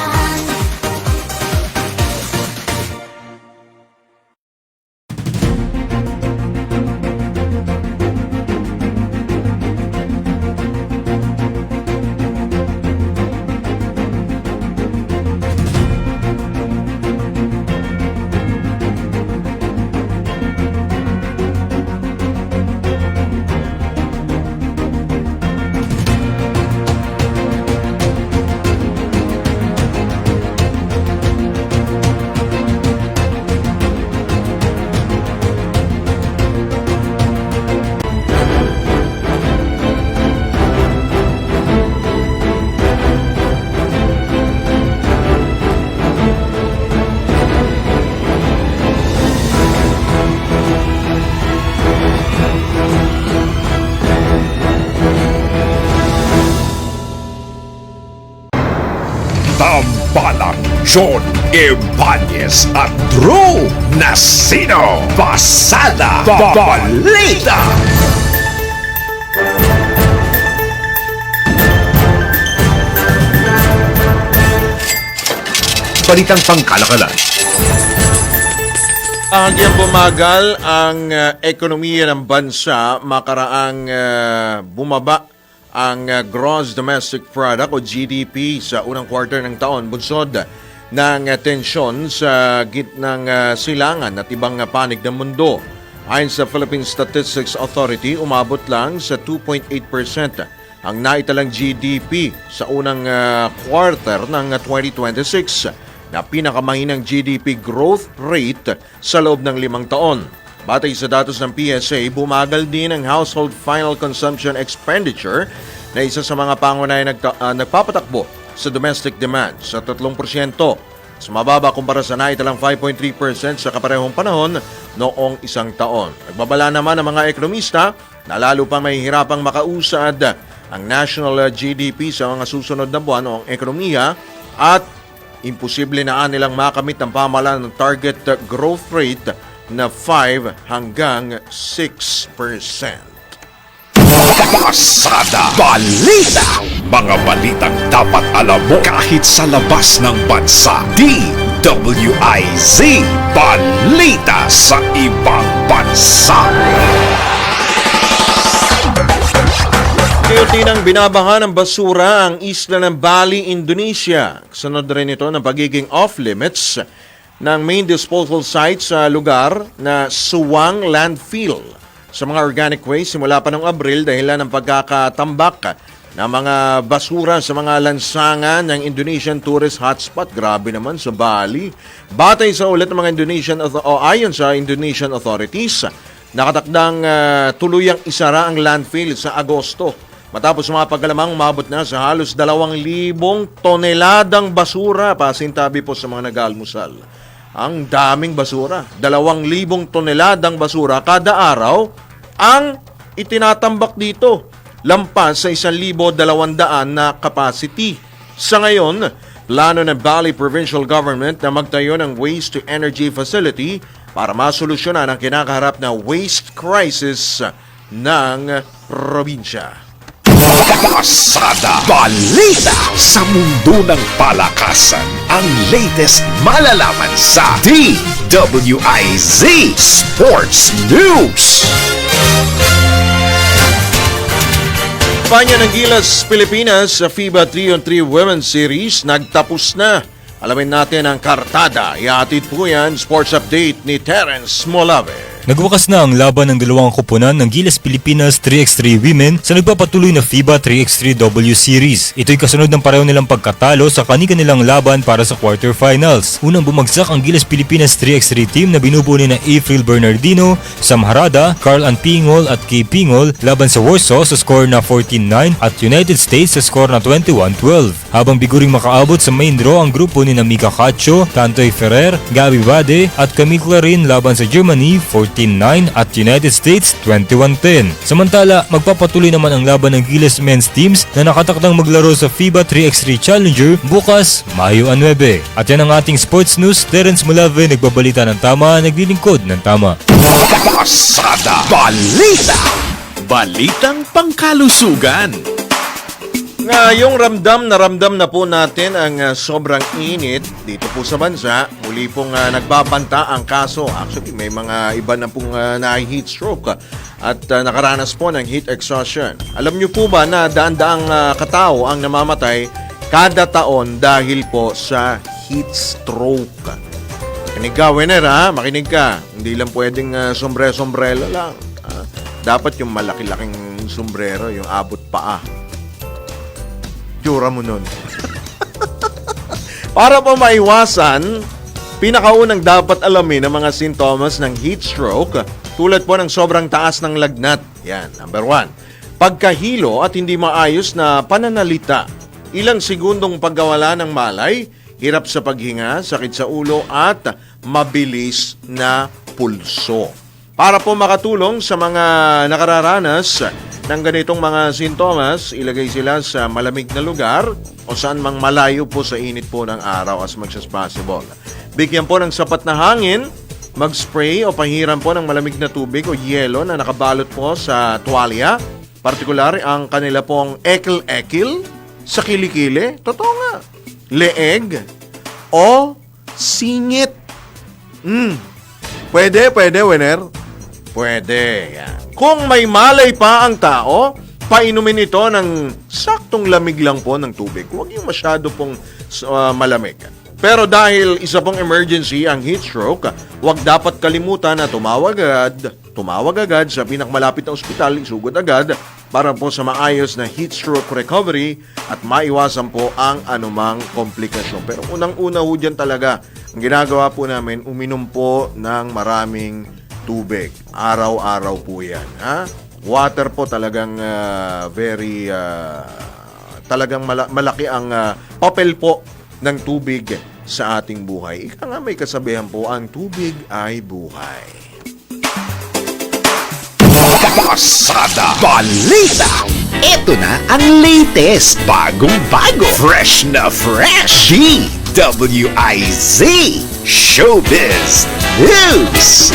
Tambalang John Ibanez at Drew Nasino. Pasada Balita. Balitang pangkalakalan. Ahagyang bumagal ang ekonomiya ng bansa makaraang bumaba ang Gross Domestic Product o GDP sa unang quarter ng taon bunsod ng tensyon sa gitnang silangan at ibang panig ng mundo. Ayon sa Philippine Statistics Authority, umabot lang sa 2.8% ang naitalang GDP sa unang quarter ng 2026 na pinakamahinang GDP growth rate sa loob ng 5 taon. Batay sa datos ng PSA, bumagal din ang household final consumption expenditure na isa sa mga pangunahing nagpapatakbo sa domestic demand sa 3%. Mas mababa kumpara sa naitalang 5.3% sa kaparehong panahon noong isang taon. Nagbabala naman ang mga ekonomista na lalo pa mahihirapang makausad ang national GDP sa mga susunod na buwan o ang ekonomiya at imposible na nilang makamit ang pamahalaan ng target growth rate na 5 hanggang 6%. Pasada Balita. Mga balitang dapat alam mo kahit sa labas ng bansa. DWIZ Balita sa ibang bansa. Unti-unting binabaha ng basura ang isla ng Bali, Indonesia. Sunod rin ito ng pagiging off-limits ng main disposal site sa lugar na Suwang Landfill sa mga organic waste simula pa noong Abril dahilan ng pagkakatambak ng mga basura sa mga lansangan ng Indonesian tourist hotspot. Grabe naman sa Bali. Batay sa ulat ng mga ayon sa Indonesian authorities, nakatakdang tuluyang isara ang landfill sa Agosto. Matapos mga pagkalamang umabot na sa halos 2,000 toneladang basura. Pasintabi po sa mga nag-almusal. Ang daming basura. 2,000 toneladang basura kada araw ang itinatambak dito. Lampas sa 1,200 na capacity. Sa ngayon, plano ng Bali Provincial Government na magtayo ng waste-to-energy facility para masolusyonan ang kinakaharap na waste crisis ng probinsya. Pasada Balita sa mundo ng palakasan. Ang latest malalaman sa DWIZ Sports News. Kampanya ng Gilas Pilipinas sa FIBA 3-on-3 Women's Series nagtapos na. Alamin natin ang kartada. Ihatid po yan, sports update ni Terence Molave. Nagwakas na ang laban ng dalawang koponan ng Gilas Pilipinas 3x3 Women sa nagpapatuloy na FIBA 3x3W Series. Ito'y kasunod ng pareho nilang pagkatalo sa kani-kanilang laban para sa quarterfinals. Unang bumagsak ang Gilas Pilipinas 3x3 team na binubuo ni na April Bernardino, Sam Harada, Carl Anpingol at Kay Pingol laban sa Warsaw sa score na 14-9 at United States sa score na 21-12. Habang biguring makaabot sa main draw ang grupo ni na Mika Cacho, Tantoy Ferrer, Gabi Bade at Camille Clarin laban sa Germany 14-9 at United States 21-10. Samantala, magpapatuloy naman ang laban ng Gilas men's teams na nakatakdang maglaro sa FIBA 3x3 Challenger bukas, Mayo 9. At yan ang ating sports news. Terence Mulave, nagbabalita ng tama, naglilingkod ng tama. Pasada Balita. Balitang pangkalusugan. Ngayong ramdam na po natin ang sobrang init dito po sa bansa. Muli pong nagbabanta ang kaso. Actually, may mga iba na pong na-heat stroke at nakaranas po ng heat exhaustion. Alam niyo po ba na daan-daang katao ang namamatay kada taon dahil po sa heat stroke? Makinig ka, winner ha? Makinig ka. Hindi lang pwedeng sombrero lang. Dapat yung malaki-laking sombrero, yung abot paa. Tsura mo nun. Para po maiwasan, pinakaunang dapat alamin ang mga sintomas ng heat stroke tulad po ng sobrang taas ng lagnat. Yan, number 1. Pagkahilo at hindi maayos na pananalita. Ilang segundong pagkawala ng malay, hirap sa paghinga, sakit sa ulo at mabilis na pulso. Para po makatulong sa mga nakararanas ng ganitong mga sintomas, ilagay sila sa malamig na lugar o saan mang malayo po sa init po ng araw as much as possible. Bigyan po ng sapat na hangin, mag-spray o pahiram po ng malamig na tubig o yelo na nakabalot po sa tuwalya. Partikular ang kanila pong ekil-ekil sa kilikili, totoo nga, leeg o singit. Pwede, winner. Pwede, yan. Kung may malay pa ang tao, painumin ito ng saktong lamig lang po ng tubig. Huwag yung masyado pong malamig. Pero dahil isa pong emergency ang heat stroke, huwag dapat kalimutan na tumawag agad sa pinakamalapit na ospital, isugod agad para po sa maayos na heat stroke recovery at maiwasan po ang anumang komplikasyon. Pero unang-una ho dyan talaga, ang ginagawa po namin, uminom po ng maraming tubig. Araw-araw po yan. Ha? Water po talagang talagang malaki ang papel po ng tubig sa ating buhay. Ika nga may kasabihan po, ang tubig ay buhay. Pasada Balita. Ito na ang latest, bagong-bago, fresh na fresh. DWIZ Showbiz News.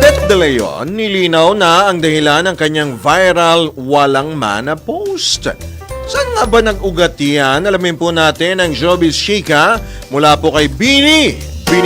Matet De Leon, nilinaw na ang dahilan ng kanyang viral walang mana post. Saan nga ba nag-ugat yan? Alamin po natin ang showbiz chika mula po kay Bini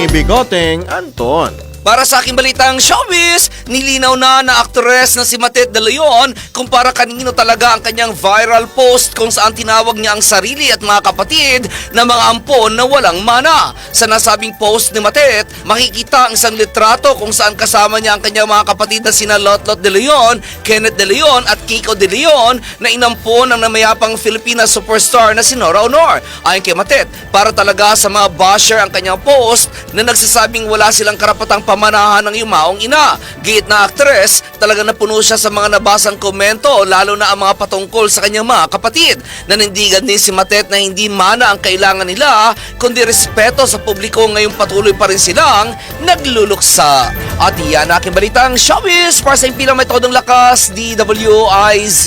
Bigoteng Anton. Para sa aking balitang showbiz, nilinaw na aktres na si Matet De Leon kung para kanino talaga ang kanyang viral post kung saan tinawag niya ang sarili at mga kapatid na mga ampon na walang mana. Sa nasabing post ni Matet, makikita ang isang litrato kung saan kasama niya ang kanyang mga kapatid na sina Lotlot De Leon, Kenneth De Leon at Kiko De Leon na inampon ng namayapang Filipina superstar na si Nora Honor. Ayon kay Matet, para talaga sa mga basher ang kanyang post na nagsasabing wala silang karapatang pamanahan ng yumaong ina. Giit na aktres, talaga napuno siya sa mga nabasang komento lalo na ang mga patungkol sa kanyang mga kapatid. Nanindigan din si Matet na hindi mana ang kailangan nila kundi respeto sa publiko ngayong patuloy pa rin silang nagluluksa. At iyan aking balitang showbiz para sa impilang metodong lakas, DWIZ.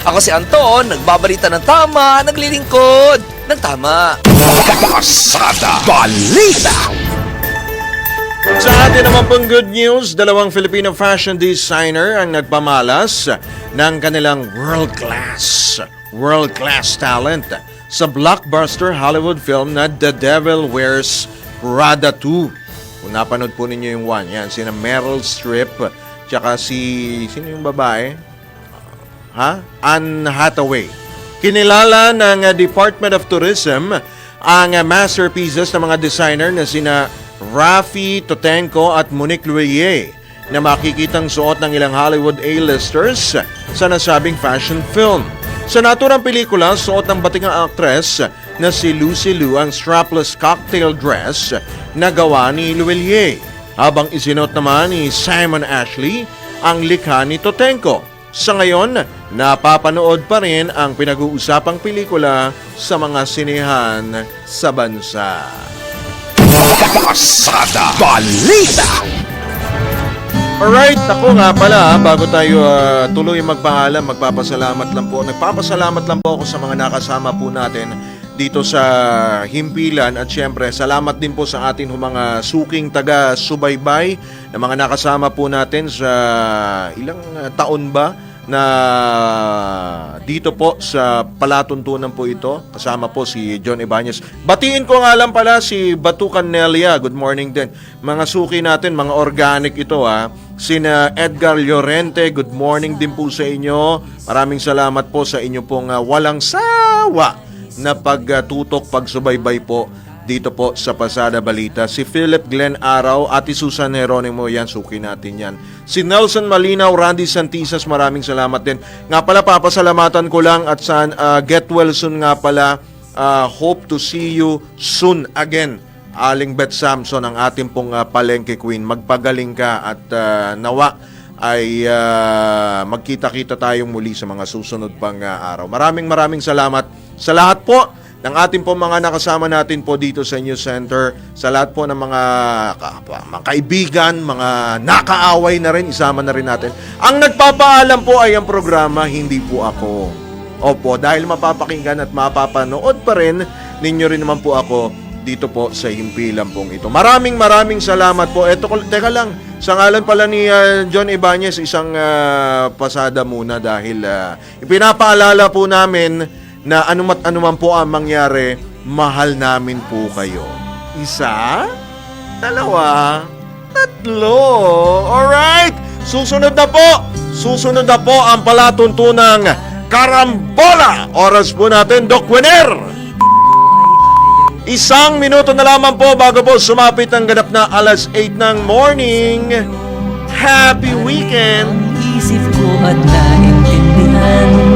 Ako si Anton, nagbabalita ng tama, naglilingkod ng tama. Pasada Balita. Sa atin naman pong good news, dalawang Filipino fashion designer ang nagpamalas ng kanilang world-class talent sa blockbuster Hollywood film na The Devil Wears Prada 2. Kung napanood po ninyo yung one, yan, sina Meryl Streep, tsaka sino yung babae? Anne Hathaway. Kinilala ng Department of Tourism ang masterpieces ng mga designer na sina Rafi Totenko at Monique Luyer na makikitang suot ng ilang Hollywood A-listers sa nasabing fashion film. Sa naturang pelikula, suot ng batingang aktres na si Lucy Liu ang strapless cocktail dress na gawa ni Luyer, habang isinuot naman ni Simon Ashley ang likha ni Totenko. Sa ngayon, napapanood pa rin ang pinag-uusapang pelikula sa mga sinehan sa bansa. Pasada Balita. Alright, ako nga pala, bago tayo tuloy magpaalam, nagpapasalamat lang po ako sa mga nakasama po natin dito sa himpilan at syempre salamat din po sa atin mga suking taga-subaybay na mga nakasama po natin sa ilang taon ba na dito po sa palatuntunan po ito. Kasama po si John Ibanez. Batiin ko nga lang pala si Batukan Nelia. Good morning din. Mga suki natin, mga organic ito Sina Edgar Llorente, good morning din po sa inyo. Maraming salamat po sa inyo pong walang sawa na pagtutok, pagsubaybay po dito po sa Pasada Balita. Si Philip Glenn Araw, Ate Susan Heronimo, yan, suki natin yan. Si Nelson Malinaw, Randy Santisas, maraming salamat din. Nga pala, papasalamatan ko lang at get well soon nga pala. Hope to see you soon again. Aling Beth Samson, ang ating pong palengke queen. Magpagaling ka at nawa ay magkita-kita tayong muli sa mga susunod pang araw. Maraming salamat sa lahat po ng ating po mga nakasama natin po dito sa News Center, sa lahat po ng mga kaibigan, mga nakaaway na rin, isama na rin natin. Ang nagpapaalam po ay ang programa, hindi po ako. Opo, dahil mapapakinggan at mapapanood pa rin ninyo rin naman po ako dito po sa himpilan pong ito. Maraming salamat po. Teka lang, sa ngalan pala ni John Ibanez, isang pasada muna dahil ipinapaalala po namin na anuman po ang mangyari, mahal namin po kayo. Isa, dalawa, tatlo. Alright? Susunod na po ang palatuntunang Karambola. Oras po natin, Doc Winner. 1 minuto na lamang po bago po sumapit ang ganap na alas 8 ng morning. Happy weekend! Isip ko at naintindihan